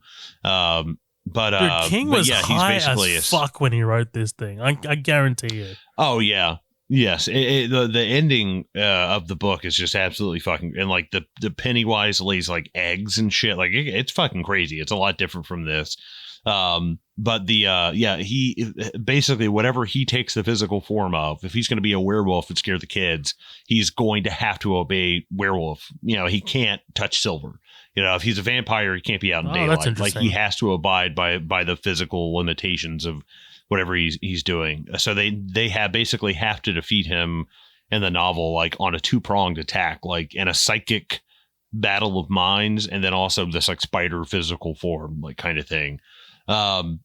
S2: Dude, King was high as fuck when he wrote this thing. I guarantee you.
S1: Oh yeah. Yes, the ending of the book is just absolutely fucking, and like the Pennywise lays like eggs and shit. Like it's fucking crazy. It's a lot different from this. But he basically whatever he takes the physical form of, if he's going to be a werewolf and scare the kids, he's going to have to obey werewolf. He can't touch silver. If he's a vampire, he can't be out in daylight. Like he has to abide by the physical limitations of whatever he's doing. So they basically have to defeat him in the novel, like on a 2-pronged attack, like in a psychic battle of minds, and then also this like spider physical form, like kind of thing. But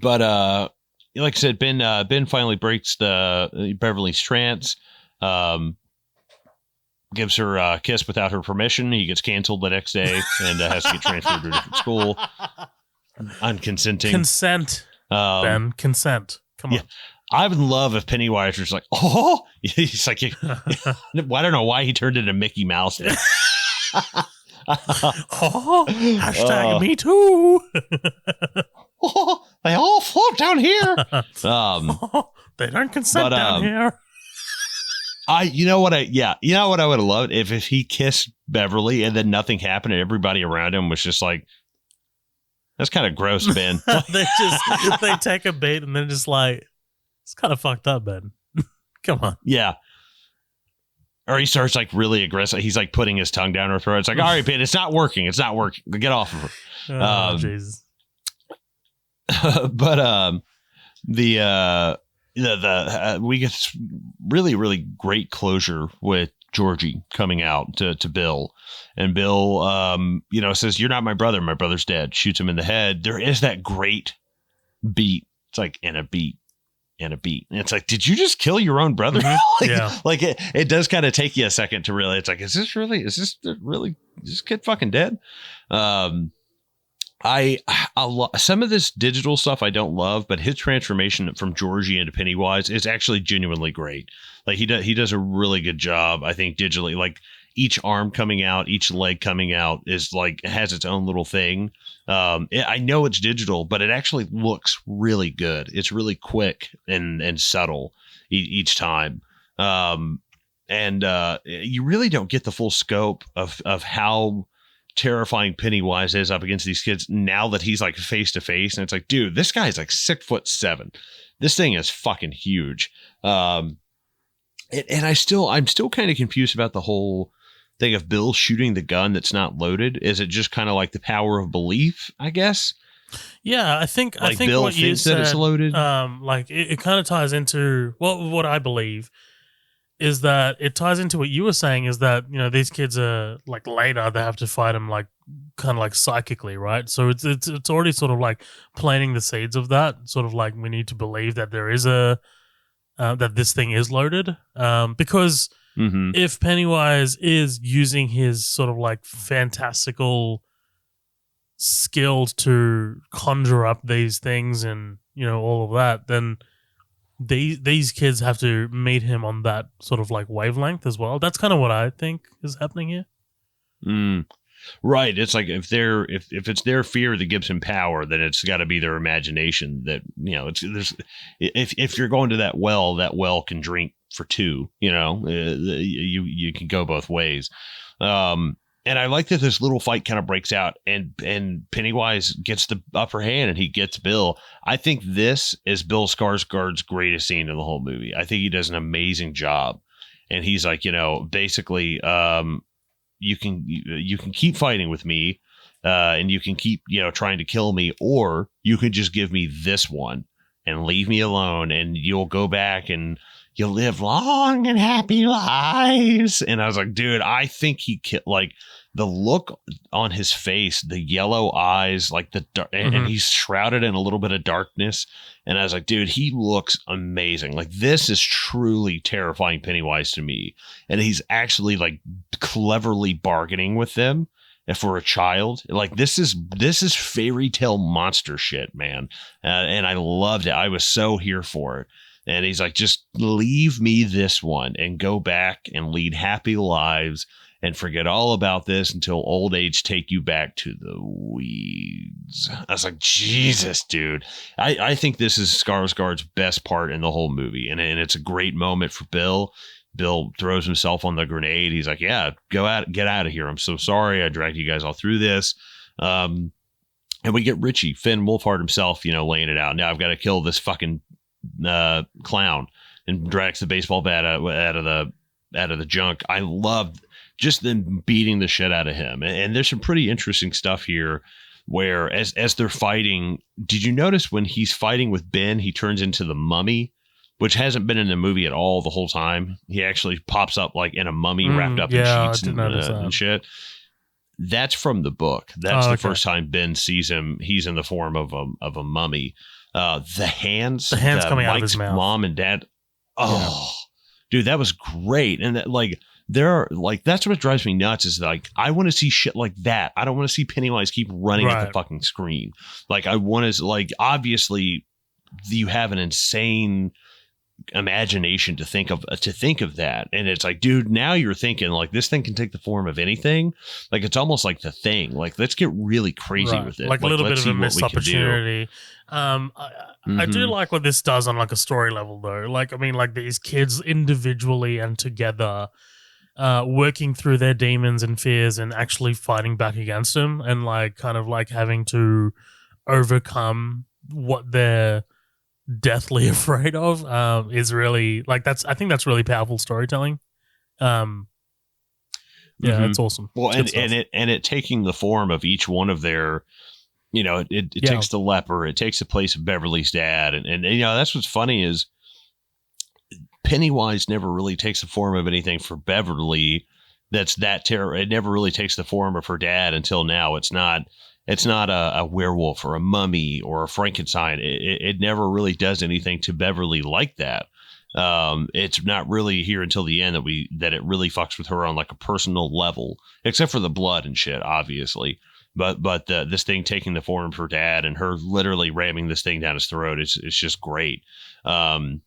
S1: like I said, Ben finally breaks the Beverly's trance, gives her a kiss without her permission. He gets canceled the next day and has to get transferred to a different school. Unconsenting.
S2: Consent. Ben, consent. Come on.
S1: I would love if Pennywise was like, oh, he's like, I don't know why he turned into Mickey Mouse.
S2: Hashtag me too.
S1: They all float down here.
S2: They don't consent down here.
S1: You know what I would have loved if he kissed Beverly and then nothing happened and everybody around him was just like, that's kind of gross, Ben.
S2: they take a bait and they're just like, it's kind of fucked up, Ben. Come on.
S1: Yeah. Or he starts like really aggressive. He's like putting his tongue down her throat. It's like, all right, Ben, it's not working. It's not working. Get off of her.
S2: Oh, Jesus.
S1: But we get really, really great closure with Georgie coming out to Bill, and Bill, says, "You're not my brother. My brother's dead." Shoots him in the head. There is that great beat. It's like, and a beat. And a beat. And it's like, did you just kill your own brother?
S2: Mm-hmm.
S1: Like it does kind of take you a second to really, it's like, is this kid fucking dead? Some of this digital stuff I don't love, but his transformation from Georgie into Pennywise is actually genuinely great. Like he does a really good job, I think, digitally. Like each arm coming out, each leg coming out is like, it has its own little thing. I know it's digital, but it actually looks really good. It's really quick and subtle each time. You really don't get the full scope of how terrifying Pennywise is up against these kids now that he's like face to face. And it's like, dude, this guy's like 6'7". This thing is fucking huge. And I'm still kind of confused about the whole thing of Bill shooting the gun that's not loaded. Is it just kind of like the power of belief, I guess?
S2: Yeah, I think
S1: Bill
S2: what you
S1: thinks
S2: said,
S1: that it's loaded.
S2: like it kind of ties into what I believe is that it ties into what you were saying is that, you know, these kids are like later they have to fight him like kind of like psychically, right? So it's already sort of like planting the seeds of that, sort of like we need to believe that there is that this thing is loaded, because if Pennywise is using his sort of like fantastical skills to conjure up these things and, you know, all of that, then these kids have to meet him on that sort of like wavelength as well. That's kind of what I think is happening here.
S1: Right. It's like if it's their fear that gives him power, then it's got to be their imagination that, you know, if you're going to that well can drink for two, you know, you can go both ways. And I like that this little fight kind of breaks out and Pennywise gets the upper hand and he gets Bill. I think this is Bill Skarsgård's greatest scene in the whole movie. I think he does an amazing job. And he's like, you know, basically, you can keep fighting with me, and you can keep, you know, trying to kill me, or you can just give me this one and leave me alone, and you'll go back and you'll live long and happy lives. And I was like, dude, I think like the look on his face, the yellow eyes, like and he's shrouded in a little bit of darkness. And I was like, dude, he looks amazing. Like, this is truly terrifying Pennywise to me. And he's actually like cleverly bargaining with them. If we're a child, like this is fairy tale monster shit, man. And I loved it. I was so here for it. And he's like, just leave me this one and go back and lead happy lives and forget all about this until old age take you back to the weeds. I was like, Jesus, dude. I think this is Skarsgård's best part in the whole movie. And it's a great moment for Bill. Bill throws himself on the grenade. He's like, yeah, get out of here. I'm so sorry. I dragged you guys all through this. And we get Richie, Finn Wolfhard himself, you know, laying it out. Now I've got to kill this fucking clown, and drags the baseball bat out of the junk. I love just them beating the shit out of him. And there's some pretty interesting stuff here where as they're fighting, did you notice when he's fighting with Ben, he turns into the mummy, which hasn't been in the movie at all the whole time. He actually pops up like in a mummy wrapped up in sheets and shit. That's from the book. That's the first time Ben sees him. He's in the form of a mummy. The hands coming out of his mouth. Mom and dad. Oh, yeah. Dude, that was great. And that, like, that's what drives me nuts is like, I want to see shit like that. I don't want to see Pennywise keep running at the fucking screen. Like, I want to, like, obviously you have an insane imagination to think of that, and it's like, dude, now you're thinking like this thing can take the form of anything. Like, it's almost like The Thing. Like, let's get really crazy with it.
S2: Like a little bit of a missed opportunity. I do like what this does on like a story level though. Like, I mean, like these kids individually and together working through their demons and fears and actually fighting back against them, and like kind of like having to overcome what they're deathly afraid of is really like, I think that's really powerful storytelling. It's awesome.
S1: Well, and it taking the form of each one of their, you know, it takes the leper, it takes the place of Beverly's dad, and you know, that's what's funny is Pennywise never really takes the form of anything for Beverly that's that terror. It never really takes the form of her dad until now. It's not a werewolf or a mummy or a Frankenstein. It never really does anything to Beverly like that. It's not really here until the end that it really fucks with her on like a personal level, except for the blood and shit, obviously. But this thing taking the form of her dad and her literally ramming this thing down his throat, it's just great. The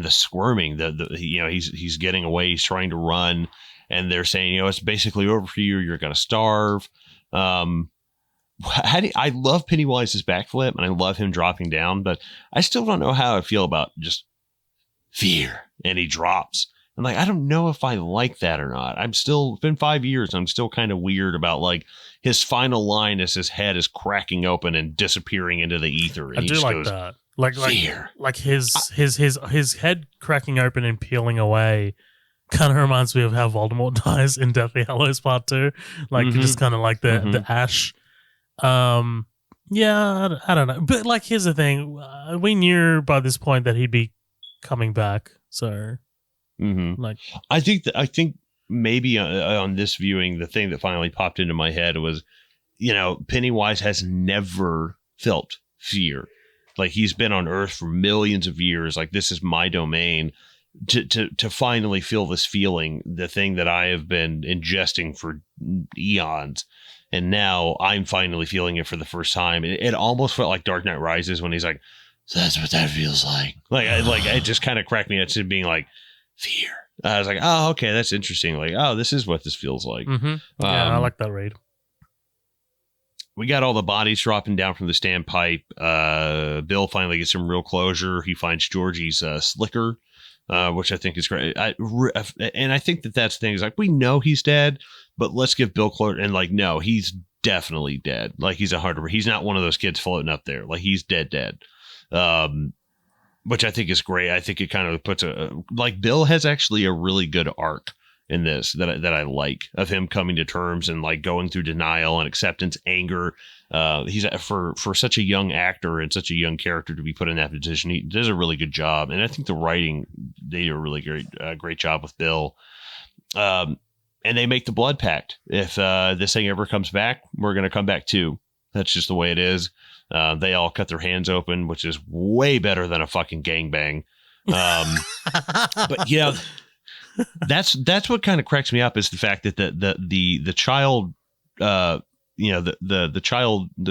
S1: squirming, you know, he's getting away, he's trying to run. And they're saying, you know, it's basically over for you. You're going to starve. I love Pennywise's backflip and I love him dropping down, but I still don't know how I feel about just fear. And he drops I'm like, I don't know if I like that or not. It's been 5 years. I'm still kind of weird about like his final line as his head is cracking open and disappearing into the ether. And
S2: I do like that. Like his head cracking open and peeling away kind of reminds me of how Voldemort dies in Deathly Hallows Part 2. Like just kind of like the ash. Yeah, I don't know. But like, here's the thing. We knew by this point that he'd be coming back. So like,
S1: I think maybe on this viewing, the thing that finally popped into my head was, Pennywise has never felt fear. Like, he's been on Earth for millions of years. Like, this is my domain. To finally feel this feeling, the thing that I have been ingesting for eons, and now I'm finally feeling it for the first time. It almost felt like Dark Knight Rises when he's like, so that's what that feels like. Like it just kind of cracked me up to being like, fear. I was like, oh, okay, that's interesting. Like, oh, this is what this feels like.
S2: Yeah, I like that read.
S1: We got all the bodies dropping down from the standpipe. Bill finally gets some real closure. He finds Georgie's slicker, which I think is great. And I think that's things like, we know he's dead, but let's give Bill closure. And like, no, he's definitely dead. Like, he's he's not one of those kids floating up there. Like, he's dead. Which I think is great. I think it kind of puts like, Bill has actually a really good arc in this that I like, of him coming to terms and like going through denial and acceptance, anger. He's for such a young actor and such a young character to be put in that position. He does a really good job. And I think the writing, they do a really great job with Bill. And they make the blood pact. If this thing ever comes back, we're going to come back too. That's just the way it is. They all cut their hands open, which is way better than a fucking gangbang. But that's what kind of cracks me up, is the fact that the child, the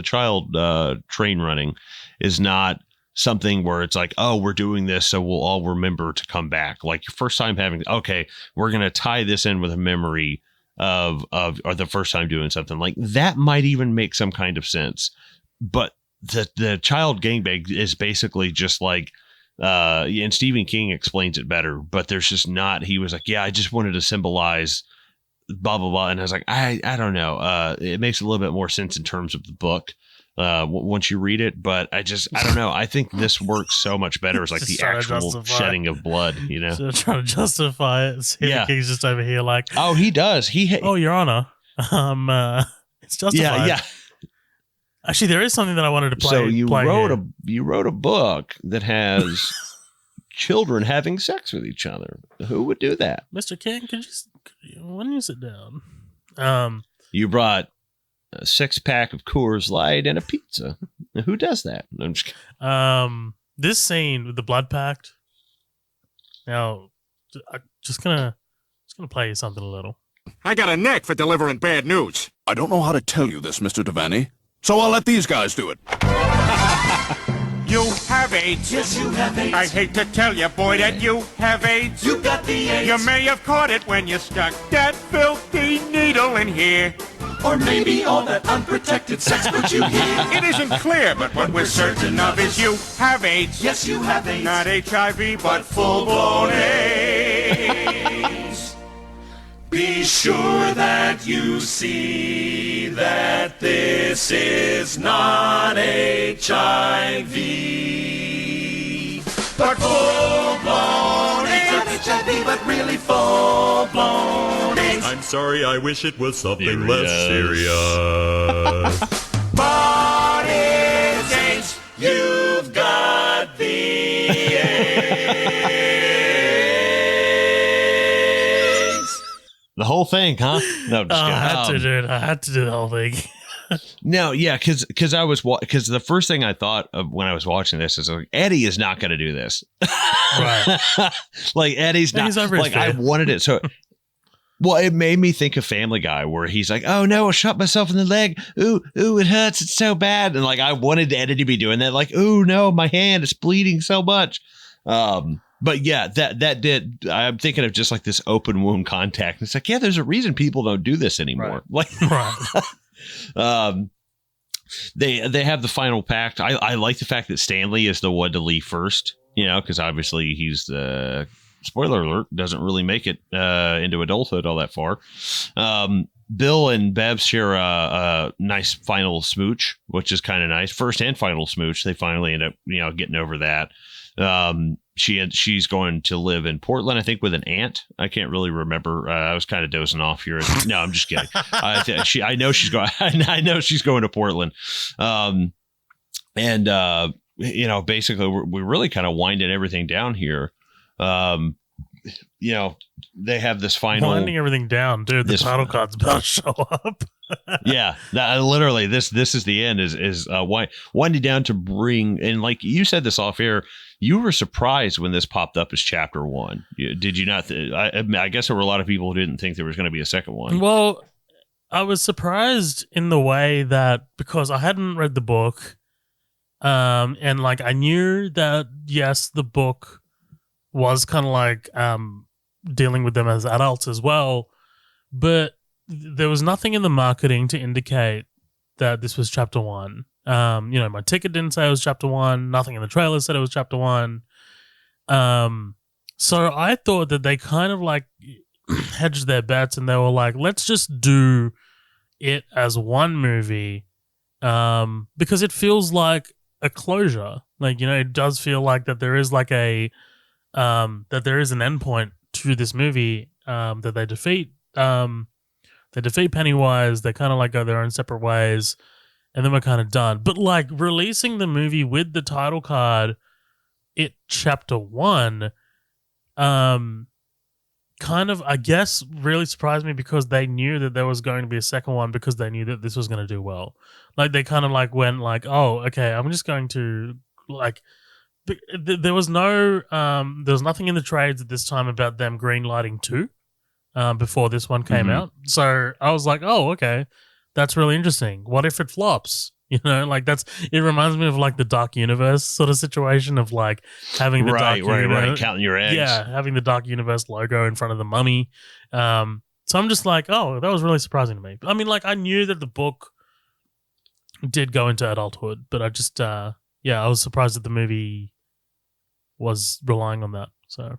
S1: child train running is not something where it's like, oh, we're doing this so we'll all remember to come back. Like, your first time okay, we're going to tie this in with a memory of or the first time doing something like that might even make some kind of sense. But the child gangbang is basically just like, and Stephen King explains it better, but there's just not, he was like, yeah, I just wanted to symbolize blah, blah, blah. And I was like, I don't know. It makes a little bit more sense in terms of the book once you read it, but I don't know. I think this works so much better as like the actual shedding of blood, So
S2: trying to justify it. Stephen King's just over here like,
S1: oh, he does. Oh,
S2: Your Honor. It's justified.
S1: Yeah.
S2: Actually, there is something that I wanted to play.
S1: So you wrote a book that has children having sex with each other. Who would do that?
S2: Mr. King, when you sit down?
S1: You brought a 6-pack of Coors Light and a pizza. Who does that? I'm just
S2: this scene with the blood pact. Now, I'm just gonna play you something a little.
S3: I got a knack for delivering bad news. I don't know how to tell you this, Mr. Devaney, so I'll let these guys do it. You have AIDS.
S4: Yes, you have AIDS.
S3: I hate to tell you, boy, that you have AIDS.
S4: You got the AIDS.
S3: You may have caught it when you stuck that filthy needle in here.
S4: Or maybe all that unprotected sex put you here.
S3: It isn't clear, but what we're certain of is you have AIDS.
S4: Yes, you have AIDS.
S3: Not HIV, but full-blown AIDS.
S4: Be sure that you see that this is not HIV, but full-blown AIDS. Not HIV, but really full-blown AIDS.
S5: I'm sorry, I wish it was something less serious.
S4: But it's AIDS. You've got the AIDS.
S1: The whole thing, huh? No, I'm just kidding.
S2: I had to do the whole thing.
S1: No, yeah, because the first thing I thought of when I was watching this is like, Eddie is not going to do this.
S2: Right.
S1: Like, Eddie's not. Like, I wanted it so. Well, it made me think of Family Guy, where he's like, "Oh no, I shot myself in the leg. Ooh, it hurts. It's so bad." And like, I wanted Eddie to be doing that. Like, "Ooh no, my hand is bleeding so much." But yeah, that did. I'm thinking of just like this open wound contact. It's like, yeah, there's a reason people don't do this anymore.
S2: Right.
S1: Like, right. They have the final pact. I like the fact that Stanley is the one to leave first. Because obviously he's the spoiler alert, doesn't really make it into adulthood all that far. Bill and Babs share a nice final smooch, which is kind of nice. First and final smooch. They finally end up, getting over that. She's going to live in Portland, I think, with an aunt. I can't really remember. I was kind of dozing off here. No, I'm just kidding. I know she's going. I know she's going to Portland. Basically, we're really kind of winding everything down here. They have this final
S2: winding everything down, dude. The title card's about to show up.
S1: Yeah, literally, this is the end. Is winding down to bring, and like you said this off air, you were surprised when this popped up as chapter 1. Did you not? I guess there were a lot of people who didn't think there was going to be a second one.
S2: Well, I was surprised in the way that, because I hadn't read the book, and like I knew that yes, the book was kind of like dealing with them as adults as well, but there was nothing in the marketing to indicate that this was chapter 1. My ticket didn't say it was chapter 1. Nothing in the trailer said it was chapter 1. So I thought that they kind of like hedged their bets and they were like, let's just do it as one movie, because it feels like a closure. Like, it does feel like that there is like that there is an endpoint to this movie, that they defeat Pennywise. They kind of like go their own separate ways, and then we're kind of done. But like releasing the movie with the title card, chapter 1, kind of, I guess, really surprised me, because they knew that there was going to be a second one, because they knew that this was going to do well. Like they kind of like went like, oh, okay, I'm just going to like. There was nothing in the trades at this time about them greenlighting 2 before this one came out. So I was like, oh, okay, that's really interesting. What if it flops? It reminds me of like the Dark Universe sort of situation of like having the Dark Universe,
S1: counting your eggs.
S2: Yeah, having the Dark Universe logo in front of the mummy. So I'm just like, oh, that was really surprising to me. I mean, like I knew that the book did go into adulthood, but I just I was surprised that the movie was relying on that. So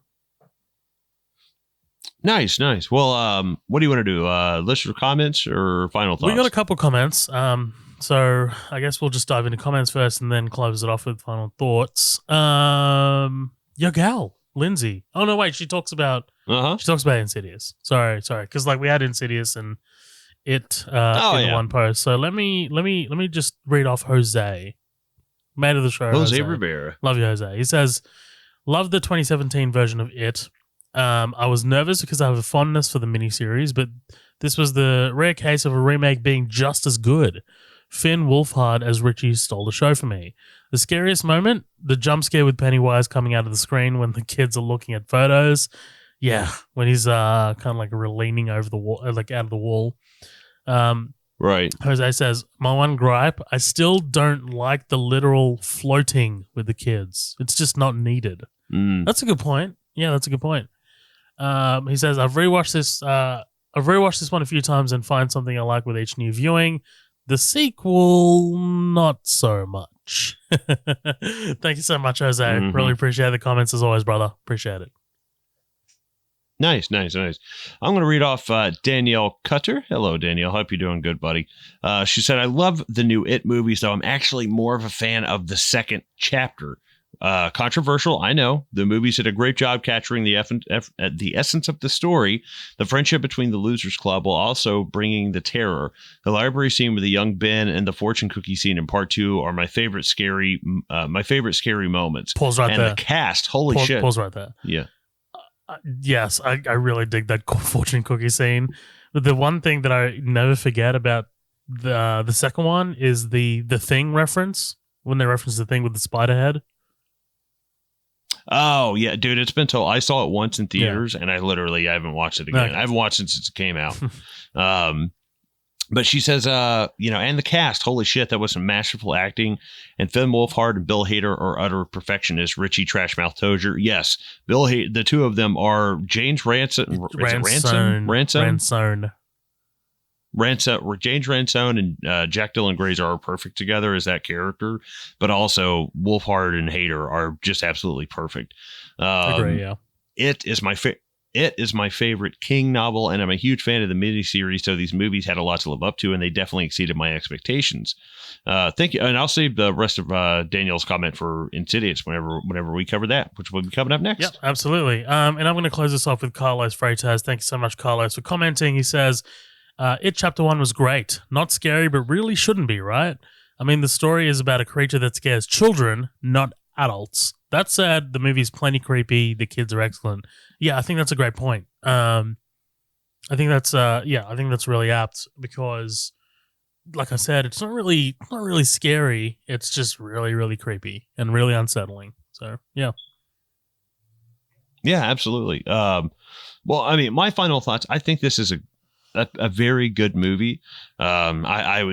S1: nice. Well, what do you want to do? Listener comments or final thoughts?
S2: We got a couple comments. So I guess we'll just dive into comments first and then close it off with final thoughts. Your gal, Lindsay. Oh no, wait, she talks about Insidious. Sorry, because like we had Insidious and it in one post. So let me just read off Jose. Mate of the show,
S1: Jose Rivera.
S2: Love you, Jose. He says, love the 2017 version of It. I was nervous because I have a fondness for the miniseries, but this was the rare case of a remake being just as good. Finn Wolfhard as Richie stole the show for me. The scariest moment, the jump scare with Pennywise coming out of the screen when the kids are looking at photos. Yeah, when he's kind of like leaning over the wall, like out of the wall.
S1: Right.
S2: Jose says, my one gripe, I still don't like the literal floating with the kids. It's just not needed. That's a good point. Yeah, that's a good point. He says, I've rewatched this one a few times and find something I like with each new viewing. The sequel, not so much. Thank you so much, Jose. Really appreciate the comments as always, brother. Appreciate it.
S1: Nice. I'm going to read off Danielle Cutter. Hello, Danielle. Hope you're doing good, buddy. She said, I love the new It movies, though I'm actually more of a fan of the second chapter. Controversial, I know. The movies did a great job capturing the essence of the story. The friendship between the Losers Club while also bringing the terror. The library scene with the young Ben and the fortune cookie scene in part 2 are my favorite scary moments.
S2: Pause right there.
S1: And the cast, holy shit.
S2: Pause right there.
S1: Yeah.
S2: Yes, I really dig that fortune cookie scene. But the one thing that I never forget about the second one is the Thing reference, when they reference the Thing with the spider head.
S1: Oh, yeah, dude, it's been told. I saw it once in theaters, and I haven't watched it again. Okay. I haven't watched it since it came out. But she says, and the cast, holy shit, that was some masterful acting. And Finn Wolfhard and Bill Hader are utter perfectionists. Richie Trashmouth Tozier, yes. The two of them are James Ransone. James Ransone and Jack Dylan Grazer are perfect together as that character, but also Wolfhard and Hader are just absolutely perfect.
S2: Agree, yeah.
S1: It is my favorite King novel, and I'm a huge fan of the miniseries. So these movies had a lot to live up to, and they definitely exceeded my expectations. Thank you, and I'll save the rest of Daniel's comment for Insidious whenever we cover that, which will be coming up next.
S2: Yep, absolutely. And I'm going to close this off with Carlos Freitas. Thank you so much, Carlos, for commenting. He says, "It Chapter 1 was great, not scary, but really shouldn't be, right? I mean, the story is about a creature that scares children, not adults. That said, the movie's plenty creepy. The kids are excellent." Yeah, I think that's a great point. I think that's really apt because, like I said, it's not really scary. It's just really, really creepy and really unsettling. So yeah.
S1: Yeah, absolutely. Well, I mean, my final thoughts. I think this is a very good movie. I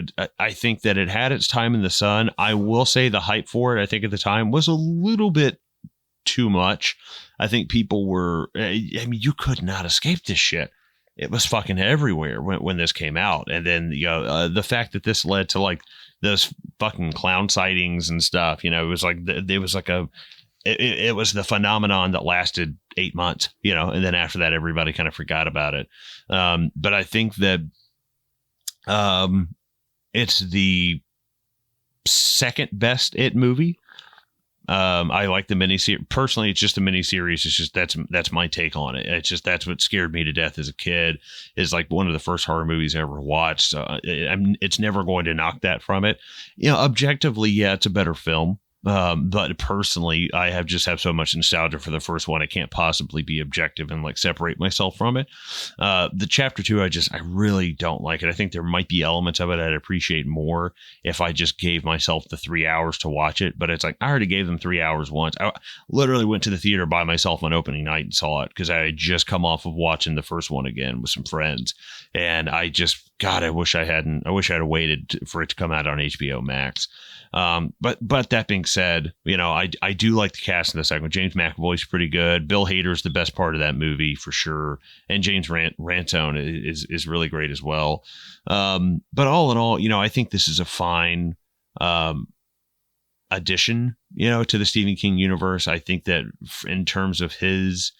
S1: think that it had its time in the sun. I will say the hype for it, I think at the time was a little bit too much. I think people were, you could not escape this shit. It was fucking everywhere when this came out. And then, the fact that this led to like those fucking clown sightings and stuff, it was like, it was the phenomenon that lasted 8 months, and then after that, everybody kind of forgot about it. But I think that it's the second best It movie. I like the miniseries. Personally, it's just a miniseries. It's just that's my take on it. It's just that's what scared me to death as a kid. Is like one of the first horror movies I ever watched. So it's never going to knock that from it. Objectively, yeah, it's a better film. But personally, I have so much nostalgia for the first one. I can't possibly be objective and like separate myself from it. The Chapter 2, I really don't like it. I think there might be elements of it I'd appreciate more if I just gave myself the 3 hours to watch it. But it's like, I already gave them 3 hours once. I literally went to the theater by myself on opening night and saw it because I had just come off of watching the first one again with some friends. And I wish I had waited for it to come out on HBO Max. But that being said, I do like the cast in the second one. James McAvoy's pretty good. Bill Hader's the best part of that movie for sure. And James Ransone is really great as well. But all in all, I think this is a fine, addition, to the Stephen King universe. I think that in terms of his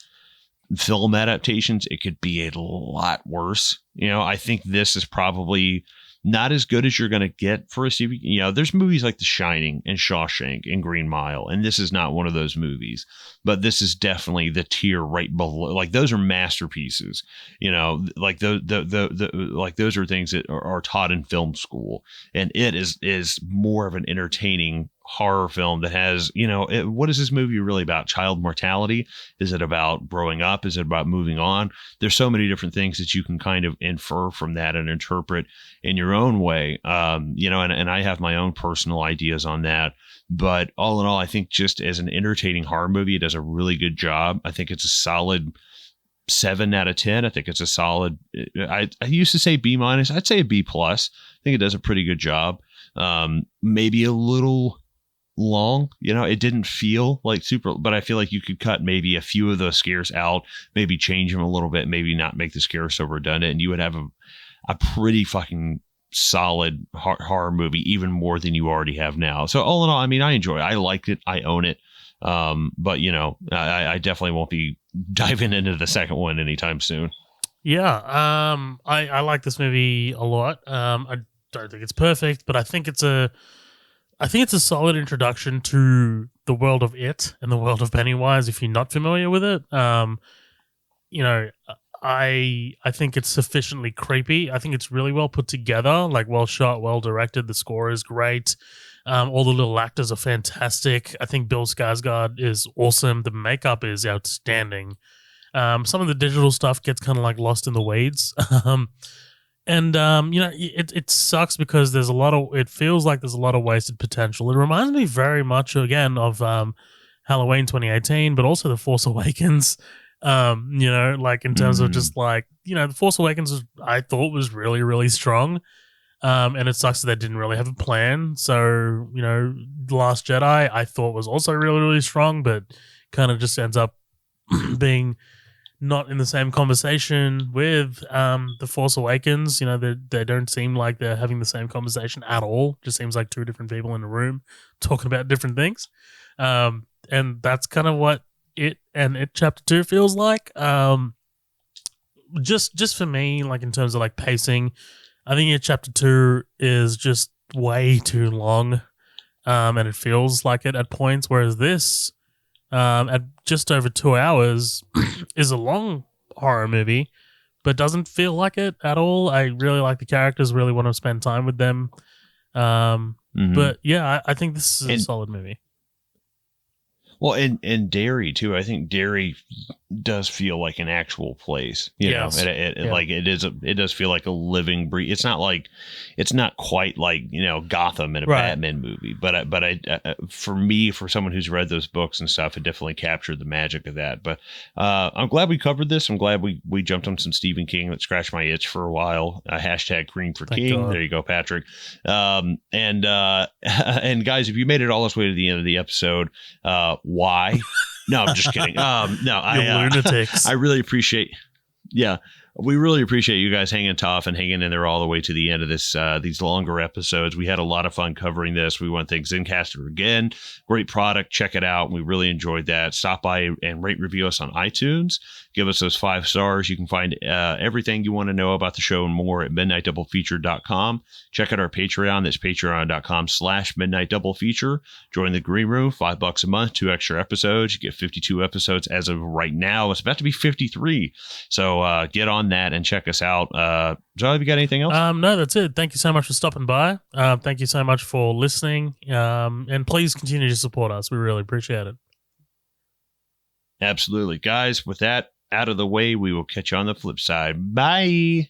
S1: film adaptations, it could be a lot worse. I think this is probably not as good as you're going to get for a Stephen. There's movies like The Shining and Shawshank and Green Mile, and this is not one of those movies. But this is definitely the tier right below. Like those are masterpieces. Like those are things that are taught in film school, and it is more of an entertaining horror film that has, what is this movie really about? Child mortality? Is it about growing up? Is it about moving on? There's so many different things that you can kind of infer from that and interpret in your own way. And I have my own personal ideas on that. But all in all, I think just as an entertaining horror movie, it does a really good job. I think it's a solid 7 out of 10. I think it's a solid, I used to say B-. I'd say a B+. I think it does a pretty good job. Maybe a little long, it didn't feel like super, but I feel like you could cut maybe a few of those scares out, maybe change them a little bit, maybe not make the scare so redundant, and you would have a pretty fucking solid horror movie, even more than you already have now. So all in all, I mean, I enjoy it. I liked it. I own it. But I definitely won't be diving into the second one anytime soon.
S2: Yeah. I like this movie a lot. I don't think it's perfect, but I think it's a solid introduction to the world of It and the world of Pennywise if you're not familiar with it. I think it's sufficiently creepy. I think it's really well put together, like well shot, well directed. The score is great. All the little actors are fantastic. I think Bill Skarsgård is awesome. The makeup is outstanding. Some of the digital stuff gets kind of like lost in the weeds. It sucks because it feels like there's a lot of wasted potential. It reminds me very much again of Halloween 2018, but also The Force Awakens. Like in terms of just like, The Force Awakens I thought was really, really strong. And it sucks that they didn't really have a plan. So, The Last Jedi I thought was also really, really strong, but kind of just ends up being not in the same conversation with The Force Awakens. They don't seem like they're having the same conversation at all. Just seems like two different people in a room talking about different things. And that's kind of what It Chapter 2 feels like. Just for me, like in terms of like pacing, I think Chapter 2 is just way too long. And it feels like it at points, whereas this, at just over 2 hours, is a long horror movie, but doesn't feel like it at all. I really like the characters, really want to spend time with them. But yeah, I think this is a solid movie.
S1: Well, and Derry too. I think Derry does feel like an actual place. You know, like it does feel like a living breed. It's not quite like, you know, Gotham in a Batman movie. But for me, for someone who's read those books and stuff, it definitely captured the magic of that. But I'm glad we covered this. I'm glad we jumped on some Stephen King that scratched my itch for a while. Hashtag Cream for King. God. There you go, Patrick. And guys, if you made it all this way to the end of the episode, why? No, I'm just kidding. Lunatics. I really appreciate. Yeah, we really appreciate you guys hanging tough and hanging in there all the way to the end of this. These longer episodes. We had a lot of fun covering this. We want to thank Zencastr again. Great product. Check it out. We really enjoyed that. Stop by and rate, review us on iTunes. Give us those 5 stars. You can find everything you want to know about the show and more at midnightdoublefeature.com. Check out our Patreon. That's patreon.com/midnightdoublefeature. Join the green room. $5 a month, 2 extra episodes. You get 52 episodes as of right now. It's about to be 53. So get on that and check us out. Joe, have you got anything else?
S2: No, that's it. Thank you so much for stopping by. Thank you so much for listening. And please continue to support us. We really appreciate it.
S1: Absolutely. Guys, with that out of the way, we will catch you on the flip side. Bye.